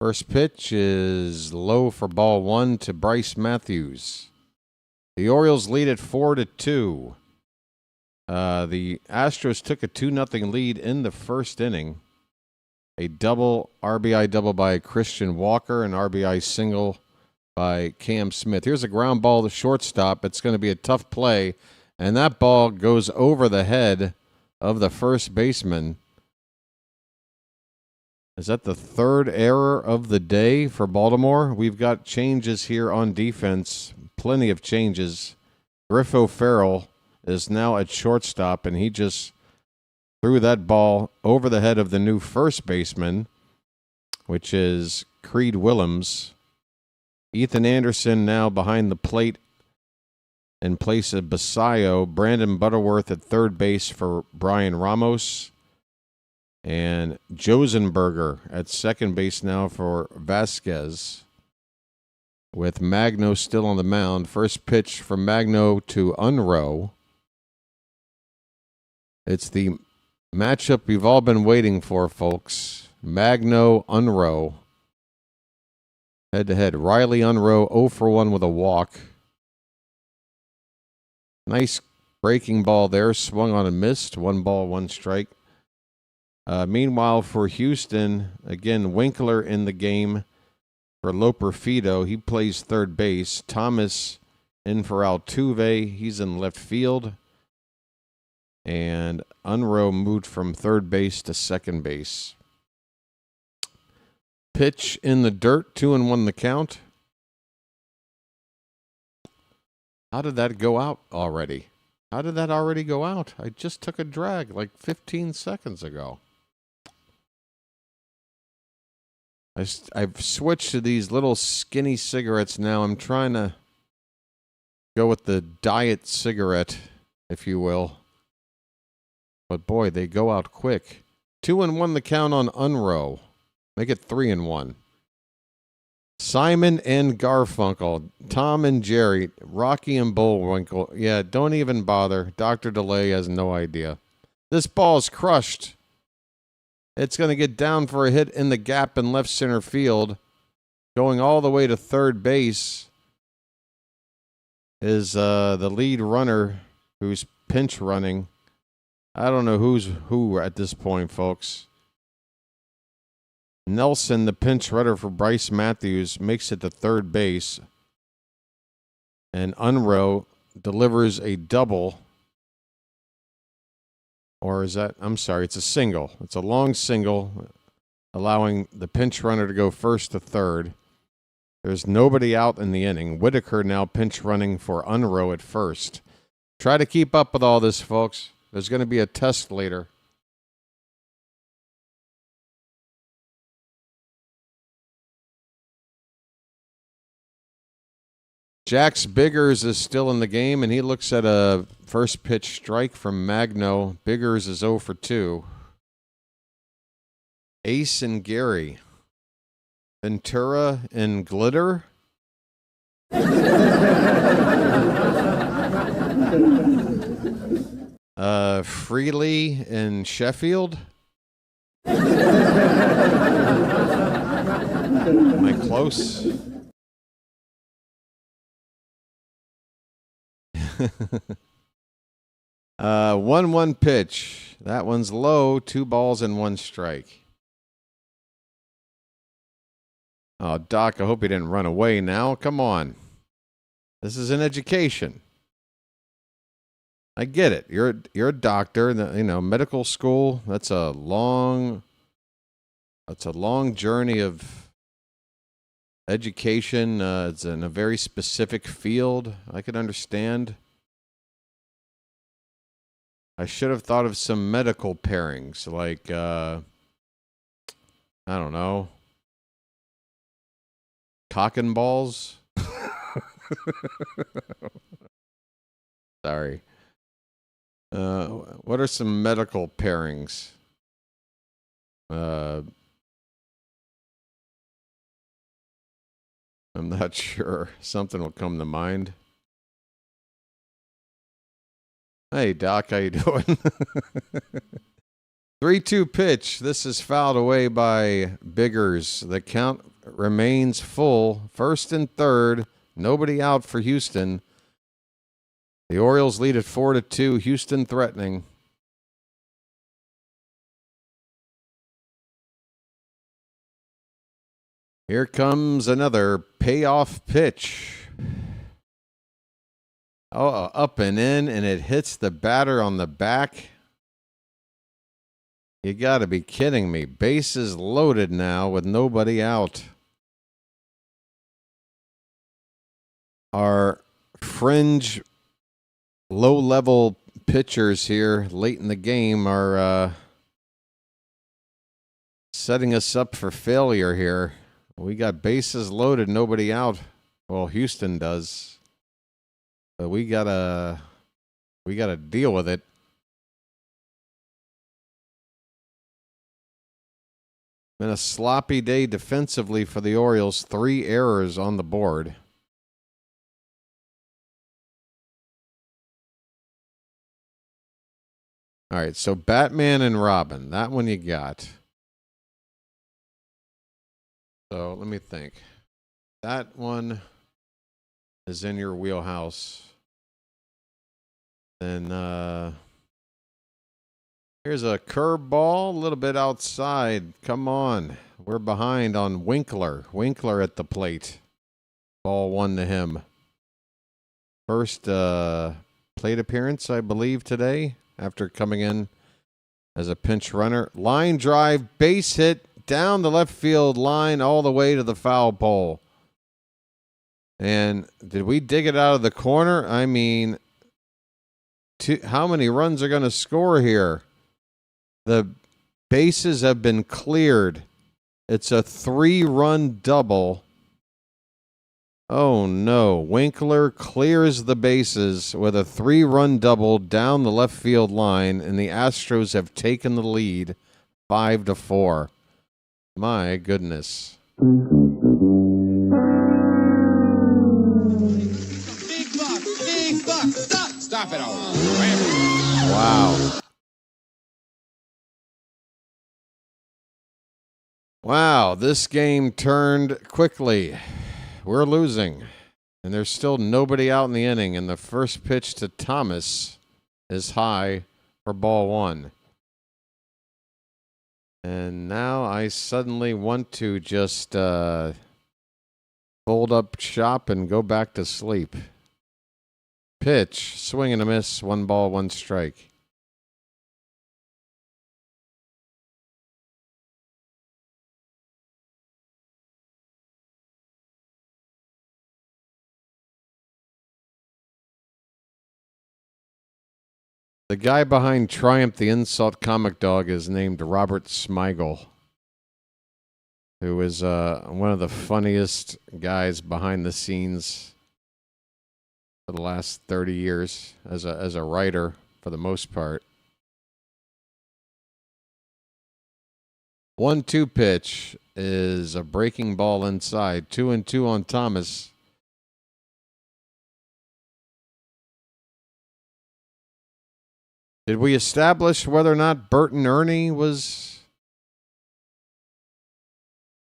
First pitch is low for ball 1 to Bryce Matthews. The Orioles lead at 4-2. The Astros took a 2-0 lead in the first inning. A RBI double by Christian Walker, an RBI single by Cam Smith. Here's a ground ball to shortstop. It's going to be a tough play, and that ball goes over the head of the first baseman. Is that the 3rd error of the day for Baltimore? We've got changes here on defense, plenty of changes. Griffo Farrell is now at shortstop, and he just threw that ball over the head of the new first baseman, which is Creed Willems. Ethan Anderson now behind the plate in place of Basayo. Brandon Butterworth at third base for Brian Ramos. And Josenberger at second base now for Vasquez, with Magno still on the mound. First pitch from Magno to Unroe. It's the matchup you've all been waiting for, folks. Magno, Unroe. Head-to-head. Riley Unroe 0 for 1 with a walk. Nice breaking ball there. Swung on and missed. 1 ball, 1 strike. Meanwhile, for Houston, again, Winkler in the game for Loperfido. He plays third base. Thomas in for Altuve. He's in left field. And Unroe moved from third base to second base. Pitch in the dirt, 2-1 the count. How did that go out already? How did that already go out? I just took a drag like 15 seconds ago. I've switched to these little skinny cigarettes now. I'm trying to go with the diet cigarette, if you will. But boy, they go out quick. 2-1 the count on Unroe. Make it 3-1. Simon and Garfunkel. Tom and Jerry. Rocky and Bullwinkle. Yeah, don't even bother. Dr. DeLay has no idea. This ball is crushed. It's going to get down for a hit in the gap in left center field. Going all the way to third base is the lead runner who's pinch running. I don't know who's who at this point, folks. Nelson, the pinch runner for Bryce Matthews, makes it to third base. And Unroe delivers a double. Or is that, I'm sorry, it's a single. It's a long single, allowing the pinch runner to go first to third. There's nobody out in the inning. Whitaker now pinch running for Unroe at first. Try to keep up with all this, folks. There's going to be a test later. Jax Biggers is still in the game, and he looks at a first pitch strike from Magno. Biggers is 0 for 2. Ace and Gary. Ventura and Glitter. Freely and Sheffield. Am I close? 1-1 pitch. That one's low. 2 balls and 1 strike. Oh, Doc, I hope he didn't run away now. Come on. This is an education. I get it. You're a doctor. You know, medical school. That's a long journey of education. It's in a very specific field. I could understand. I should have thought of some medical pairings, like I don't know, cock and balls. Sorry. What are some medical pairings? I'm not sure. Something will come to mind. Hey, Doc, how you doing? 3-2 pitch. This is fouled away by Biggers. The count remains full. First and third. Nobody out for Houston. The Orioles lead at 4-2. Houston threatening. Here comes another payoff pitch. Oh, up and in, and it hits the batter on the back. You got to be kidding me. Bases loaded now with nobody out. Our fringe low-level pitchers here late in the game are setting us up for failure here. We got bases loaded, nobody out. Well, Houston does. But we gotta deal with it. Been a sloppy day defensively for the Orioles. 3 errors on the board. All right, so Batman and Robin. That one you got. So let me think. That one is in your wheelhouse. Then here's a curveball, a little bit outside. Come on. We're behind on Winkler. Winkler at the plate. Ball 1 to him. First plate appearance, I believe, today after coming in as a pinch runner. Line drive, base hit down the left field line all the way to the foul pole. And did we dig it out of the corner? I mean, how many runs are going to score here? The bases have been cleared. It's a 3-run double. Oh, no. Winkler clears the bases with a 3-run double down the left field line, and the Astros have taken the lead 5-4. My goodness. Big buck. Stop it all. Wow. Wow, this game turned quickly. We're losing, and there's still nobody out in the inning, and the first pitch to Thomas is high for ball 1. And now I suddenly want to just fold up shop and go back to sleep. Pitch, swing and a miss, 1 ball, 1 strike. The guy behind Triumph the Insult Comic Dog is named Robert Smigel, who is one of the funniest guys behind the scenes for the last 30 years as a writer for the most part. 1-2 pitch is a breaking ball inside. 2-2 on Thomas. Did we establish whether or not Burton Ernie was...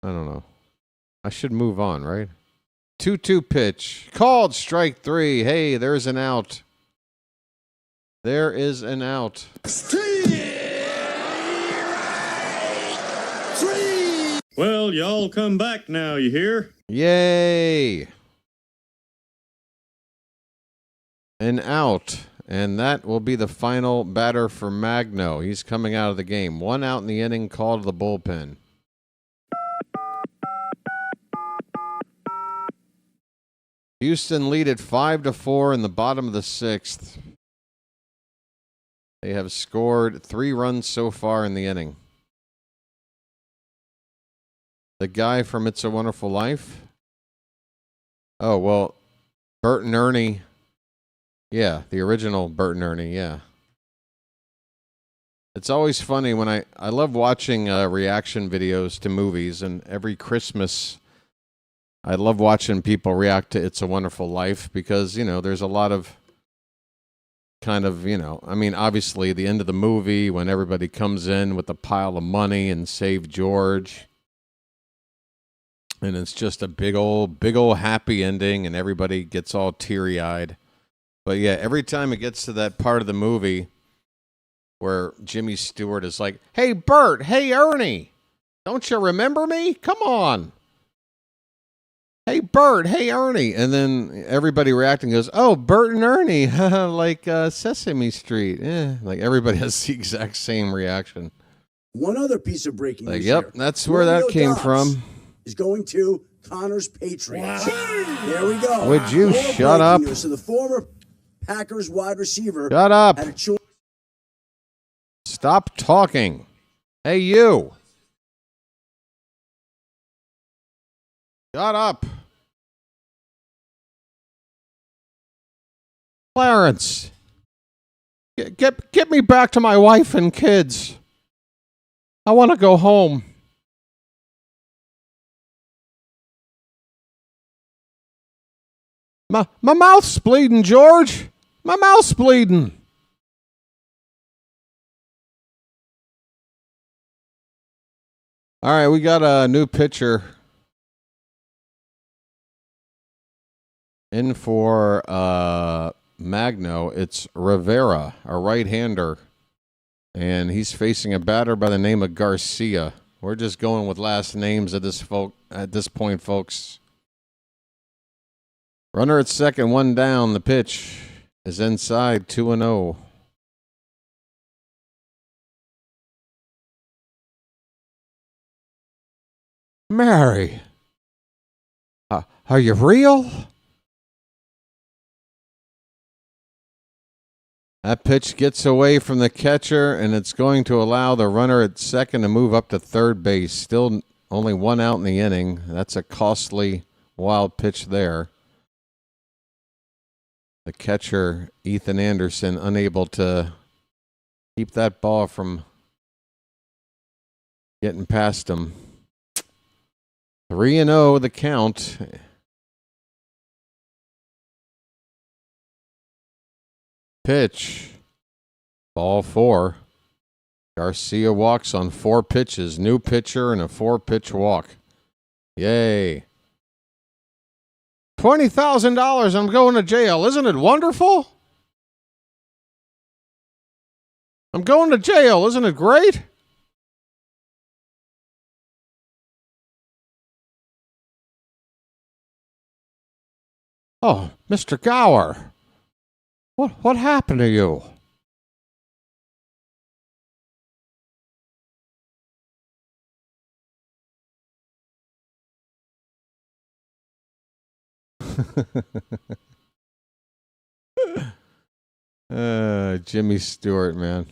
I don't know. I should move on, right? 2-2 pitch. Called strike 3. Hey, there's an out. There is an out. Well, y'all come back now, you hear? Yay! An out. And that will be the final batter for Magno. He's coming out of the game. 1 out in the inning, called to the bullpen. Houston lead at 5-4 in the bottom of the 6th. They have scored 3 runs so far in the inning. The guy from It's a Wonderful Life? Oh, well, Bert and Ernie. Yeah, the original Bert and Ernie, yeah. It's always funny when I love watching reaction videos to movies, and every Christmas I love watching people react to It's a Wonderful Life because, you know, there's a lot of kind of, you know, I mean, obviously the end of the movie when everybody comes in with a pile of money and save George. And it's just a big old happy ending and everybody gets all teary-eyed. But yeah, every time it gets to that part of the movie where Jimmy Stewart is like, "Hey, Bert, hey, Ernie, don't you remember me? Come on. Hey, Bert, hey, Ernie." And then everybody reacting goes, "Oh, Bert and Ernie, like Sesame Street." Like everybody has the exact same reaction. One other piece of breaking news. Yep, that's where that came from. Is going to Connor's Patriots. Wow. There we go. Would you shut up? So the former Packers wide receiver. Shut up. Had a choice. Stop talking. Hey, you. Shut up. Clarence. Get me back to my wife and kids. I want to go home. My mouth's bleeding, George. My mouth's bleeding. All right, we got a new pitcher in for Magno. It's Rivera, a right-hander, and he's facing a batter by the name of Garcia. We're just going with last names at this point, folks. Runner at second, one down. The pitch is inside, 2-0. Mary, are you real? That pitch gets away from the catcher, and it's going to allow the runner at second to move up to third base. Still only one out in the inning. That's a costly, wild pitch there. The catcher, Ethan Anderson, unable to keep that ball from getting past him. 3-0 the count. Pitch. Ball 4. Garcia walks on 4 pitches. New pitcher and a 4-pitch walk. Yay. $20,000. I'm going to jail. Isn't it wonderful? I'm going to jail. Isn't it great? Oh, Mr. Gower. What happened to you? Jimmy Stewart, man.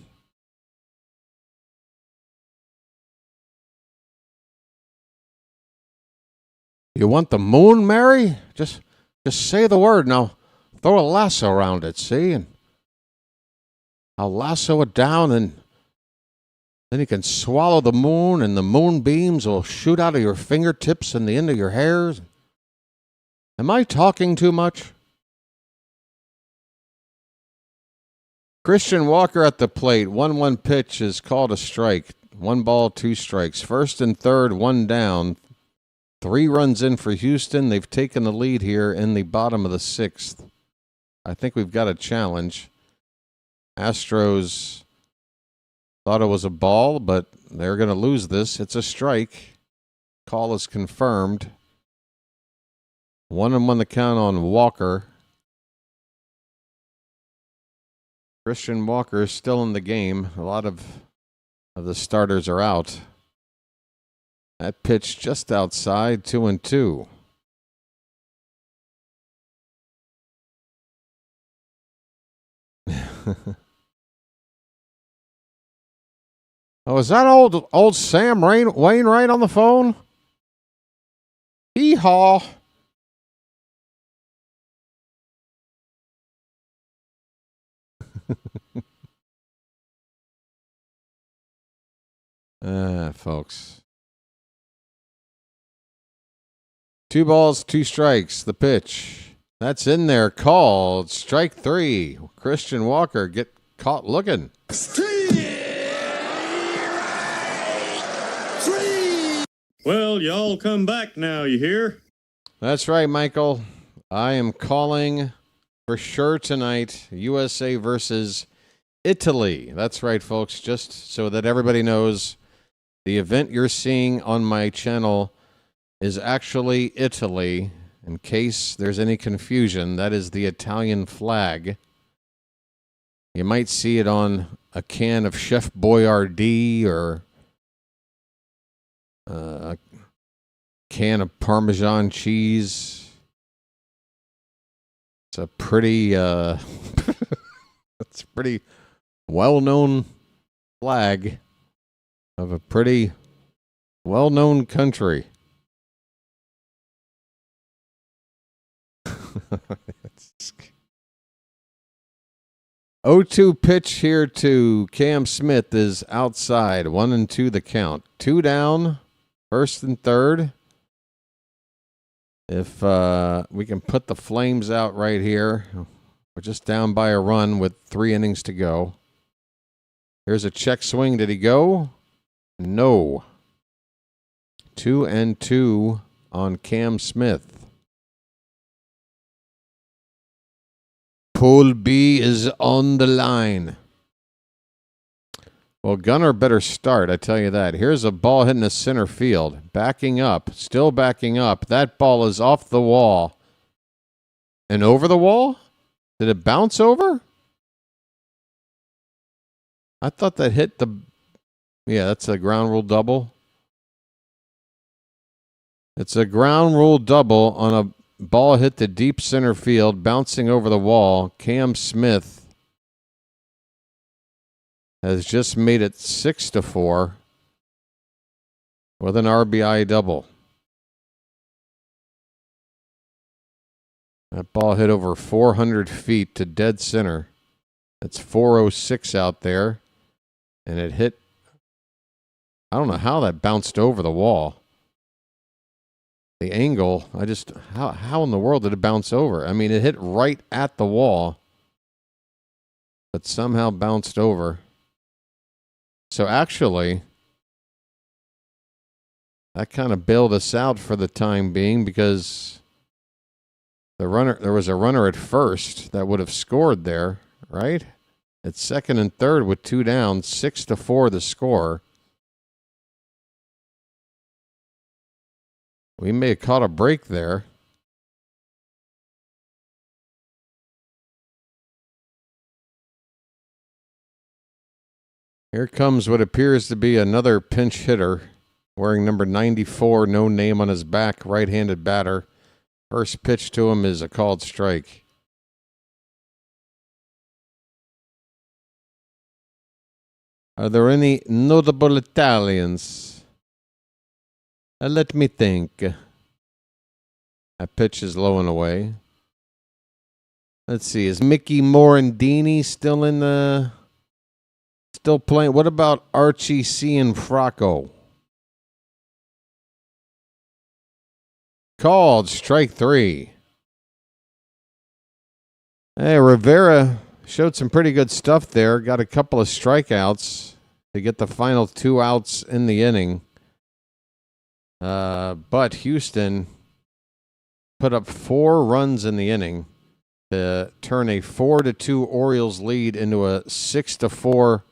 You want the moon, Mary? Just say the word now. Throw a lasso around it, see? And I'll lasso it down, and then you can swallow the moon, and the moonbeams will shoot out of your fingertips and the end of your hairs. Am I talking too much? Christian Walker at the plate. 1-1 pitch is called a strike. 1 ball, 2 strikes. First and third, 1 down. 3 runs in for Houston. They've taken the lead here in the bottom of the 6th. I think we've got a challenge. Astros thought it was a ball, but they're going to lose this. It's a strike. Call is confirmed. 1-1 the count on Walker. Christian Walker is still in the game. A lot of the starters are out. That pitch just outside, 2-2. Oh, is that old Sam Wainwright on the phone? Hee-haw. Folks. 2 balls, 2 strikes. The pitch. That's in there. Called. Strike 3. Christian Walker get caught looking. Well, y'all come back now, you hear? That's right, Michael. I am calling for sure tonight. USA versus Italy. That's right, folks. Just so that everybody knows, the event you're seeing on my channel is actually Italy. In case there's any confusion, that is the Italian flag. You might see it on a can of Chef Boyardee or a can of Parmesan cheese. It's a pretty it's a pretty well-known flag of a pretty well-known country. 0-2 pitch here to Cam Smith is outside. 1-2 the count. 2 down, first and third. If we can put the Flames out right here. We're just down by a run with 3 innings to go. Here's a check swing. Did he go? No. 2-2 on Cam Smith. Pool B is on the line. Well, Gunnar better start, I tell you that. Here's a ball hitting the center field. Backing up. Still backing up. That ball is off the wall. And over the wall? Did it bounce over? I thought that hit the... Yeah, that's a ground rule double. It's a ground rule double on a ball hit the deep center field, bouncing over the wall. Cam Smith has just made it 6-4 with an RBI double. That ball hit over 400 feet to dead center. It's 406 out there. And it hit... I don't know how that bounced over the wall. The angle, how in the world did it bounce over? I mean, it hit right at the wall, but somehow bounced over. So actually, that kind of bailed us out for the time being because there was a runner at first that would have scored there, right? At second and third with 2 down, 6-4 the score. We may have caught a break there. Here comes what appears to be another pinch hitter wearing number 94, no name on his back, right-handed batter. First pitch to him is a called strike. Are there any notable Italians? Let me think. That pitch is low and away. Let's see. Is Mickey Morandini still playing? What about Archie Cianfrocco? Called strike 3. Hey, Rivera showed some pretty good stuff there. Got a couple of strikeouts to get the final 2 outs in the inning. But Houston put up 4 runs in the inning to turn a 4-2 Orioles lead into a 6-4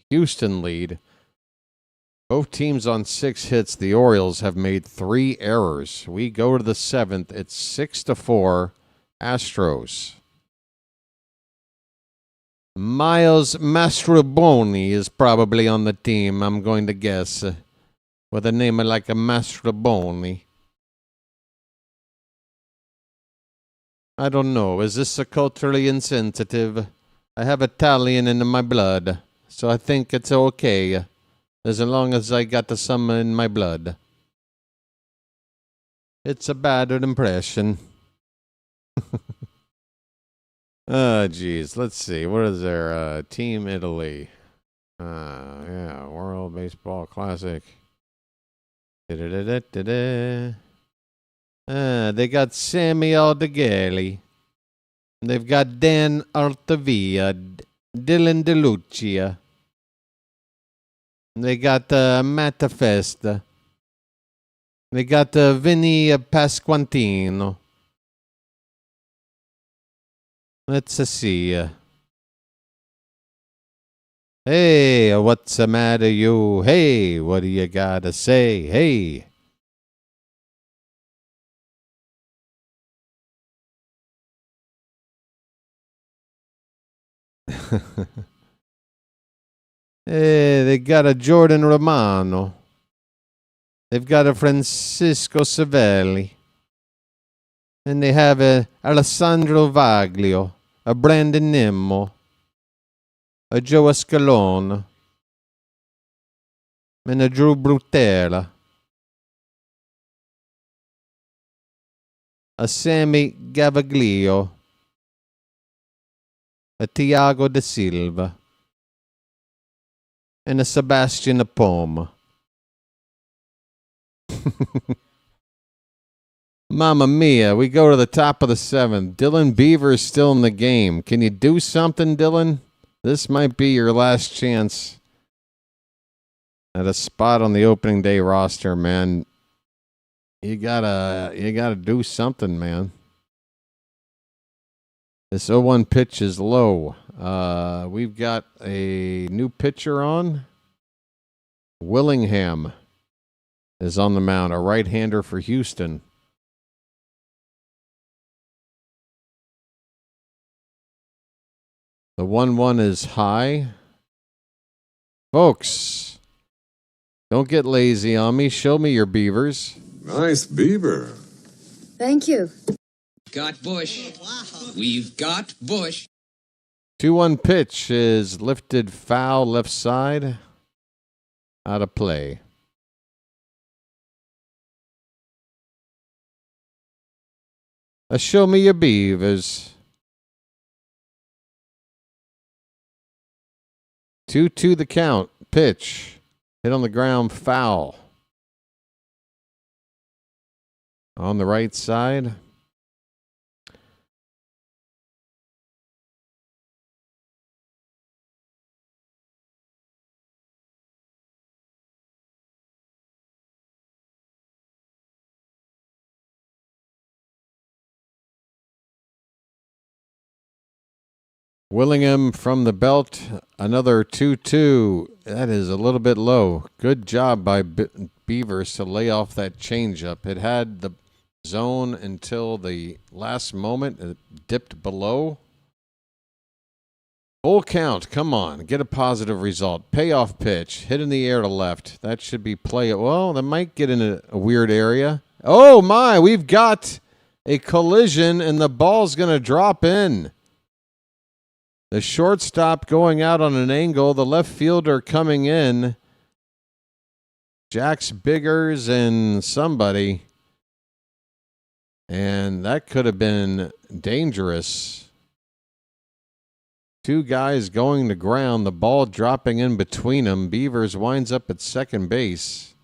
Houston lead. Both teams on 6 hits. The Orioles have made 3 errors. We go to the 7th. It's 6-4 Astros. Miles Mastrobuoni is probably on the team, I'm going to guess. With a name like a Mastrobuoni. I don't know. Is this a culturally insensitive? I have Italian in my blood, so I think it's okay. As long as I got some in my blood. It's a bad impression. Oh, geez. Let's see. What is there? Team Italy. Yeah, World Baseball Classic. They got Sammy Aldegheri. They've got Dan Altavia, Dylan DeLucia. They got Matt Festa. They got Vinny Pasquantino. Let's see. Hey, what's the matter, you? Hey, what do you gotta say? Hey. Hey, they got a Jordan Romano. They've got a Francisco Savelli. And they have a Alessandro Vaglio, a Brandon Nimmo, a Joe Escalone, and a Drew Brutera, a Sammy Gavaglio, a Tiago De Silva, and a Sebastian Apoma. Mamma mia, we go to the top of the 7th. Dylan Beaver is still in the game. Can you do something, Dylan? This might be your last chance at a spot on the opening day roster, man. You gotta do something, man. This 0-1 pitch is low. We've got a new pitcher on. Willingham is on the mound, a right-hander for Houston. The 1-1 is high. Folks, don't get lazy on me. Show me your beavers. Nice beaver. Thank you. Got Bush. We've got Bush. 2-1 pitch is lifted foul left side. Out of play. Show me your beavers. 2-2 the count. Pitch. Hit on the ground. Foul. On the right side. Willingham from the belt, another 2-2. That is a little bit low. Good job by Beavers to lay off that changeup. It had the zone until the last moment. It dipped below. Full count. Come on. Get a positive result. Payoff pitch. Hit in the air to left. That should be play. Well, that might get in a weird area. Oh, my. We've got a collision, and the ball's going to drop in. The shortstop going out on an angle. The left fielder coming in. Jax Biggers and somebody. And that could have been dangerous. Two guys going to ground. The ball dropping in between them. Beavers winds up at second base.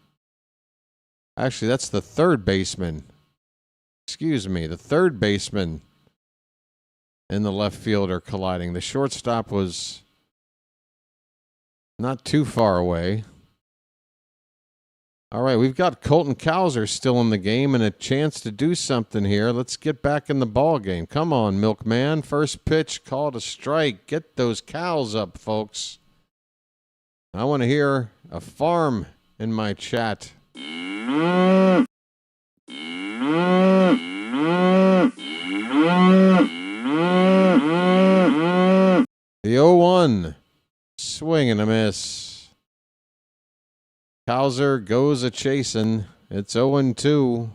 Actually, that's the third baseman. Excuse me, the third baseman and the left fielder colliding. The shortstop was not too far away. All right, we've got Colton Cowser still in the game and a chance to do something here. Let's get back in the ball game. Come on, Milkman. First pitch, called a strike. Get those cows up, folks. I want to hear a farm in my chat. The 0-1. Swing and a miss. Cowser goes a chasing. It's 0-2.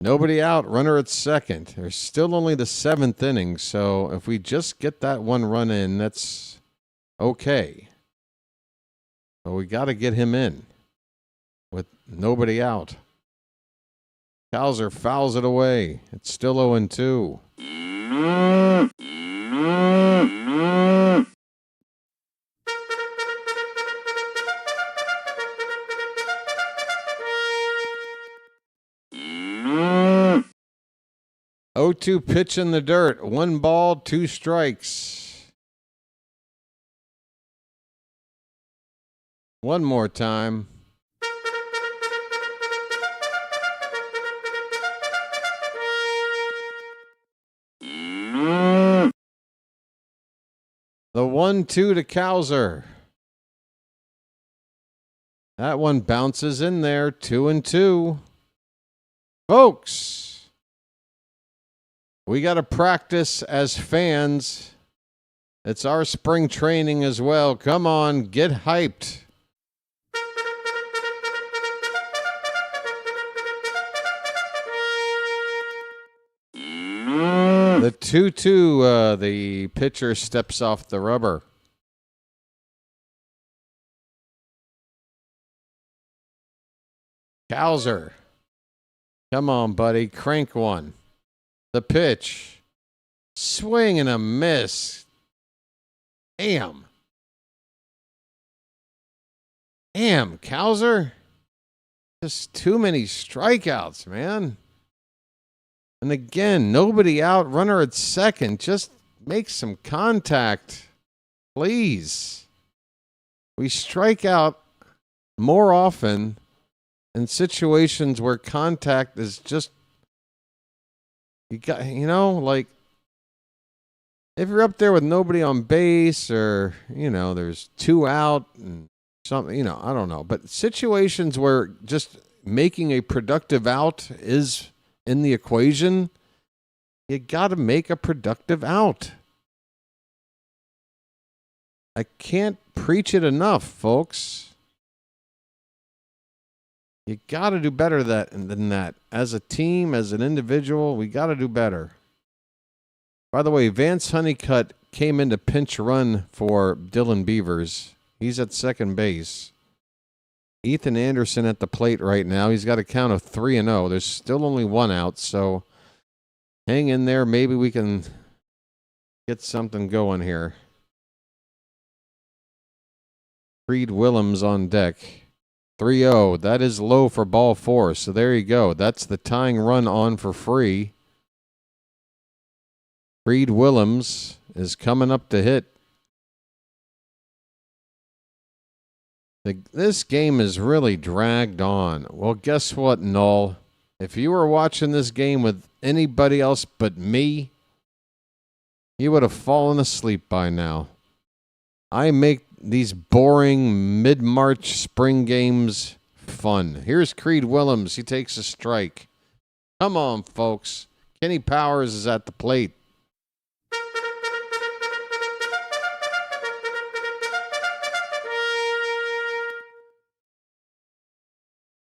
Nobody out. Runner at second. There's still only the 7th inning, so if we just get that one run in, that's okay. But we got to get him in with nobody out. Cowser fouls it away. It's still 0-2. O2 pitch in the dirt. 1 ball, 2 strikes. One more time. The 1-2 to Cowser. That one bounces in there. 2-2. Folks, we got to practice as fans. It's our spring training as well. Come on, get hyped. The 2-2, the pitcher steps off the rubber. Cowser. Come on, buddy. Crank one. The pitch. Swing and a miss. Damn. Cowser. Just too many strikeouts, man. And again, nobody out, runner at second. Just make some contact, please. We strike out more often in situations where contact is just, like if you're up there with nobody on base or, there's two out and something, I don't know. But situations where just making a productive out is in the equation, you got to make a productive out. I can't preach it enough, folks. You got to do better than that. As a team, as an individual, we got to do better. By the way, Vance Honeycutt came in to pinch run for Dylan Beavers. He's at second base. Ethan Anderson at the plate right now. He's got a count of 3-0. There's still only one out, so hang in there. Maybe we can get something going here. Creed Willems on deck. 3-0. That is low for ball four, so there you go. That's the tying run on for free. Creed Willems is coming up to hit. This game is really dragged on. Well, guess what, Null? If you were watching this game with anybody else but me, you would have fallen asleep by now. I make these boring mid-March spring games fun. Here's Creed Willems. He takes a strike. Come on, folks. Kenny Powers is at the plate.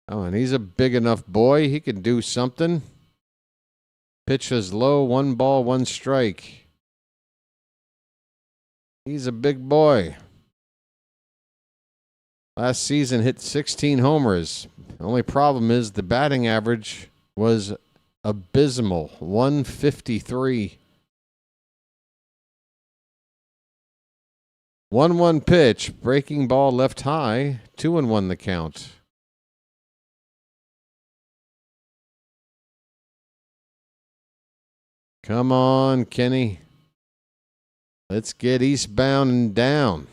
Oh, and he's a big enough boy. He can do something. Pitch is low, 1 ball, 1 strike. He's a big boy. Last season hit 16 homers. The only problem is the batting average was abysmal, 153. 1-1 pitch, breaking ball left high, 2-1 the count. Come on, Kenny. Let's get eastbound and down.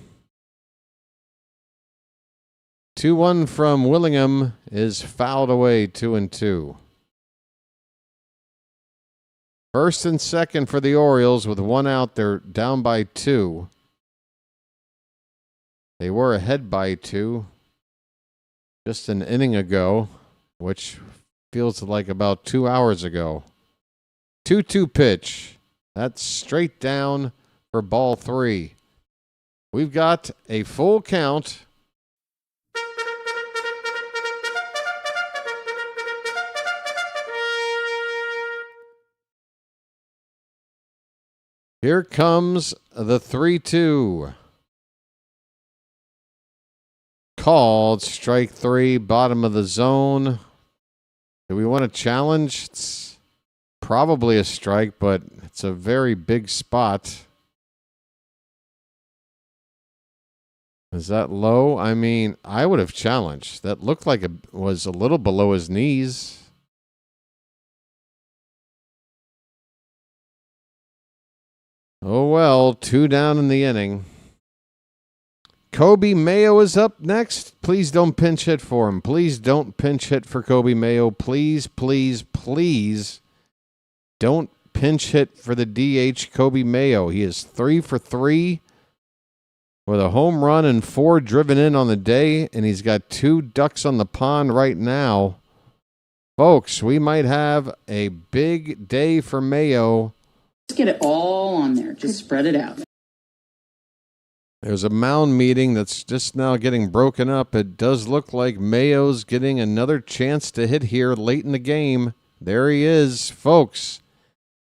2-1 from Willingham is fouled away, 2-2. First and second for the Orioles with 1 out. They're down by 2. They were ahead by 2 just an inning ago, which feels like about 2 hours ago. 2-2 pitch. That's straight down for ball 3. We've got a full count. Here comes the 3-2. Called strike 3, bottom of the zone. Do we want to challenge? It's probably a strike, but it's a very big spot. Is that low? I mean, I would have challenged. That looked like it was a little below his knees. Oh well, 2 down in the inning. Kobe Mayo is up next. Please don't pinch hit for him. Please don't pinch hit for Kobe Mayo. Please, please, please don't pinch hit for the DH Kobe Mayo. He is 3 for 3 with a home run and 4 driven in on the day, and he's got 2 ducks on the pond right now. Folks, we might have a big day for Mayo. Let's get it all on there. Just spread it out. There's a mound meeting that's just now getting broken up. It does look like Mayo's getting another chance to hit here late in the game. There he is, folks.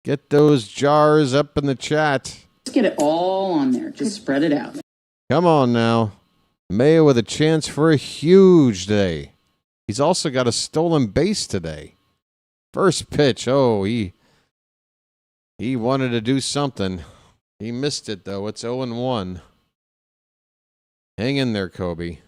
Get those jars up in the chat. Let's get it all on there. Just spread it out. Come on now. Mayo with a chance for a huge day. He's also got a stolen base today. First pitch. Oh, he wanted to do something. He missed it, though. It's 0-1. Hang in there, Kobe.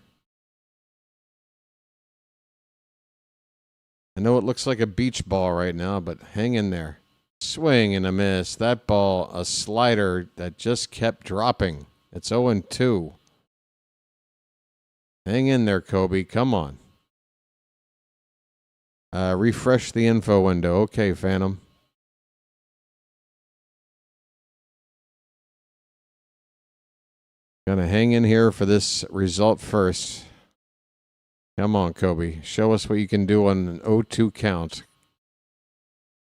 know it looks like a beach ball right now, but hang in there. Swing and a miss. That ball, a slider that just kept dropping. It's 0-2. Hang in there, Kobe. Come on. Refresh the info window. Okay, Phantom. Gonna hang in here for this result first. Come on, Kobe. Show us what you can do on an 0-2 count.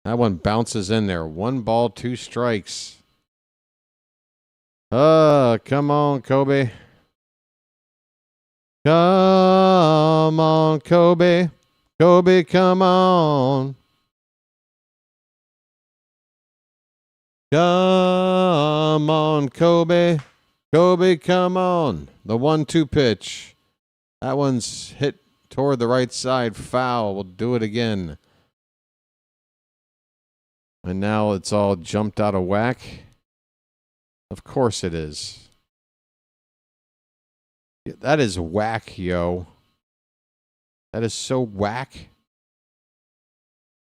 That one bounces in there. 1 ball, 2 strikes. Come on, Kobe. Come on, Kobe. Kobe, come on. Come on, Kobe. Kobe, come on. The 1-2 pitch. That one's hit toward the right side. Foul. We'll do it again. And now it's all jumped out of whack. Of course it is. That is whack, yo. That is so whack.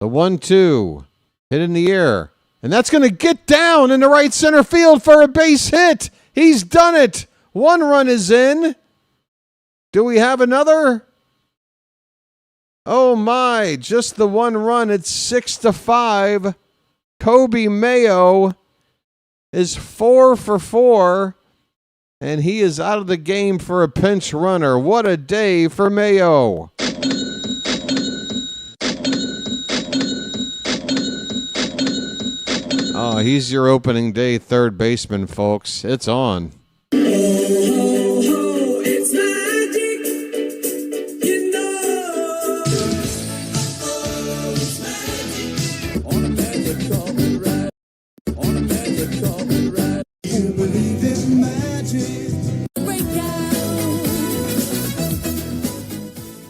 The 1-2. Hit in the air. And that's going to get down in the right center field for a base hit. He's done it. 1 run is in. Do we have another? Oh my, just the 1 run. It's 6-5. Kobe Mayo is 4 for 4. And he is out of the game for a pinch runner. What a day for Mayo. Oh, he's your opening day third baseman, folks. It's on. It's magic, you know. It's magic. On a magic carpet ride. On a magic carpet ride. You believe in magic.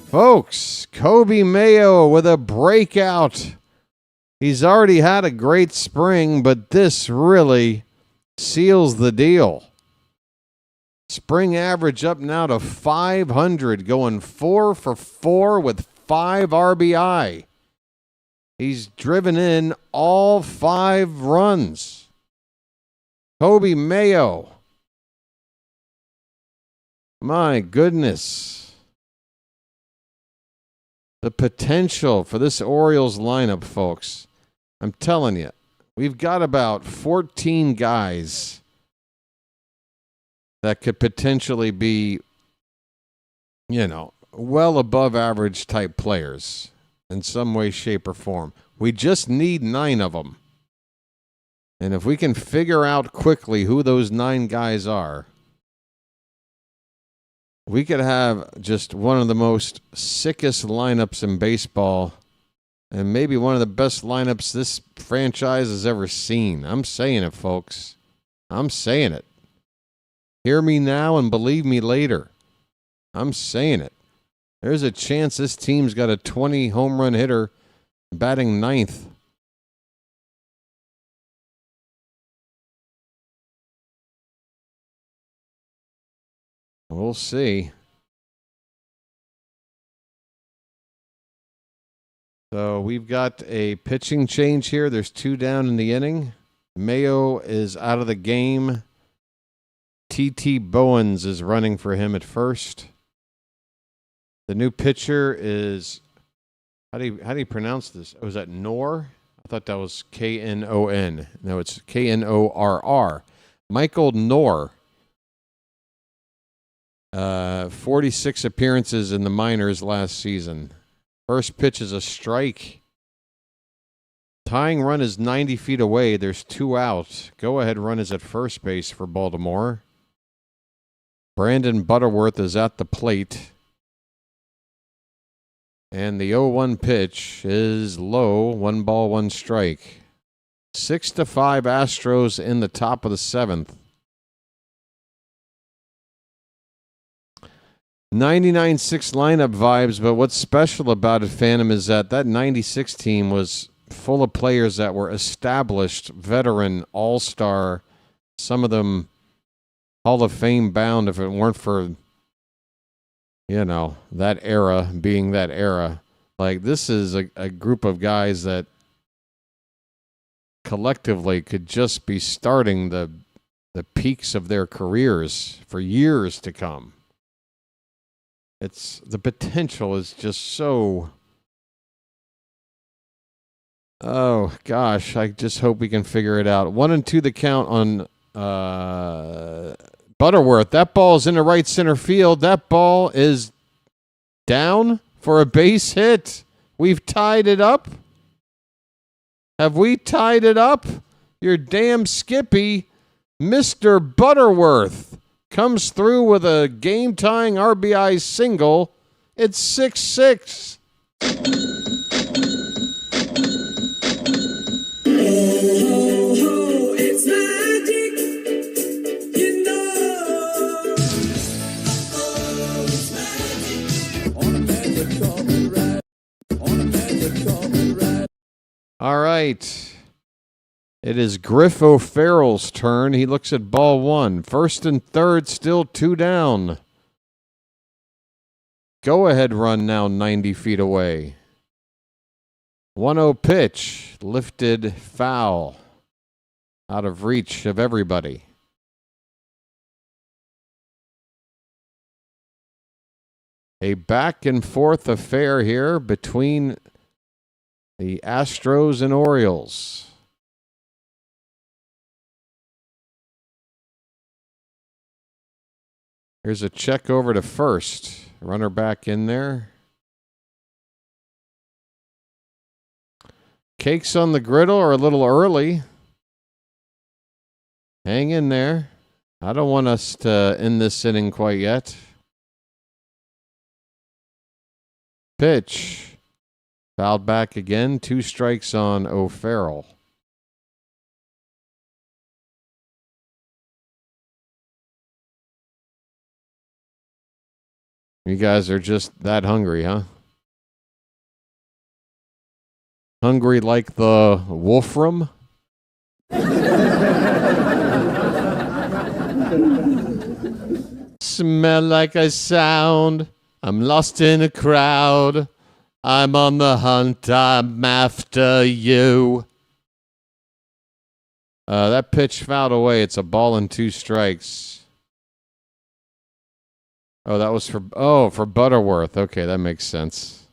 Folks, Kobe Mayo with a breakout. He's already had a great spring, but this really seals the deal. Spring average up now to 500, going 4 for 4 with 5 RBI. He's driven in all 5 runs. Kobe Mayo. My goodness. The potential for this Orioles lineup, folks. I'm telling you, we've got about 14 guys that could potentially be, well above average type players in some way, shape, or form. We just need 9 of them. And if we can figure out quickly who those 9 guys are, we could have just one of the most sickest lineups in baseball and maybe one of the best lineups this franchise has ever seen. I'm saying it, folks. I'm saying it. Hear me now and believe me later. I'm saying it. There's a chance this team's got a 20 home run hitter batting 9th. We'll see. So we've got a pitching change here. There's 2 down in the inning. Mayo is out of the game. T.T. Bowens is running for him at first. The new pitcher is, how do you pronounce this? Oh, is that Knorr? I thought that was K-N-O-N. No, it's K-N-O-R-R. Michael Knorr. 46 appearances in the minors last season. First pitch is a strike. Tying run is 90 feet away. There's 2 out. Go-ahead run is at first base for Baltimore. Brandon Butterworth is at the plate. And the 0-1 pitch is low. 1 ball, 1 strike. 6-5 Astros in the top of the 7th. 99-6 lineup vibes, but what's special about it, Phantom, is that 96 team was full of players that were established, veteran, all-star, some of them Hall of Fame bound if it weren't for, that era being that era. Like, this is a group of guys that collectively could just be starting the peaks of their careers for years to come. The potential is just so... Oh, gosh, I just hope we can figure it out. 1-2 the count on Butterworth. That ball's in the right center field. That ball is down for a base hit. We've tied it up. Have we tied it up? Your damn Skippy, Mr. Butterworth, comes through with a game-tying RBI single. It's 6-6. It's magic, you know. It's magic. On a magic carpet ride. On a magic carpet ride. All right. It is Griff O'Farrell's turn. He looks at ball one. First and third, still 2 down. Go-ahead run now 90 feet away. 1-0 pitch. Lifted foul. Out of reach of everybody. A back-and-forth affair here between the Astros and Orioles. Here's a check over to first. Runner back in there. Cakes on the griddle are a little early. Hang in there. I don't want us to end this inning quite yet. Pitch. Fouled back again. 2 strikes on O'Farrell. You guys are just that hungry, huh? Hungry like the Wolfram? Smell like I sound. I'm lost in a crowd. I'm on the hunt. I'm after you. That pitch fouled away. It's a ball and 2 strikes. Oh, that was for Butterworth. Okay, that makes sense.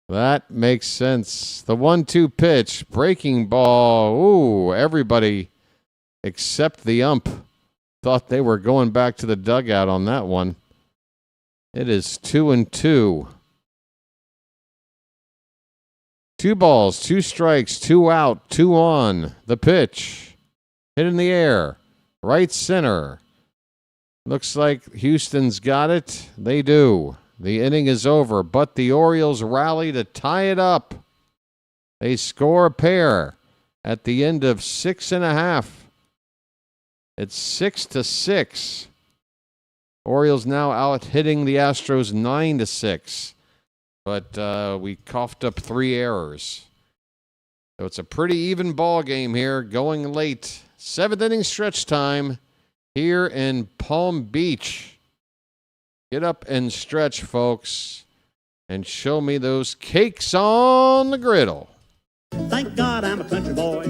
That makes sense. The 1-2 pitch, breaking ball. Ooh, everybody except the ump thought they were going back to the dugout on that one. It is 2-2. 2 balls, 2 strikes, 2 out, 2 on. The pitch. Hit in the air. Right center. Looks like Houston's got it. They do. The inning is over, but the Orioles rally to tie it up. They score a pair at the end of 6.5. It's 6-6. Orioles now out hitting the Astros 9-6. But we coughed up 3 errors. So it's a pretty even ball game here, going late. 7th inning stretch time here in Palm Beach. Get up and stretch, folks, and show me those cakes on the griddle. Thank God I'm a country boy.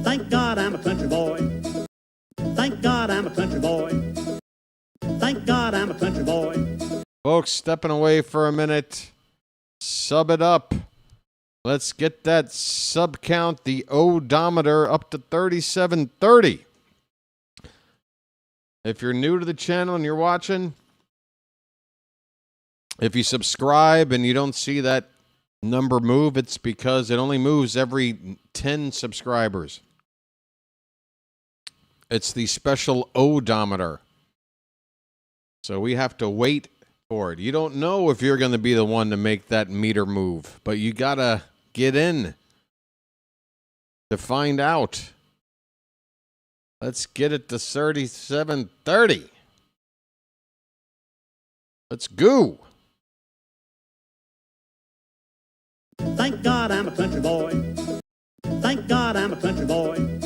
Thank God I'm a country boy. Thank God I'm a country boy. Thank God I'm a country boy. Folks, stepping away for a minute. Sub it up. Let's get that sub count, the odometer, up to 3730. If you're new to the channel and you're watching, if you subscribe and you don't see that number move, it's because it only moves every 10 subscribers. It's the special odometer. So we have to wait for it. You don't know if you're going to be the one to make that meter move, but you got to get in to find out. Let's get it to 3730. Let's go. Thank God I'm a country boy. Thank God I'm a country boy.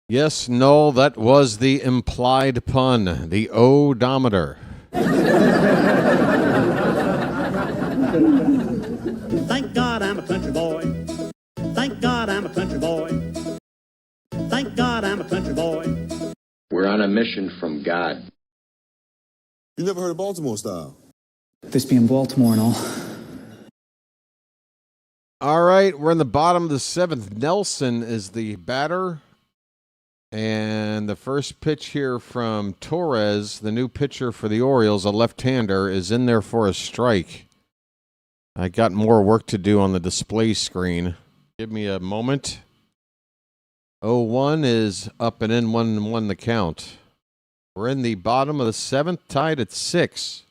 Yes, Noel, that was the implied pun, the odometer. Thank God I'm a country boy. Thank God I'm a country boy. Thank God I'm a country boy. We're on a mission from God. You never heard of Baltimore style? This being Baltimore and all. All right, we're in the bottom of the seventh. Nelson is the batter. And the first pitch here from Torres, the new pitcher for the Orioles, a left-hander, is in there for a strike. I got more work to do on the display screen. Give me a moment. 0-1 is up and in, 1-1 the count. We're in the bottom of the seventh, tied at 6.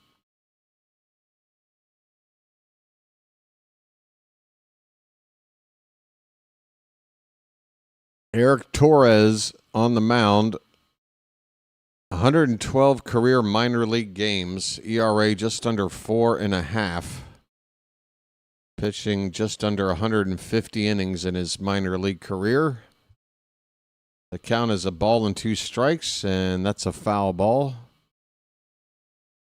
Eric Torres on the mound, 112 career minor league games, ERA just under 4.5. Pitching just under 150 innings in his minor league career. The count is a ball and 2 strikes, and that's a foul ball.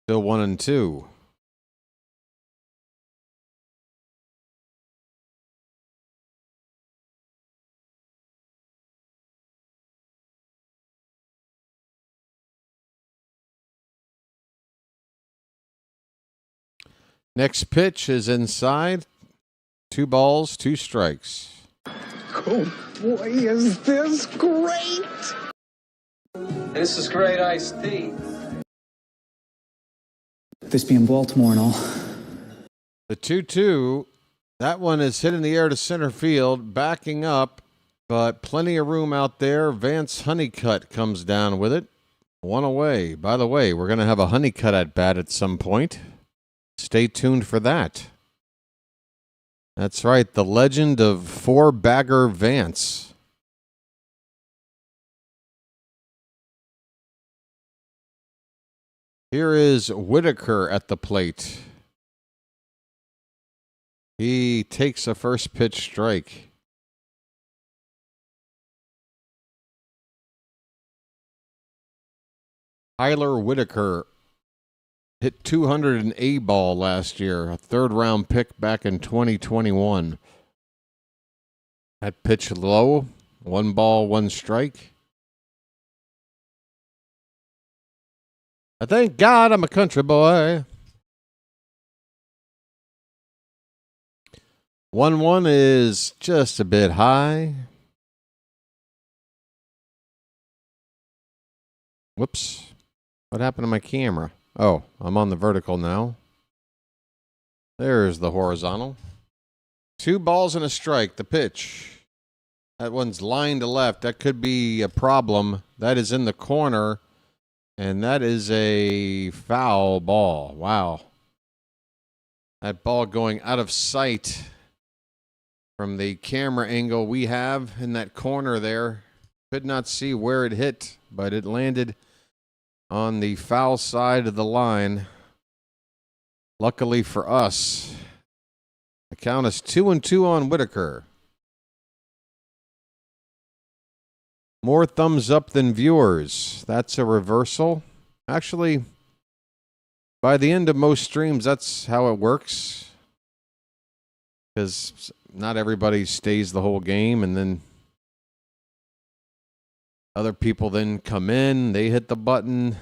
Still 1-2. Next pitch is inside. 2 balls, 2 strikes. Oh boy, is this great! This is great iced tea. This being Baltimore and all. The 2-2, that one is hit in the air to center field, backing up, but plenty of room out there. Vance Honeycutt comes down with it. 1 away. By the way, we're going to have a Honeycutt at bat at some point. Stay tuned for that. That's right, the legend of 4-bagger Vance. Here is Whitaker at the plate. He takes a first pitch strike. Tyler Whitaker hit 200 in A-ball last year, a third-round pick back in 2021. That pitch low, 1 ball, 1 strike. I thank God I'm a country boy. 1-1 is just a bit high. Whoops. What happened to my camera? Oh, I'm on the vertical now. There's the horizontal. 2 balls and a strike. The pitch. That one's line to left. That could be a problem. That is in the corner. And that is a foul ball. Wow. That ball going out of sight from the camera angle we have in that corner there. Could not see where it hit, but it landed on the foul side of the line. Luckily for us, the count is 2-2 on Whitaker. More thumbs up than viewers. That's a reversal. Actually, by the end of most streams, that's how it works. Because not everybody stays the whole game, and then other people then come in, they hit the button.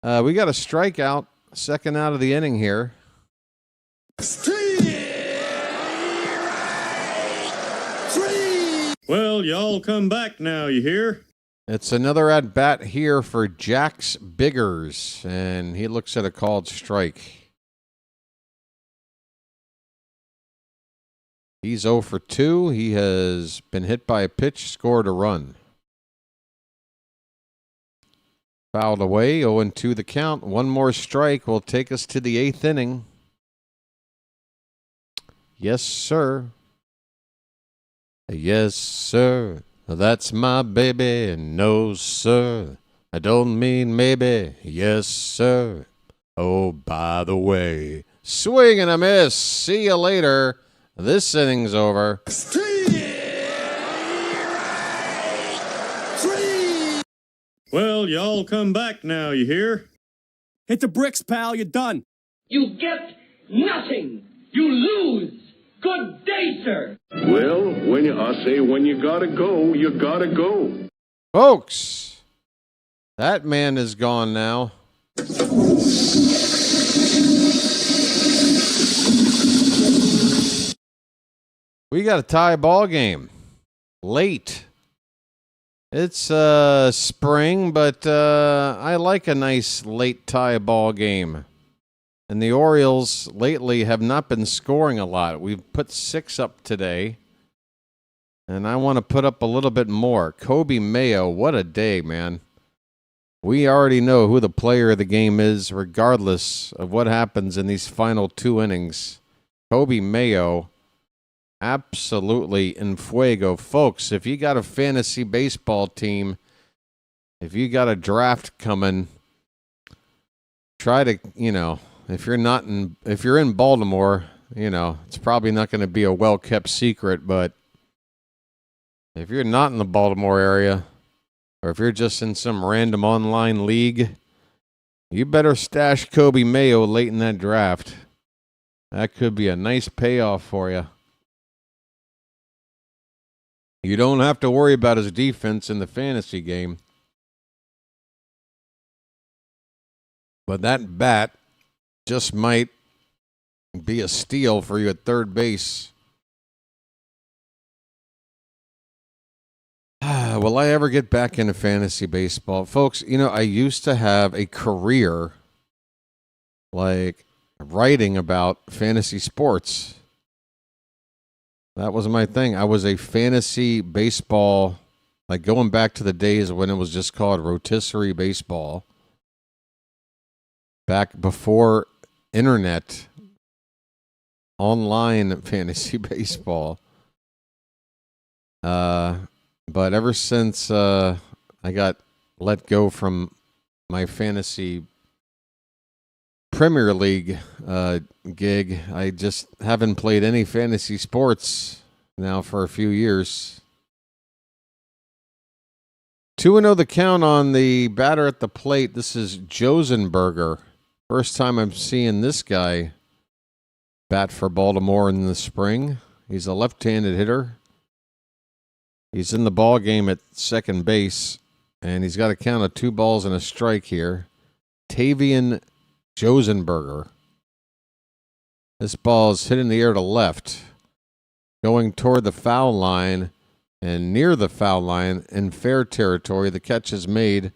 We got a strikeout, second out of the inning here. Well, y'all come back now, you hear? It's another at-bat here for Jax Biggers, and he looks at a called strike. He's 0 for 2. He has been hit by a pitch, scored a run. Fouled away, 0-2 the count. 1 more strike will take us to the 8th inning. Yes, sir. Yes, sir. That's my baby. No, sir. I don't mean maybe. Yes, sir. Oh, by the way. Swing and a miss. See you later. This inning's over. Well, y'all come back now, you hear? Hit the bricks, pal. You're done. You get nothing. You lose. Good day, sir. Well, when you gotta go, you gotta go. Folks, that man is gone now. We got a tie ball game. Late. It's spring, but I like a nice late tie ball game. And the Orioles lately have not been scoring a lot. We've put 6 up today. And I want to put up a little bit more. Kobe Mayo, what a day, man. We already know who the player of the game is, regardless of what happens in these final 2 innings. Kobe Mayo, absolutely in fuego. Folks, if you got a fantasy baseball team, if you got a draft coming, try to, if you're in Baltimore, it's probably not going to be a well-kept secret, but if you're not in the Baltimore area, or if you're just in some random online league, you better stash Kobe Mayo late in that draft. That could be a nice payoff for you. You don't have to worry about his defense in the fantasy game. But that bat just might be a steal for you at third base. Will I ever get back into fantasy baseball? Folks, I used to have a career like writing about fantasy sports. That was my thing. I was a fantasy baseball, like going back to the days when it was just called rotisserie baseball. Back before internet, online fantasy baseball. But ever since I got let go from my fantasy Premier League gig, I just haven't played any fantasy sports now for a few years. 2-0 the count on the batter at the plate. This is Josenberger. First time I'm seeing this guy bat for Baltimore in the spring. He's a left-handed hitter. He's in the ball game at second base, and he's got a count of 2 balls and a strike here. Tavian Josenberger. This ball is hit in the air to left, going toward the foul line, and near the foul line in fair territory. The catch is made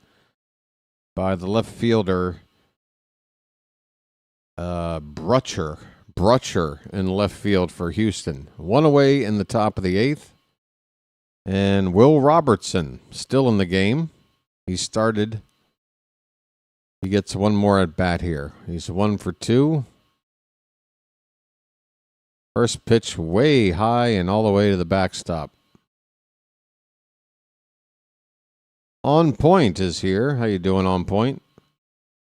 by the left fielder, Brutcher in left field for Houston. 1 away in the top of the 8th. And Will Robertson still in the game. He started. He gets one more at bat here. He's 1 for 2. First pitch way high and all the way to the backstop. On Point is here. How you doing, On Point?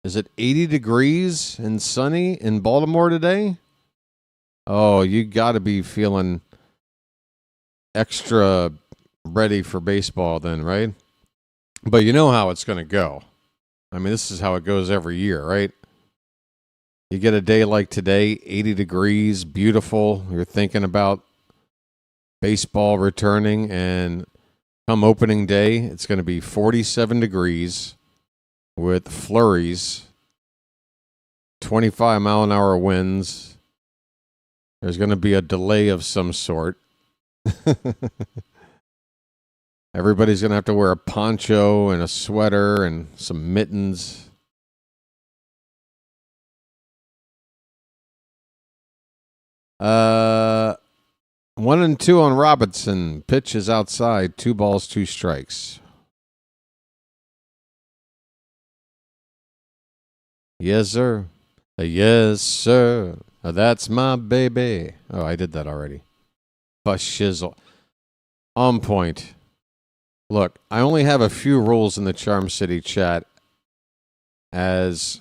Is it 80 degrees and sunny in Baltimore today? Oh, you got to be feeling extra ready for baseball then, right? But you know how it's going to go. I mean, this is how it goes every year, right? You get a day like today, 80 degrees, beautiful. You're thinking about baseball returning, and come opening day, it's going to be 47 degrees with flurries, 25-mile-an-hour winds. There's going to be a delay of some sort. Everybody's going to have to wear a poncho and a sweater and some mittens. Uh, 1-2 on Robinson. Pitch is outside. 2 balls, 2 strikes. Yes, sir. Yes, sir. That's my baby. Oh, I did that already. Shizzle. On Point. Look, I only have a few rules in the Charm City chat as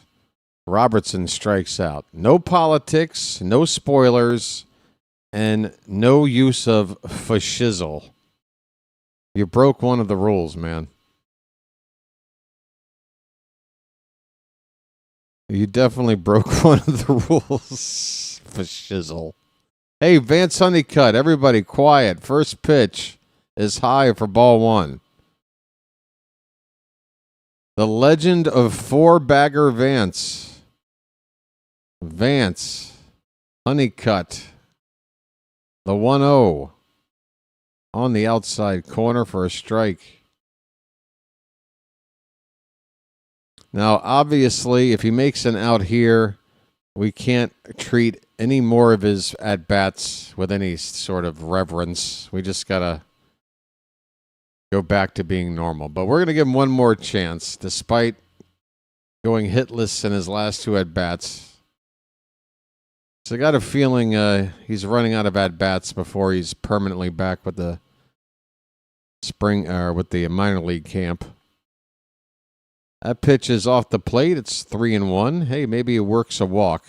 Robertson strikes out. No politics, no spoilers, and no use of fashizzle. You broke one of the rules, man. You definitely broke one of the rules for shizzle. Hey, Vance Honeycutt, everybody quiet. First pitch is high for ball one. The legend of four-bagger Vance. Vance Honeycutt. The 1-0 on the outside corner for a strike. Now, obviously, if he makes an out here, we can't treat any more of his at-bats with any sort of reverence. We just got to go back to being normal. But we're going to give him one more chance, despite going hitless in his last two at-bats. So I got a feeling he's running out of at-bats before he's permanently back with the with the minor league camp. That pitch is off the plate. It's 3-1. Hey, maybe he works a walk.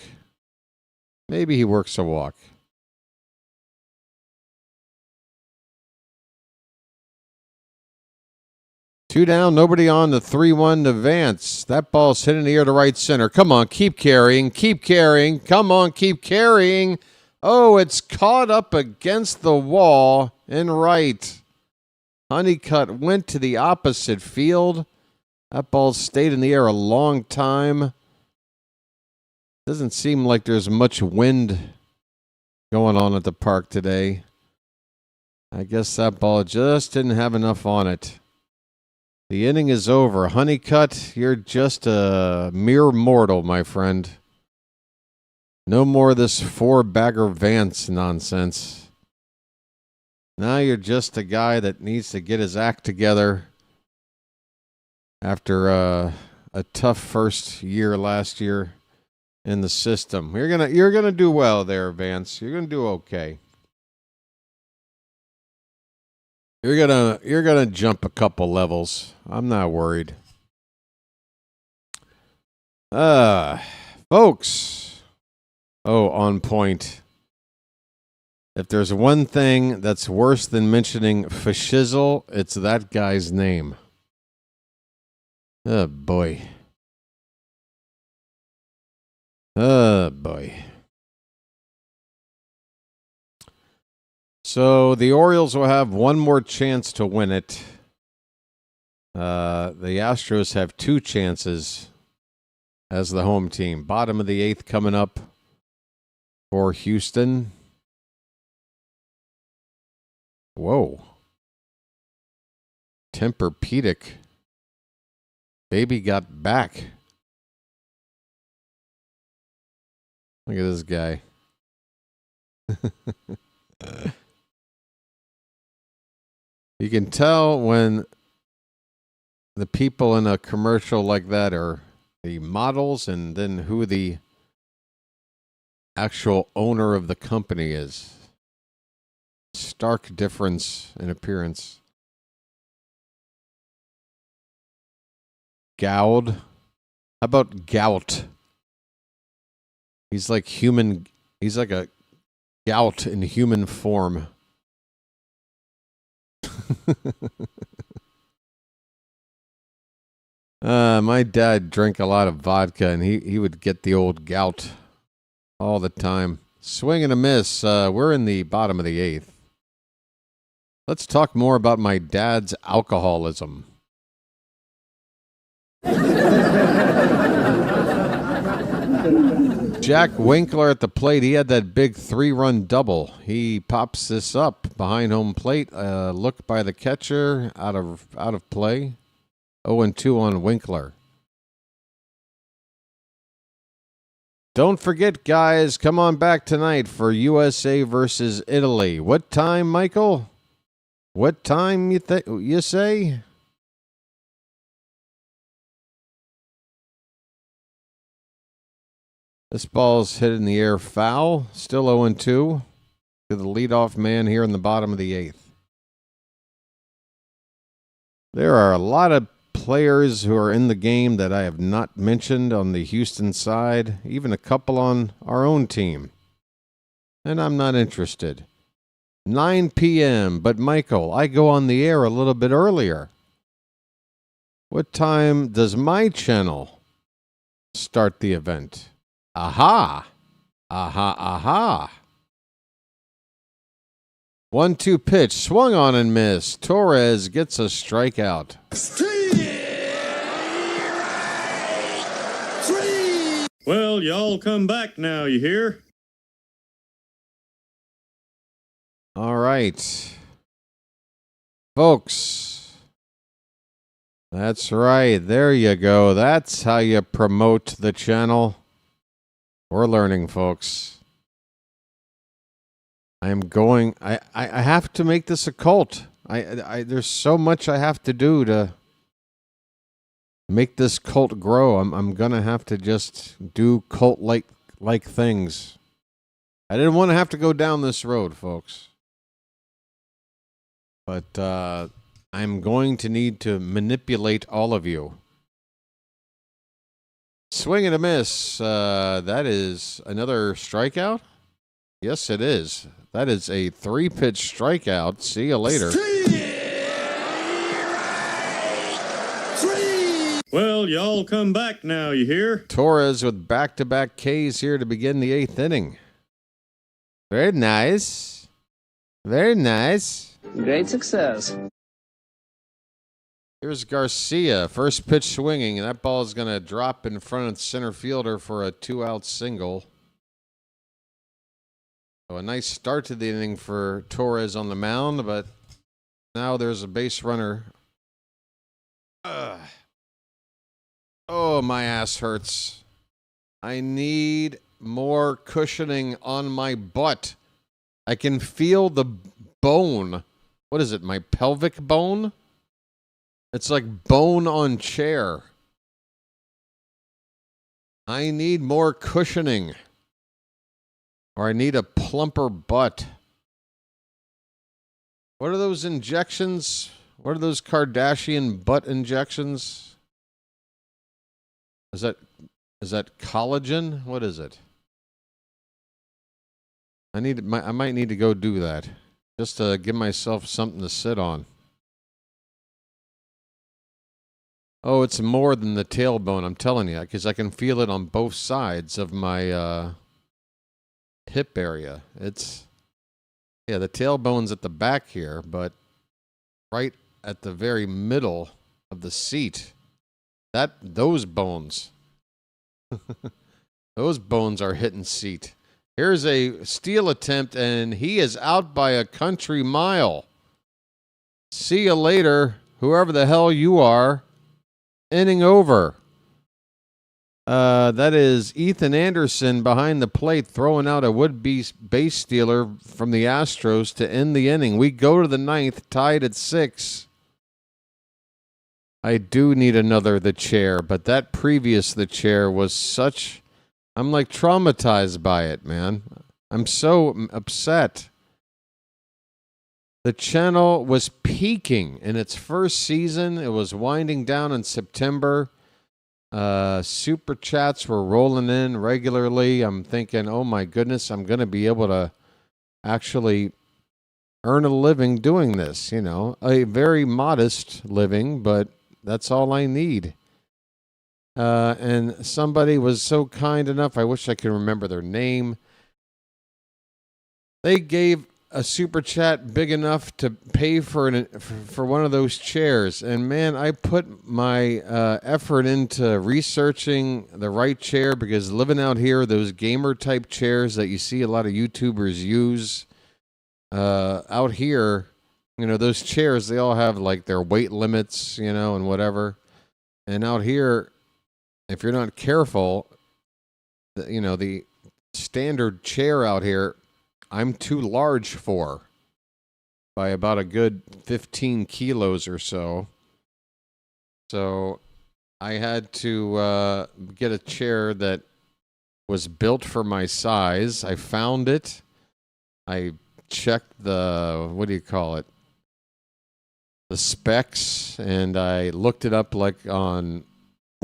Maybe he works a walk. Two down, nobody on. The 3-1 to Vance. That ball's hit in the air to right center. Come on, keep carrying, keep carrying. Come on, keep carrying. Oh, it's caught up against the wall in right. Honeycutt went to the opposite field. That ball stayed in the air a long time. Doesn't seem like there's much wind going on at the park today. I guess that ball just didn't have enough on it. The inning is over. Honeycutt, you're just a mere mortal, my friend. No more of this four-bagger Vance nonsense. Now you're just a guy that needs to get his act together after a tough first year last year in the system. You're gonna do well there, Vance. You're gonna do okay. You're gonna jump a couple levels. I'm not worried. Folks. Oh, on point. If there's one thing that's worse than mentioning fashizzle, it's that guy's name. Oh, boy. Oh, boy. So the Orioles will have one more chance to win it. The Astros have two chances as the home team. Bottom of the eighth coming up for Houston. Whoa. Tempur-Pedic. Baby got back. Look at this guy. You can tell when the people in a commercial like that are the models and then who the actual owner of the company is. Stark difference in appearance. Gowd. How about gout? He's like human. He's like a gout in human form. My dad drank a lot of vodka, and he would get the old gout all the time. Swing and a miss. We're in the bottom of the eighth. Let's talk more about my dad's alcoholism. Jack Winkler at the plate. He had that big 3-run double. He pops this up behind home plate. Look by the catcher, out of play. 0-2 on Winkler. Don't forget, guys, come on back tonight for USA versus Italy. What time, Michael? What time you say? This ball's hit in the air foul. Still 0-2 to the leadoff man here in the bottom of the eighth. There are a lot of players who are in the game that I have not mentioned on the Houston side, even a couple on our own team. And I'm not interested. 9 p.m., but Michael, I go on the air a little bit earlier. What time does my channel start the event. Aha! Aha, aha. 1-2 pitch, swung on and missed. Torres gets a strikeout. Well, y'all come back now, you hear? All right. Folks. That's right. There you go. That's how you promote the channel. We're learning, folks. I have to make this a cult. There's so much I have to do to make this cult grow. I'm gonna have to just do cult like things. I didn't want to have to go down this road, folks. But I'm going to need to manipulate all of you. Swing and a miss. That is another strikeout? Yes, it is. That is a 3-pitch strikeout. See you later. Well, y'all come back now, you hear? Torres with back-to-back Ks here to begin the 8th inning. Very nice. Very nice. Great success. Here's Garcia. First pitch swinging. That ball is going to drop in front of the center fielder for a 2-out single. So a nice start to the inning for Torres on the mound, but now there's a base runner. Oh, my ass hurts. I need more cushioning on my butt. I can feel the bone. What is it, my pelvic bone? It's like bone on chair. I need more cushioning. Or I need a plumper butt. What are those injections? What are those Kardashian butt injections? Is that collagen? What is it? I might need to go do that. Just to give myself something to sit on. Oh, it's more than the tailbone, I'm telling you, because I can feel it on both sides of my hip area. Yeah, the tailbone's at the back here, but right at the very middle of the seat. Those bones. Those bones are hitting seat. Here's a steal attempt, and he is out by a country mile. See you later, whoever the hell you are. Inning over. That is Ethan Anderson behind the plate throwing out a would-be base stealer from the Astros to end the inning. We go to the 9th, tied at 6. I do need the chair, but that previous the chair was such... I'm like traumatized by it, man. I'm so upset. The channel was peaking in its first season. It was winding down in September. Super chats were rolling in regularly. I'm thinking, oh my goodness, I'm going to be able to actually earn a living doing this. You know, a very modest living, but that's all I need. And somebody was so kind enough, I wish I could remember their name. They gave a super chat big enough to pay for one of those chairs. And man, I put my effort into researching the right chair, because living out here, those gamer type chairs that you see a lot of YouTubers use out here, you know, those chairs, they all have like their weight limits, you know, and whatever. And out here, if you're not careful, you know, the standard chair out here, I'm too large for by about a good 15 kilos or so. So I had to get a chair that was built for my size. I found it. I checked the, what do you call it? The specs, and I looked it up like on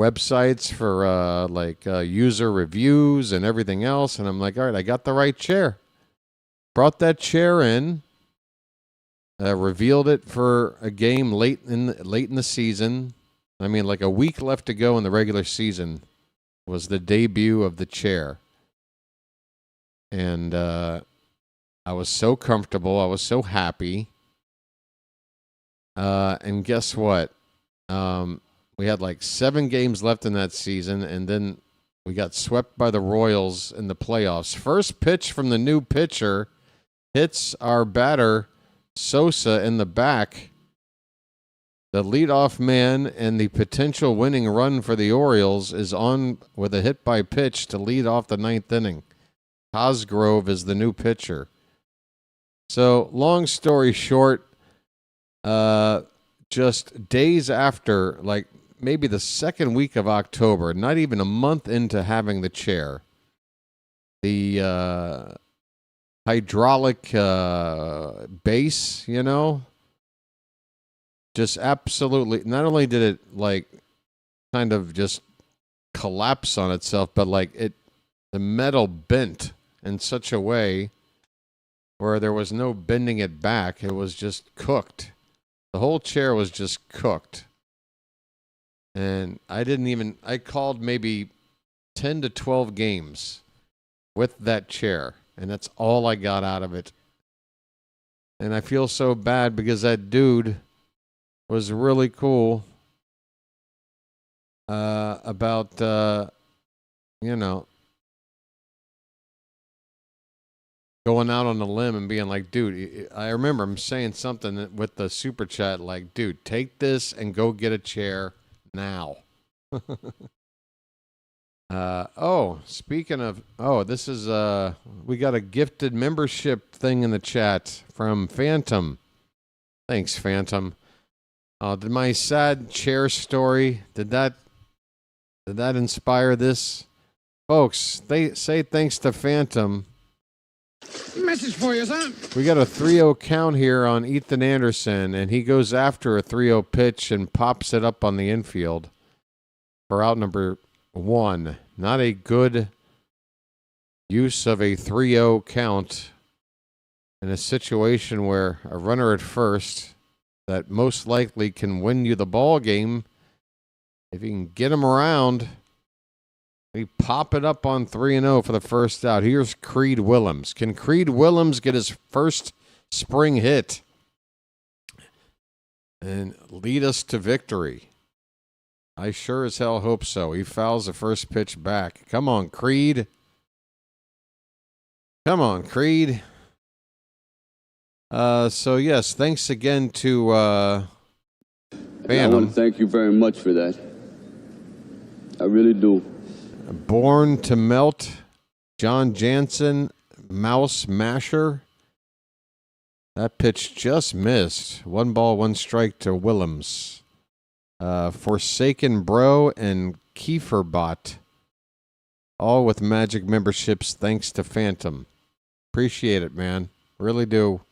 websites for user reviews and everything else. And I'm like, all right, I got the right chair. Brought that chair in, revealed it for a game late in the season. I mean, like a week left to go in the regular season. was the debut of the chair. And I was so comfortable. I was so happy. And guess what? We had like 7 games left in that season, and then we got swept by the Royals in the playoffs. First pitch from the new pitcher hits our batter, Sosa, in the back. The leadoff man and the potential winning run for the Orioles is on with a hit by pitch to lead off the 9th inning. Cosgrove is the new pitcher. So, long story short, just days after, like maybe the second week of October, not even a month into having the chair, the hydraulic base, just absolutely, not only did it like kind of just collapse on itself, but like the metal bent in such a way where there was no bending it back. It was just cooked. The whole chair was just cooked. And I called maybe 10 to 12 games with that chair. And that's all I got out of it. And I feel so bad because that dude was really cool about, going out on a limb and being like, dude, I remember him saying something with the super chat like, dude, take this and go get a chair now. Speaking of, this is, we got a gifted membership thing in the chat from Phantom. Thanks, Phantom. Did my sad chair story, did that inspire this? Folks, they say thanks to Phantom. Message for you, son. We got a 3-0 count here on Ethan Anderson, and he goes after a 3-0 pitch and pops it up on the infield for out number 1. Not a good use of a 3-0 count in a situation where a runner at first that most likely can win you the ball game, if you can get him around, we pop it up on 3-0 for the first out. Here's Creed Willems. Can Creed Willems get his first spring hit and lead us to victory? I sure as hell hope so. He fouls the first pitch back. Come on, Creed. Come on, Creed. So, yes, thanks again to Phantom. I want to thank you very much for that. I really do. Born to Melt, John Jansen, Mouse Masher. That pitch just missed. 1 ball, 1 strike to Willems. Forsaken Bro and Kieferbot. All with Magic memberships thanks to Phantom. Appreciate it, man. Really do.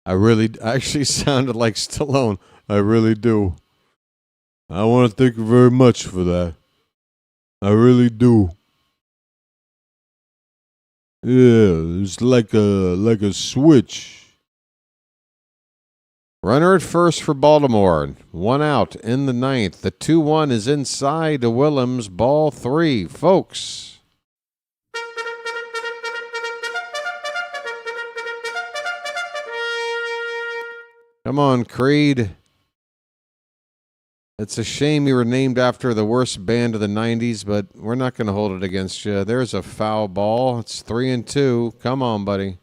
I actually sounded like Stallone. I really do. I want to thank you very much for that. I really do. Yeah, it's like a switch. Runner at first for Baltimore. 1 out in the 9th. The 2-1 is inside to Willems. Ball 3, folks. Come on, Creed. It's a shame you were named after the worst band of the 90s, but we're not going to hold it against you. There's a foul ball. It's 3-2. Come on, buddy.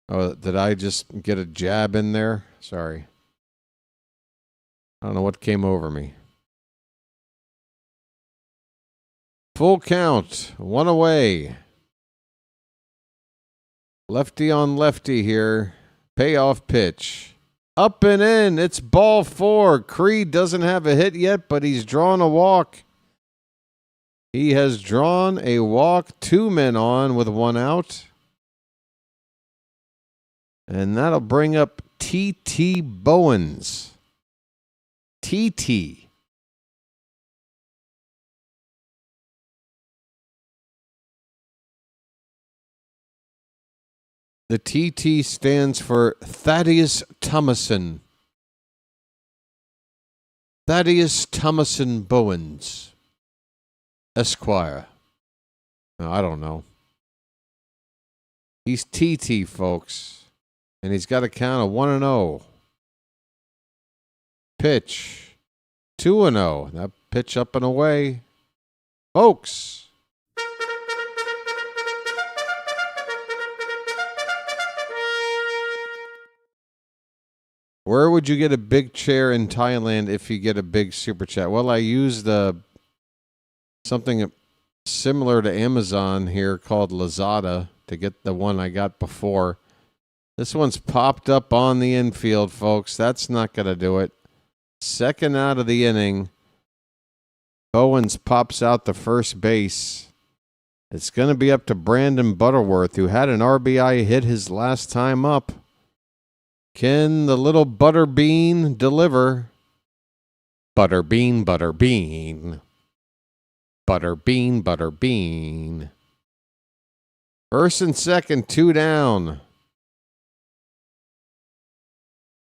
Oh, did I just get a jab in there? Sorry. I don't know what came over me. Full count. 1 away. Lefty on lefty here. Payoff pitch. Up and in. It's ball 4. Creed doesn't have a hit yet, but he's drawn a walk. He has drawn a walk. 2 men on with 1 out. And that'll bring up T.T. Bowens. T.T. The TT stands for Thaddeus Thomason. Thaddeus Thomason Bowens, Esquire. No, I don't know. He's TT, folks. And he's got a count of 1-0. Pitch. 2-0. That pitch up and away. Folks. Where would you get a big chair in Thailand if you get a big super chat? Well, I used something similar to Amazon here called Lazada to get the one I got before. This one's popped up on the infield, folks. That's not going to do it. Second out of the inning. Bowens pops out the first base. It's going to be up to Brandon Butterworth, who had an RBI hit his last time up. Can the little Butterbean deliver? Butterbean, Butterbean. Butterbean, Butterbean. First and second, 2 down.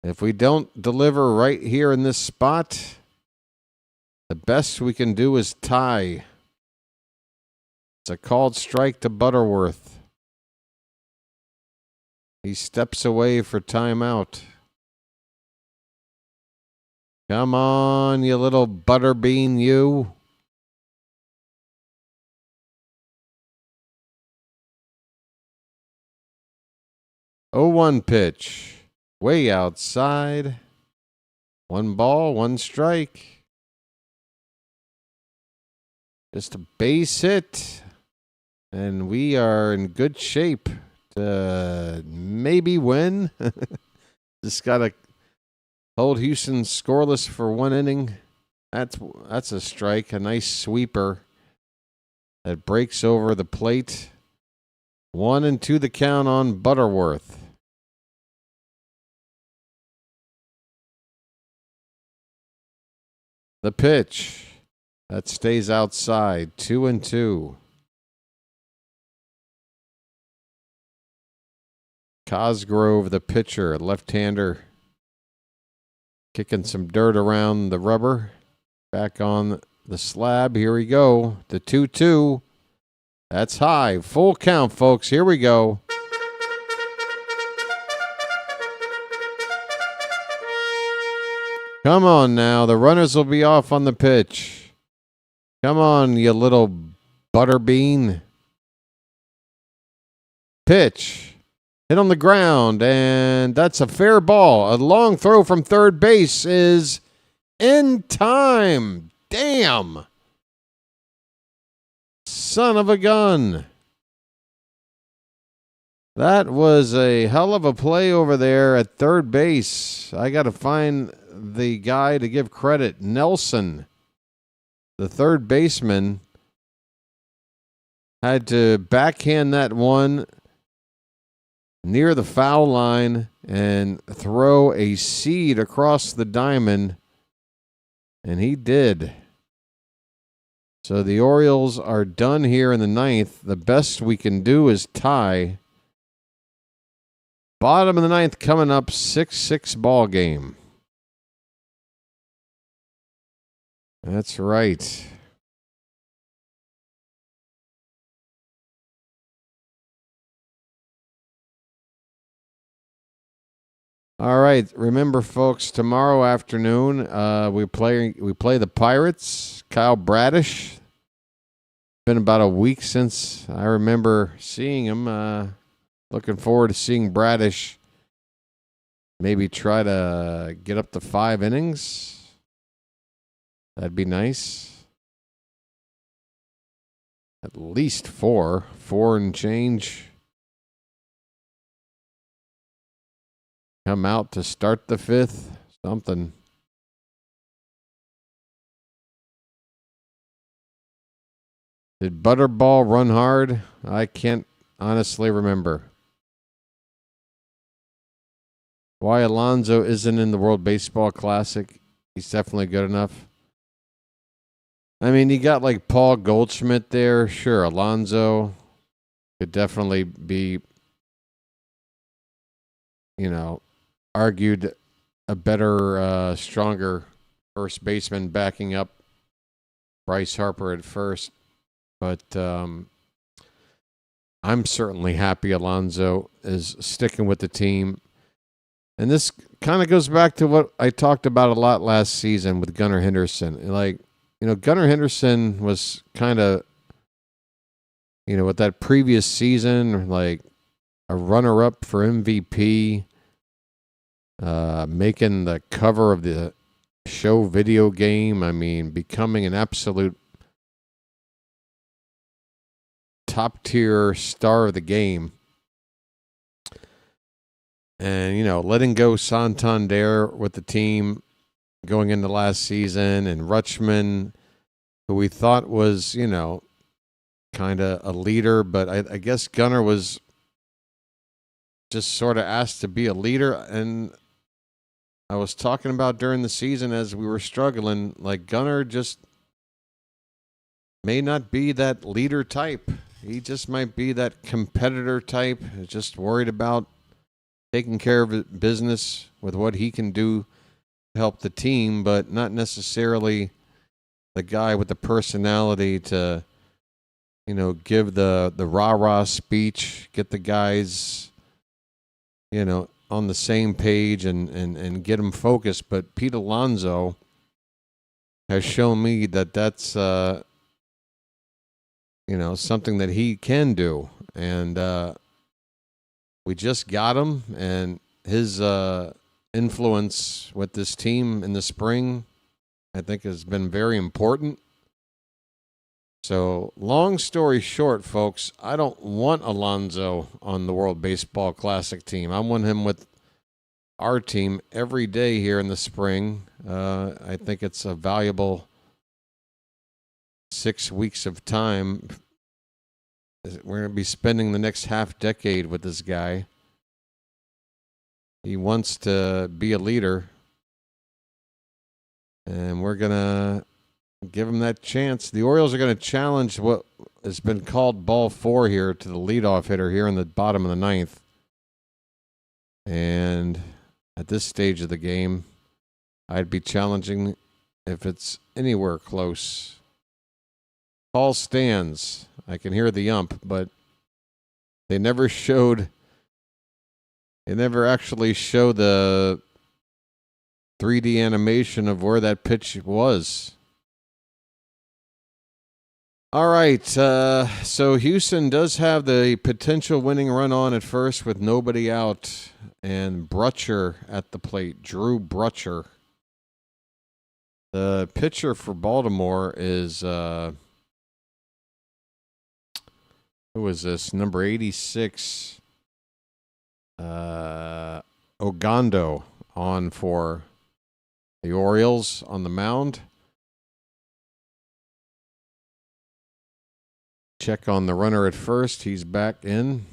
If we don't deliver right here in this spot, the best we can do is tie. It's a called strike to Butterworth. He steps away for timeout. Come on, you little Butterbean, you. Oh, 1 pitch. Way outside. 1 ball, 1 strike. Just a base hit. And we are in good shape to maybe win. Just got to hold Houston scoreless for 1 inning. That's a strike. A nice sweeper that breaks over the plate. 1-2 the count on Butterworth. The pitch that stays outside. 2-2. Cosgrove, the pitcher, left-hander, kicking some dirt around the rubber. Back on the slab. Here we go. The 2-2. That's high. Full count, folks. Here we go. Come on now. The runners will be off on the pitch. Come on, you little Butterbean. Pitch. Hit on the ground, and that's a fair ball. A long throw from third base is in time. Damn. Son of a gun. That was a hell of a play over there at third base. I got to find the guy to give credit. Nelson, the third baseman, had to backhand that one near the foul line and throw a seed across the diamond, and he did. So the Orioles are done here in the 9th. The best we can do is tie. Bottom of the 9th coming up, 6-6 ball game. That's right. All right, remember, folks, tomorrow afternoon we play the Pirates. Kyle Bradish. Been about a week since I remember seeing him. Looking forward to seeing Bradish maybe try to get up to 5 innings. That'd be nice. At least 4 and change. Come out to start the 5th. Something. Did Butterball run hard? I can't honestly remember. Why Alonso isn't in the World Baseball Classic? He's definitely good enough. I mean, you got like Paul Goldschmidt there. Sure, Alonso could definitely be argued a better, stronger first baseman backing up Bryce Harper at first. But I'm certainly happy Alonso is sticking with the team. And this kind of goes back to what I talked about a lot last season with Gunnar Henderson. Like, Gunnar Henderson was kind of, with that previous season, like a runner-up for MVP, making the cover of the show video game. I mean, becoming an absolute top-tier star of the game. And, letting go Santander with the team going into last season, and Rutschman, who we thought was, kind of a leader, but I guess Gunnar was just sort of asked to be a leader. And I was talking about during the season as we were struggling, like Gunnar just may not be that leader type. He just might be that competitor type, just worried about taking care of business with what he can do to help the team, but not necessarily the guy with the personality to, give the rah-rah speech, get the guys, on the same page and get them focused. But Pete Alonso has shown me that that's, something that he can do. And we just got him, and his influence with this team in the spring, I think, has been very important. So, long story short, folks, I don't want Alonso on the World Baseball Classic team. I want him with our team every day here in the spring. I think it's a valuable 6 weeks of time. We're going to be spending the next half decade with this guy. He wants to be a leader, and we're going to give him that chance. The Orioles are going to challenge what has been called ball 4 here to the leadoff hitter here in the bottom of the ninth. And at this stage of the game, I'd be challenging if it's anywhere close. Call stands. I can hear the ump, but they never actually show the 3D animation of where that pitch was. All right, so Houston does have the potential winning run on at first with nobody out, and Brutcher at the plate, Drew Brutcher. The pitcher for Baltimore is, who is this? Number 86, Ogando on for the Orioles on the mound. Check on the runner at first. He's back in.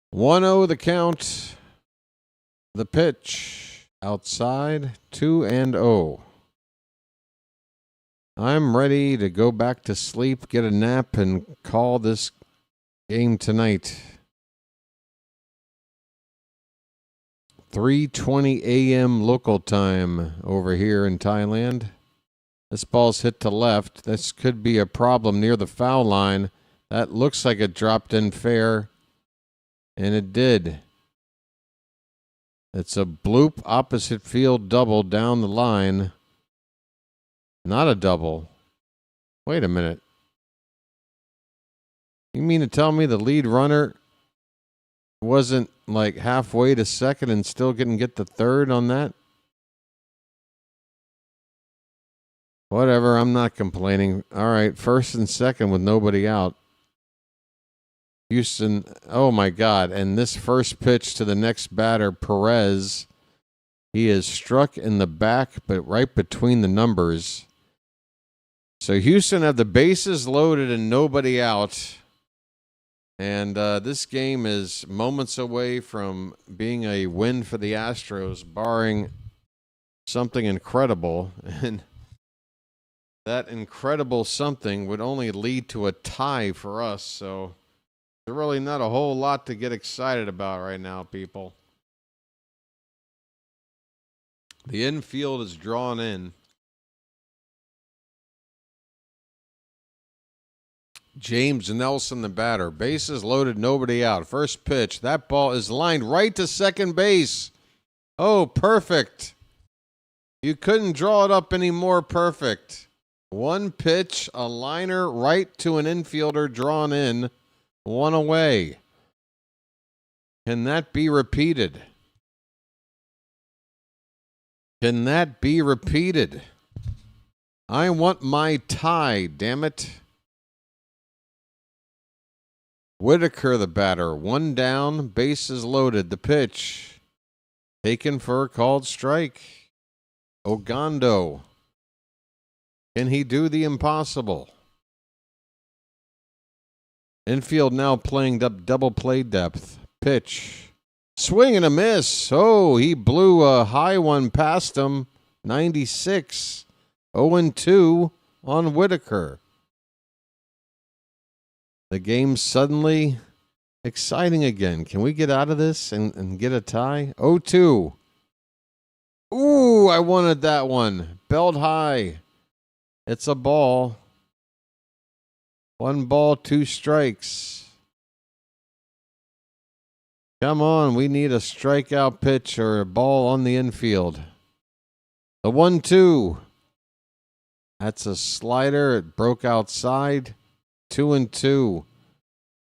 One-0 the count. The pitch outside, 2-0. I'm ready to go back to sleep, get a nap, and call this game tonight. 3:20 a.m. local time over here in Thailand. This ball's hit to left. This could be a problem near the foul line. That looks like it dropped in fair, and it did. It's a bloop opposite field double down the line. Not a double. Wait a minute. You mean to tell me the lead runner wasn't like halfway to second and still couldn't get the third on that? Whatever, I'm not complaining. All right, first and second with nobody out. Houston, oh my God. And this first pitch to the next batter, Perez, he is struck in the back, but right between the numbers. So Houston have the bases loaded and nobody out. And this game is moments away from being a win for the Astros, barring something incredible. And that incredible something would only lead to a tie for us. So there's really not a whole lot to get excited about right now, people. The infield is drawn in. James Nelson, the batter. Bases loaded, nobody out. First pitch. That ball is lined right to second base. Oh, perfect. You couldn't draw it up any more perfect. One pitch, a liner right to an infielder drawn in, one away. Can that be repeated? Can that be repeated? I want my tie, damn it. Whitaker, the batter. One down, bases loaded. The pitch. Taken for a called strike. Ogando. Can he do the impossible? Infield now playing double play depth. Pitch. Swing and a miss. Oh, he blew a high one past him. 96. 0-2 on Whitaker. The game's suddenly exciting again. Can we get out of this and get a tie? 0-2. Ooh, I wanted that one. Belled high. It's a ball. 1 ball, 2 strikes. Come on, we need a strikeout pitch or a ball on the infield. The 1-2. That's a slider. It broke outside. 2-2.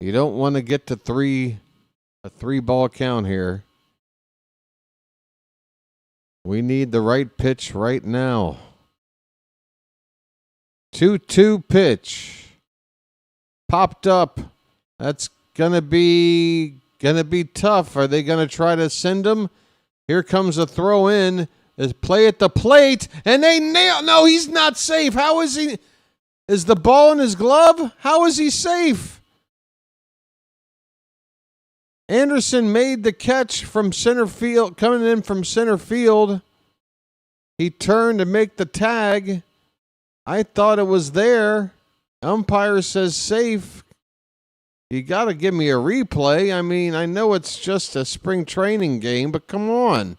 You don't want to get to a 3-ball count here. We need the right pitch right now. 2-2 pitch. Popped up. That's gonna be tough. Are they gonna try to send him? Here comes a throw in. Is play at the plate, and they nail. No, he's not safe. How is he? Is the ball in his glove? How is he safe? Anderson made the catch from center field, coming in from center field. He turned to make the tag. I thought it was there. Umpire says safe. You got to give me a replay. I mean, I know it's just a spring training game, but come on.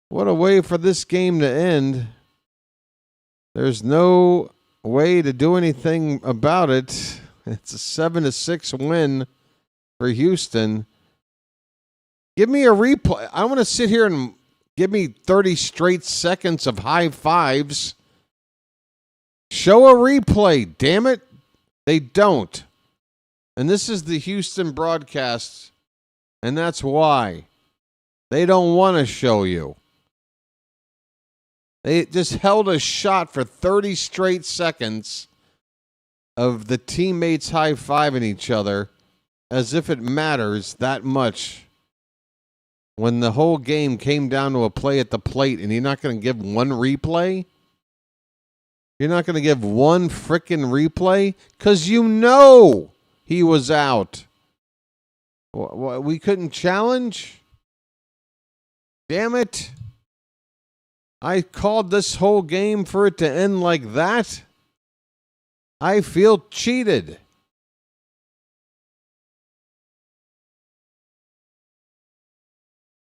What a way for this game to end. There's no way to do anything about it. It's a 7-6 win for Houston. Give me a replay. I want to sit here and give me 30 straight seconds of high fives. Show a replay, damn it. They don't. And this is the Houston broadcast, and that's why. They don't want to show you. They just held a shot for 30 straight seconds of the teammates high-fiving each other as if it matters that much when the whole game came down to a play at the plate, and you're not going to give one replay? You're not going to give one frickin' replay? Because you know he was out. We couldn't challenge? Damn it. I called this whole game for it to end like that. I feel cheated.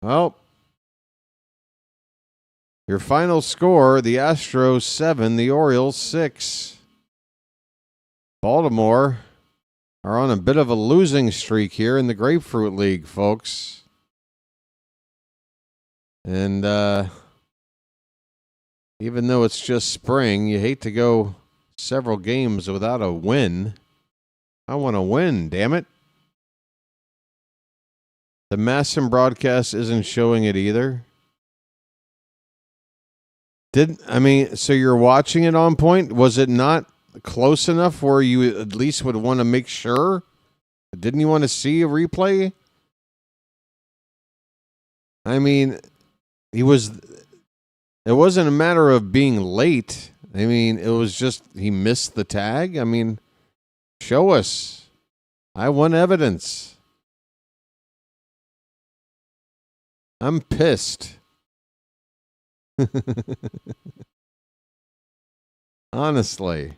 Well, your final score, the Astros 7, the Orioles 6. Baltimore are on a bit of a losing streak here in the Grapefruit League, folks. And even though it's just spring, you hate to go several games without a win. I want to win, damn it. The Masson broadcast isn't showing it either. So you're watching it on point? Was it not close enough where you at least would want to make sure? Didn't you want to see a replay? I mean, it wasn't a matter of being late. I mean, it was just he missed the tag. I mean, show us. I want evidence. I'm pissed. Honestly.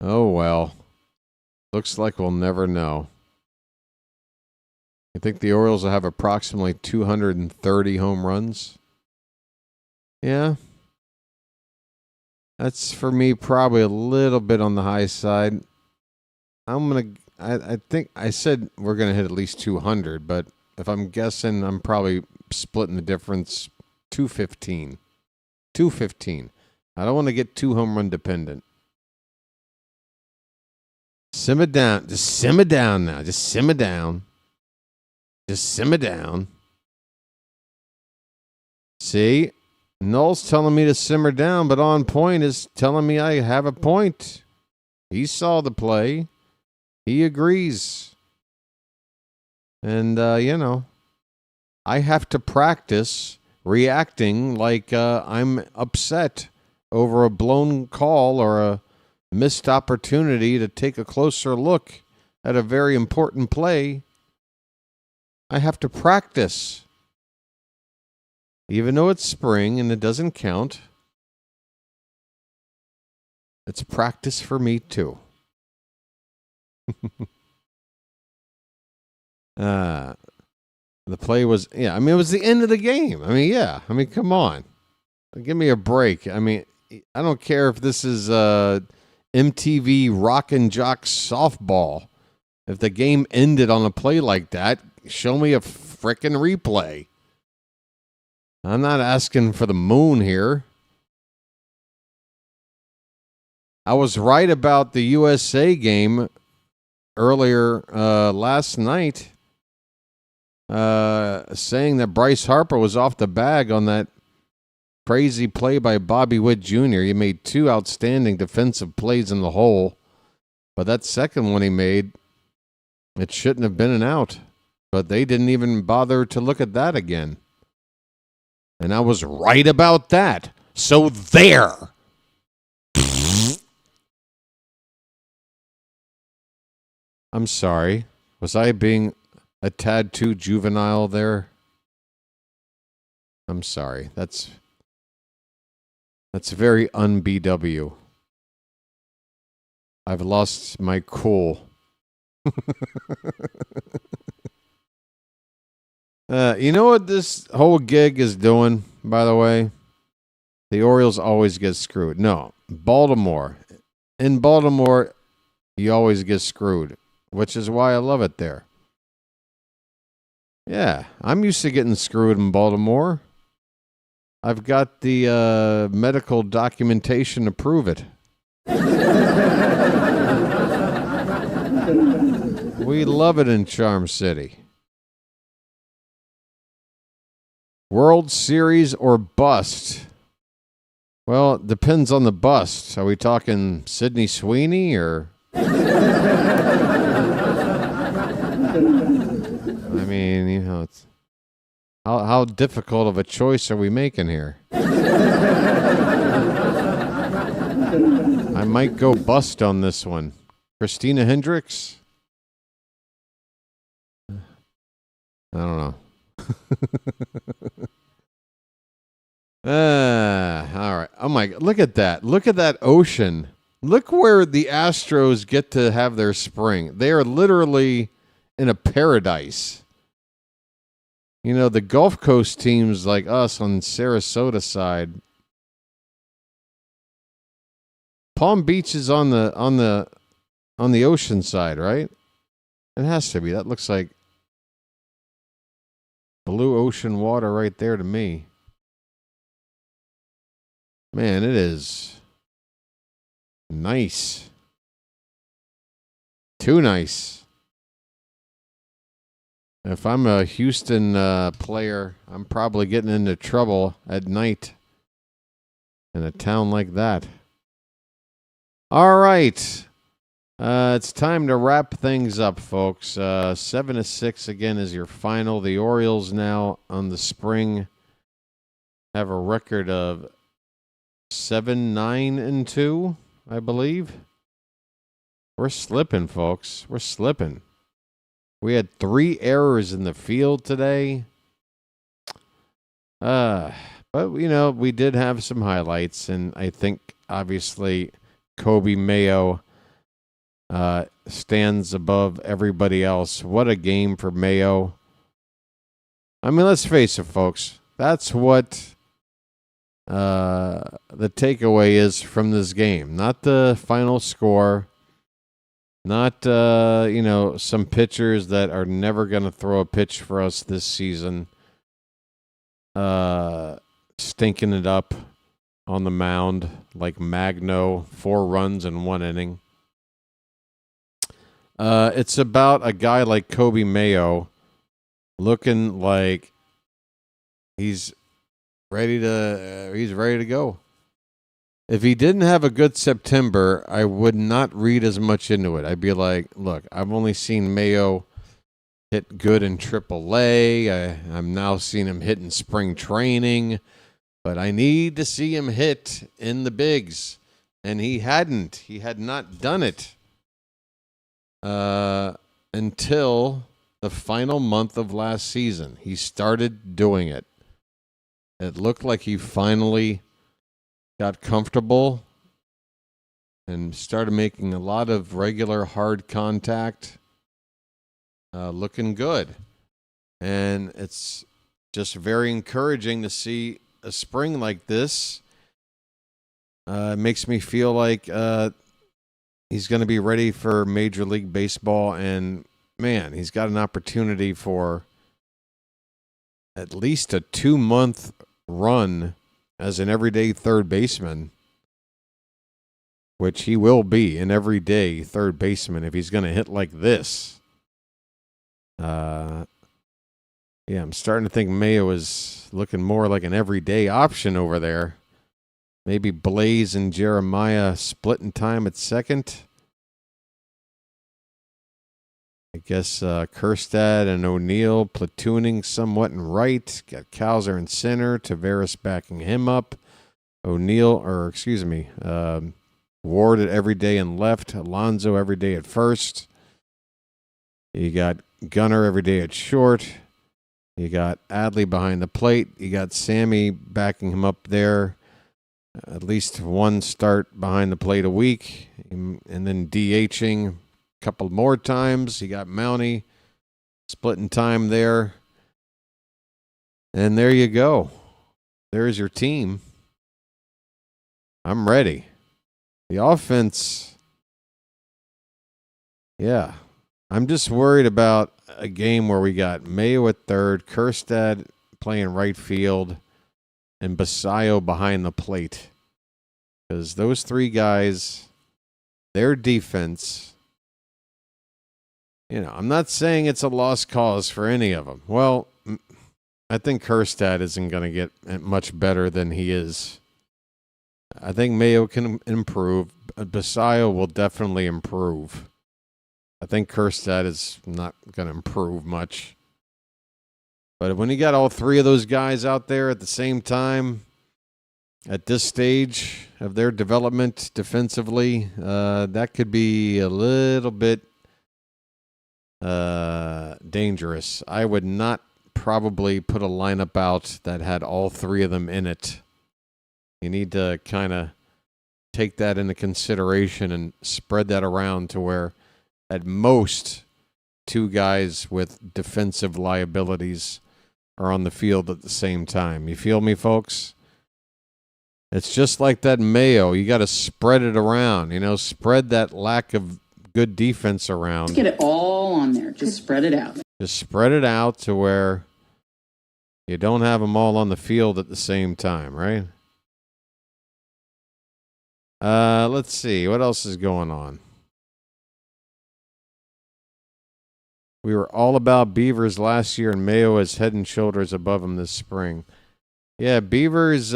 Oh, well. Looks like we'll never know. I think the Orioles will have approximately 230 home runs. Yeah. That's, for me, probably a little bit on the high side. I think I said we're going to hit at least 200, but if I'm guessing, I'm probably splitting the difference 215. 215. I don't want to get too home run dependent. Simmer down. Just simmer down now. Just simmer down. Just simmer down. See? Noel's telling me to simmer down, but On Point is telling me I have a point. He saw the play. He agrees. And, I have to practice reacting like I'm upset over a blown call or a missed opportunity to take a closer look at a very important play. I have to practice. Even though it's spring and it doesn't count, it's practice for me too. The play was, it was the end of the game. Come on. Give me a break. I don't care if this is MTV Rock and Jock softball. If the game ended on a play like that, show me a frickin' replay. I'm not asking for the moon here. I was right about the USA game earlier last night, saying that Bryce Harper was off the bag on that crazy play by Bobby Witt Jr. He made 2 outstanding defensive plays in the hole, but that second one he made, it shouldn't have been an out. But they didn't even bother to look at that again. And I was right about that. So there. I'm sorry. Was I being a tad too juvenile there? I'm sorry. That's very un-BW. I've lost my cool. You know what this whole gig is doing, by the way? The Orioles always get screwed. No, Baltimore. In Baltimore, you always get screwed, which is why I love it there. Yeah, I'm used to getting screwed in Baltimore. I've got the medical documentation to prove it. We love it in Charm City. World Series or bust? Well, it depends on the bust. Are we talking Sidney Sweeney or... it's... How difficult of a choice are we making here? I might go bust on this one. Christina Hendricks? I don't know. All right. Oh my God. Look at that. Look at that ocean. Look where the Astros get to have their spring. They are literally in a paradise. You know, the Gulf Coast teams like us on Sarasota side. Palm Beach is on the ocean side, right? It has to be. That looks like blue ocean water right there to me. Man, it is nice. Too nice. If I'm a Houston player, I'm probably getting into trouble at night in a town like that. All right. It's time to wrap things up, folks. 7-6 again is your final. The Orioles now on the spring have a record of 7-9-2, I believe. We're slipping, folks. We're slipping. We had 3 errors in the field today. But, we did have some highlights, and I think, obviously, Kobe Mayo stands above everybody else. What a game for Mayo. I mean, let's face it, folks. That's what the takeaway is from this game. Not the final score. Not, some pitchers that are never going to throw a pitch for us this season. Stinking it up on the mound like Magno, 4 runs in 1 inning. It's about a guy like Kobe Mayo looking like he's ready to go. If he didn't have a good September, I would not read as much into it. I'd be like, look, I've only seen Mayo hit good in AAA. I'm now seeing him hit in spring training, but I need to see him hit in the bigs. And he hadn't. He had not done it until the final month of last season. He started doing it. It looked like he finally got comfortable and started making a lot of regular hard contact. Looking good. And it's just very encouraging to see a spring like this. It makes me feel like he's going to be ready for Major League Baseball. And, man, he's got an opportunity for at least a 2-month run as an everyday third baseman, which he will be an everyday third baseman if he's going to hit like this. I'm starting to think Mayo is looking more like an everyday option over there. Maybe Blaze and Jeremiah splitting time at second. I guess Kerstad and O'Neill platooning somewhat in right. Got Cowser in center. Taveras backing him up. Ward at every day in left. Alonso every day at first. You got Gunner every day at short. You got Adley behind the plate. You got Sammy backing him up there. At least one start behind the plate a week. And then DHing a couple more times. You got Mountie splitting time there. And there you go. There's your team. I'm ready. The offense, yeah. I'm just worried about a game where we got Mayo at third, Kerstad playing right field, and Basayo behind the plate. Because those 3 guys, their defense, I'm not saying it's a lost cause for any of them. Well, I think Kerstad isn't going to get much better than he is. I think Mayo can improve. Basayo will definitely improve. I think Kerstad is not going to improve much. But when you got all 3 of those guys out there at the same time, at this stage of their development defensively, that could be a little bit dangerous. I would not probably put a lineup out that had all 3 of them in it. You need to kind of take that into consideration and spread that around to where at most 2 guys with defensive liabilities are on the field at the same time. You feel me, folks? It's just like that Mayo. You got to spread it around. Spread that lack of good defense around. Just get it all on there. Just spread it out. Just spread it out to where you don't have them all on the field at the same time, right? Let's see. What else is going on? We were all about Beavers last year, and Mayo is head and shoulders above them this spring. Yeah, Beavers,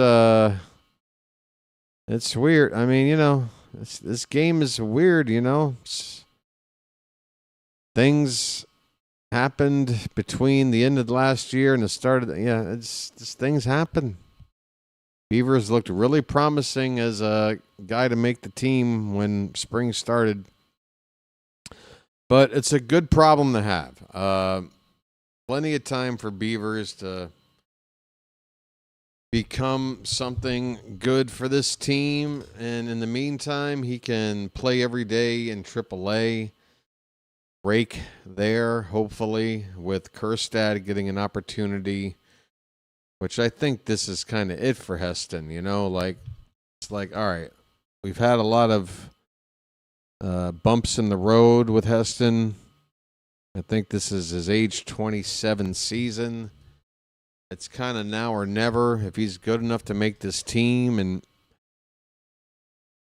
it's weird. I mean, this game is weird, Things happened between the end of last year and the start of things happen. Beavers looked really promising as a guy to make the team when spring started. But it's a good problem to have. Plenty of time for Beavers to become something good for this team. And in the meantime, he can play every day in AAA. Rake there, hopefully, with Kjerstad getting an opportunity, which I think this is kind of it for Heston, you know? Like, it's like, all right, we've had a lot of bumps in the road with Heston. I think this is his age 27 season. It's kind of now or never. If he's good enough to make this team and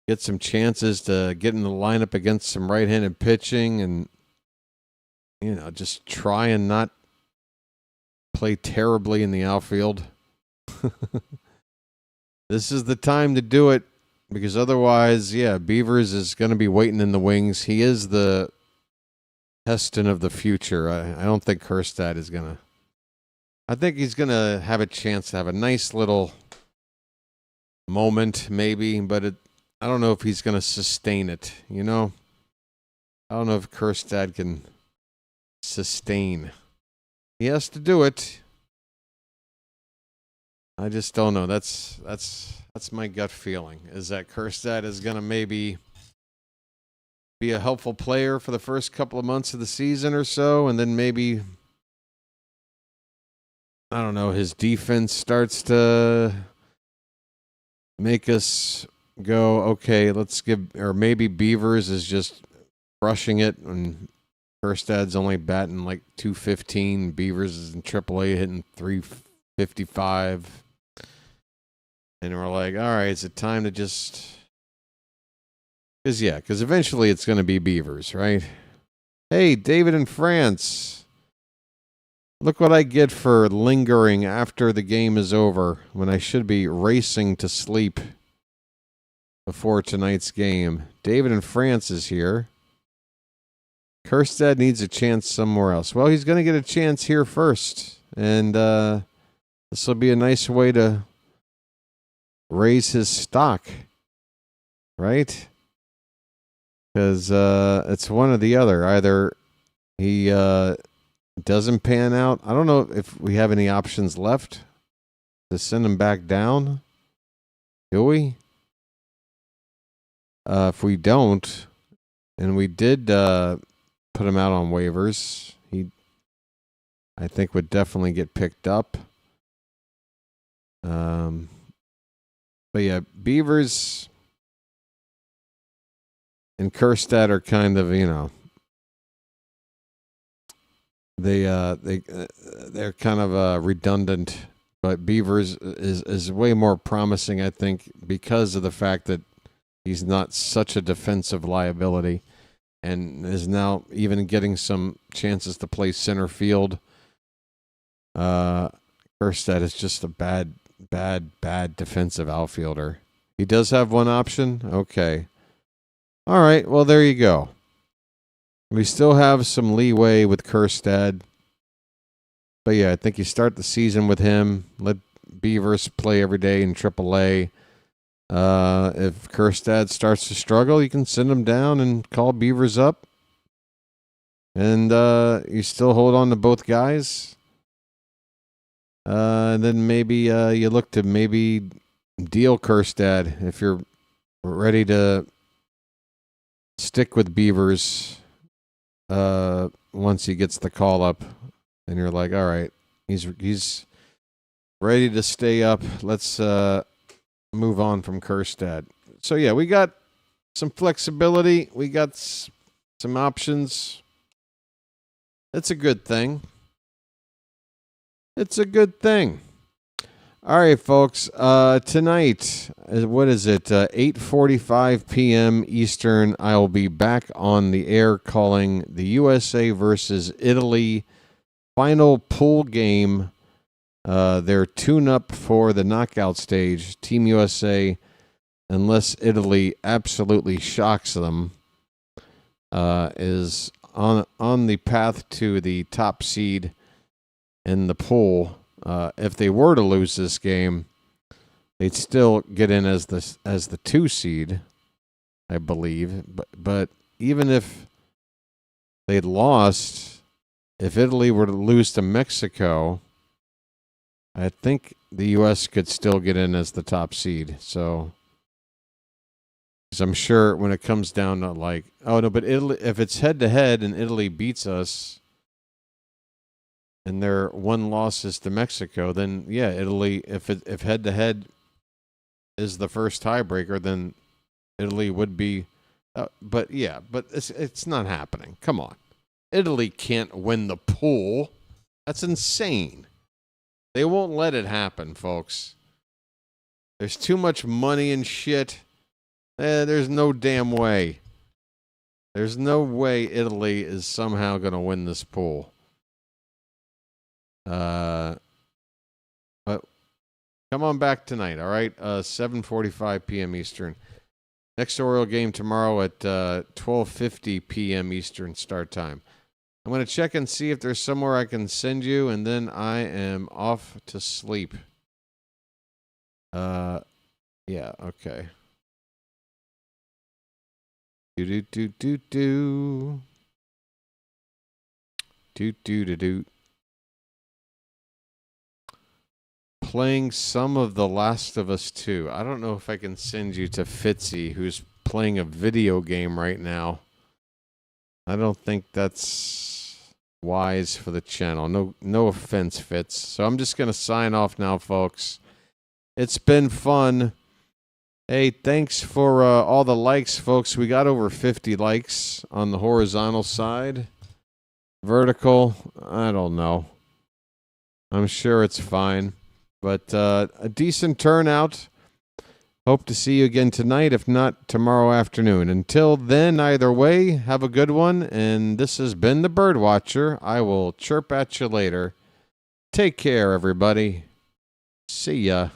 get some chances to get in the lineup against some right-handed pitching and, you know, just try and not play terribly in the outfield. This is the time to do it, because otherwise, yeah, Beavers is going to be waiting in the wings. He is the Heston of the future. I don't think Kjerstad is going to. I think he's going to have a chance to have a nice little moment, maybe, but I don't know if he's going to sustain it, you know? I don't know if Kjerstad can sustain. He has to do it. I just don't know. That's my gut feeling, is that Kjerstad is going to maybe be a helpful player for the first couple of months of the season or so, and then maybe, I don't know, his defense starts to make us go, okay, let's give, or maybe Beavers is just crushing it, and Kjerstad's only batting like 215. Beavers is in AAA hitting 355. And we're like, all right, is it time to just... Because eventually it's going to be Beavers, right? Hey, David in France. Look what I get for lingering after the game is over when I should be racing to sleep before tonight's game. David in France is here. Kjerstad needs a chance somewhere else. Well, he's going to get a chance here first. And this will be a nice way to raise his stock, right? Because it's one or the other. Either he doesn't pan out. I don't know if we have any options left to send him back down. Do we? If we don't, and we did put him out on waivers, he, I think, would definitely get picked up. But yeah, Beavers and Kjerstad are kind of, you know, they're kind of redundant. But Beavers is way more promising, I think, because of the fact that he's not such a defensive liability, and is now even getting some chances to play center field. Kjerstad is just a bad defensive outfielder. He does have one option? Okay. All right, well, there you go. We still have some leeway with Kjerstad. But yeah, I think you start the season with him. Let Beavers play every day in AAA. If Kjerstad starts to struggle, you can send him down and call Beavers up. And you still hold on to both guys. And then maybe you look to maybe deal Kjerstad if you're ready to stick with Beavers once he gets the call up. And you're like, all right, he's ready to stay up. Let's move on from Kjerstad. So, yeah, we got some flexibility. We got some options. It's a good thing. It's a good thing. All right, folks. Tonight, what is it? 8:45 p.m. Eastern. I will be back on the air calling the USA versus Italy final pool game. Their tune-up for the knockout stage. Team USA, unless Italy absolutely shocks them, is on the path to the top seed in the pool. If they were to lose this game, they'd still get in as the 2 seed, I believe. But even if they'd lost, if Italy were to lose to Mexico, I think the U.S. could still get in as the top seed. So, because I'm sure when it comes down to like, oh no, but Italy, if it's head to head and Italy beats us, and their one loss is to Mexico, then yeah, Italy. If head to head is the first tiebreaker, then Italy would be. But yeah, but it's not happening. Come on, Italy can't win the pool. That's insane. They won't let it happen, folks. There's too much money and shit. There's no damn way. There's no way Italy is somehow going to win this pool. But come on back tonight, all right? 7:45 p.m. Eastern. Next Oriole game tomorrow at 12:50 p.m. Eastern start time. I'm going to check and see if there's somewhere I can send you, and then I am off to sleep. Yeah, okay. Do. Playing some of The Last of Us 2. I don't know if I can send you to Fitzy, who's playing a video game right now. I don't think that's wise for the channel. No offense, Fitz. So I'm just going to sign off now, folks. It's been fun. Hey, thanks for all the likes, folks. We got over 50 likes on the horizontal side. Vertical, I don't know. I'm sure it's fine. But a decent turnout. Hope to see you again tonight, if not tomorrow afternoon. Until then, either way, have a good one. And this has been the BirdWatcher. I will chirp at you later. Take care, everybody. See ya.